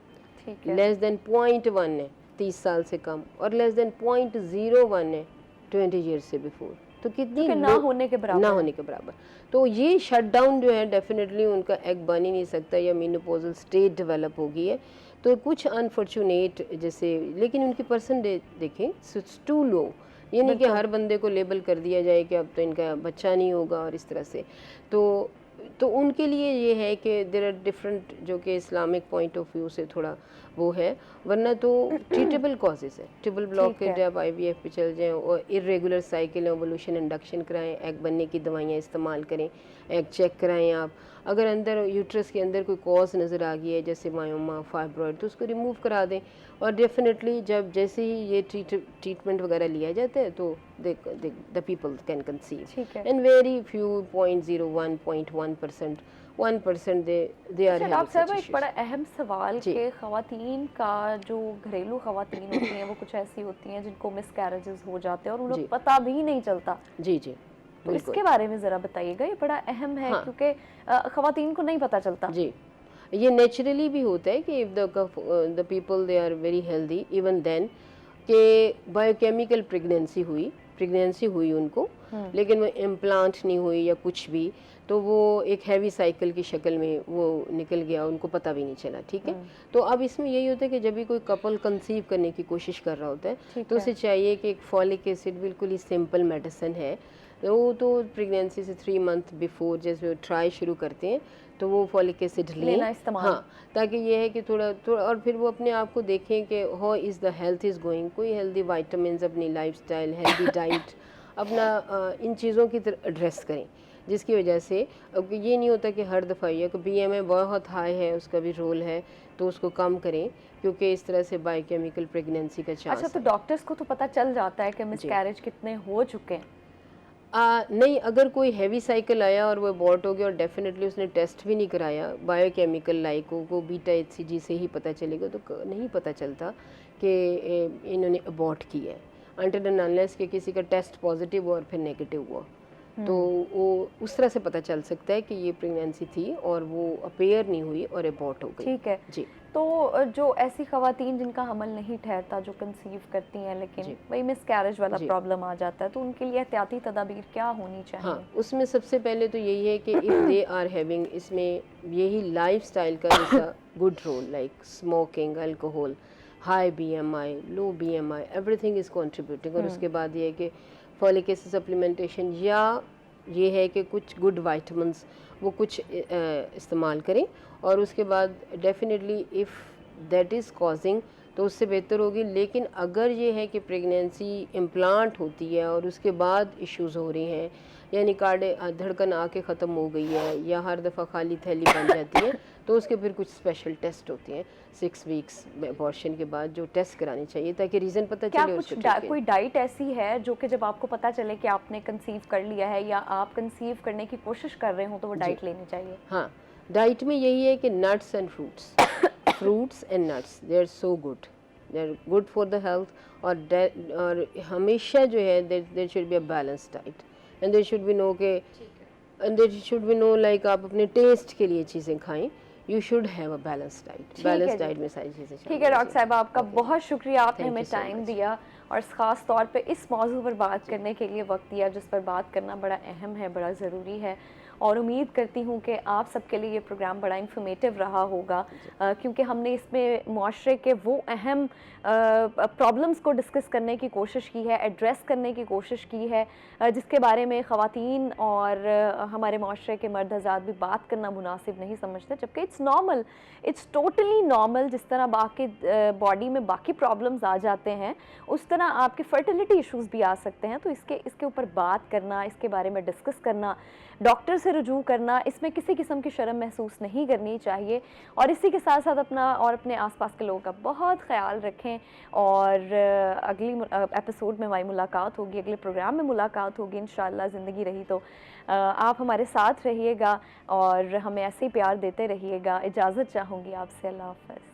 ठीक है, लेस देन 0.1 है 30 साल से कम, और लेस देन 0.01 है 20 ईयर्स से बिफोर। तो कितनी ना होने के बराबर ना होने के बराबर। तो ये शट डाउन जो है डेफिनेटली उनका एग बन ही नहीं सकता, या मेनोपॉजल स्टेट डेवलप हो गई है। तो कुछ अनफॉर्चुनेट जैसे, लेकिन उनकी परसेंटेज देखें इट्स टू लो, ये नहीं कि हर बंदे को लेबल कर दिया जाए कि अब तो इनका बच्चा नहीं होगा और इस तरह से। तो उनके लिए ये है कि देयर आर डिफरेंट, जो कि इस्लामिक पॉइंट ऑफ व्यू से थोड़ा वो है, वरना तो ट्रीटेबल कॉजेज़ है। ट्रिपल ब्लॉकेज आप IVF पे चल जाएं, और इरेगुलर साइकिल ओवोल्यूशन इंडक्शन कराएं, एग बनने की दवाइयाँ इस्तेमाल करें, एग चेक कराएं आप। अगर अंदर यूट्रस के अंदर कोई कॉज नज़र आ गई है जैसे मायोमा, फाइब्रॉइड, तो उसको रिमूव करा दें। और डेफिनेटली जब जैसे ही ये ट्रीटमेंट वगैरह लिया जाता है तो द पीपल कैन कंसीव, ठीक है। And very few 0.01 0.1% 1% they are अच्छा, आप साहब एक बड़ा अहम सवाल जी। कि ख़वातीन का जो घरेलू ख़वातीन होती हैं वो कुछ ऐसी होती हैं जिनको मिसकैरेजेस हो जाते हैं और उन्हें जी। पता भी नहीं चलता, जी जी तो बिल्कुल। इसके बारे में ज़रा बताइएगा, ये बड़ा अहम है हाँ। क्योंकि ख़वातीन को नहीं पता चलता। जी, ये नेचुरली भी होता है कि if the people they are very healthy even then, कि बायोकेमिकल प्रेगनेंसी हुई उनको, लेकिन वो इम्प्लांट नहीं हुई या कुछ भी, तो वो एक हैवी साइकिल की शक्ल में वो निकल गया, उनको पता भी नहीं चला, ठीक है। तो अब इसमें यही होता है कि जब भी कोई कपल कंसीव करने की कोशिश कर रहा होता है तो उसे चाहिए कि एक फॉलिक एसिड बिल्कुल ही सिंपल मेडिसिन है, वो तो प्रेगनेंसी से 3 मंथ बिफोर जैसे वो ट्राई शुरू करते हैं तो वो फॉलिक एसिड लेना लें, इस्तेमाल। हाँ, ताकि ये है कि थोड़ा थोड़ा, और फिर वो अपने आप को देखें कि how is the health is going, कोई हेल्दी वाइटामिन, अपनी लाइफस्टाइल, हेल्दी डाइट, अपना इन चीज़ों की तरफ एड्रेस करें, जिसकी वजह से अब ये नहीं होता कि हर दफ़ा ये कि BMI बहुत हाई है, उसका भी रोल है, तो उसको कम करें, क्योंकि इस तरह से बायोकेमिकल प्रेगनेंसी का चांस अच्छा, तो डॉक्टर्स को तो पता चल जाता है कि मिसकैरेज कितने हो चुके हैं। नहीं, अगर कोई हैवी साइकिल आया और वो अबॉर्ट हो गया और डेफिनेटली उसने टेस्ट भी नहीं कराया बायोकेमिकल लाइक को बीटा HCG से ही पता चलेगा, तो नहीं पता चलता कि इन्होंने अबॉर्ट किया है, अनटिल एंड अनलेस कि किसी का टेस्ट पॉजिटिव हुआ और फिर नेगेटिव हुआ, तो वो उस तरह से पता चल सकता है कि ये प्रेगनेंसी थी और वो अपेयर नहीं हुई और अबॉर्ट हो गई। ठीक है जी। तो जो ऐसी ख़वातीन जिनका हमल नहीं ठहरता, जो कंसीव करती हैं लेकिन जी। वही मिसकैरेज वाला जी। प्रॉब्लम आ जाता है, तो उनके लिए एहतियाती तदाबीर क्या होनी चाहिए? हाँ, उसमें सबसे पहले तो यही है कि इफ़ दे आर हैविंग, इसमें यही लाइफस्टाइल का जैसा good role, like smoking, alcohol, high BMI, low BMI, everything is contributing. और उसके बाद ये है कि फॉलिक एसिड सप्लीमेंटेशन, या ये है कि कुछ गुड वाइटामिन्स वो कुछ इस्तेमाल करें, और उसके बाद definitely if that is causing तो उससे बेहतर होगी। लेकिन अगर ये है कि प्रेगनेंसी इम्प्लांट होती है और उसके बाद इश्यूज़ हो रही हैं, यानी धड़कन आके ख़त्म हो गई है या हर दफ़ा खाली थैली बन जाती है, तो उसके फिर कुछ स्पेशल टेस्ट होते हैं 6 वीक्स अबॉर्शन के बाद, जो टेस्ट कराने चाहिए ताकि रीज़न पता क्या चले। कुछ कोई डाइट ऐसी है जो कि जब आपको पता चले कि आपने कंसीव कर लिया है या आप कंसीव करने की कोशिश कर रहे हो तो वो डाइट लेनी चाहिए? हाँ, डाइट में यही है कि nuts and fruits and nuts, they are so good, they are good for the health. और हमेशा जो है there should be a balance diet, and there should be no के, and there should be no like आप अपने टेस्ट के लिए चीज़ें खाएं, you should have a balance diet. Balance diet में सारी चीज़ें ठीक है डॉक्टर साहब, आपका बहुत शुक्रिया, आपने Thank हमें you so टाइम much. दिया और ख़ास तौर पे इस मौजू पर बात करने के लिए वक्त दिया, जिस पर बात करना बड़ा अहम है, बड़ा ज़रूरी है। और उम्मीद करती हूँ कि आप सबके लिए ये प्रोग्राम बड़ा इंफॉर्मेटिव रहा होगा, क्योंकि हमने इसमें मुआशरे के वो अहम प्रॉब्लम्स को डिस्कस करने की कोशिश की है, एड्रेस करने की कोशिश की है, जिसके बारे में ख़वातीन और हमारे मुआशरे के मर्द हज़रात भी बात करना मुनासिब नहीं समझते, जबकि it's normal, it's totally normal. जिस तरह बाकी बॉडी में बाकी प्रॉब्लम्स आ जाते हैं, उस तरह ना आपके फर्टिलिटी इश्यूज़ भी आ सकते हैं। तो इसके ऊपर बात करना, इसके बारे में डिस्कस करना, डॉक्टर से रुजू करना, इसमें किसी किस्म की शर्म महसूस नहीं करनी चाहिए। और इसी के साथ साथ अपना और अपने आसपास के लोगों का बहुत ख्याल रखें। और अगली एपिसोड में हमारी मुलाकात होगी, अगले प्रोग्राम में मुलाकात होगी इंशाल्लाह, ज़िंदगी रही तो। आप हमारे साथ रहिएगा और हमें ऐसे ही प्यार देते रहिएगा। इजाज़त चाहूँगी आपसे। अल्लाह हाफ़िज़।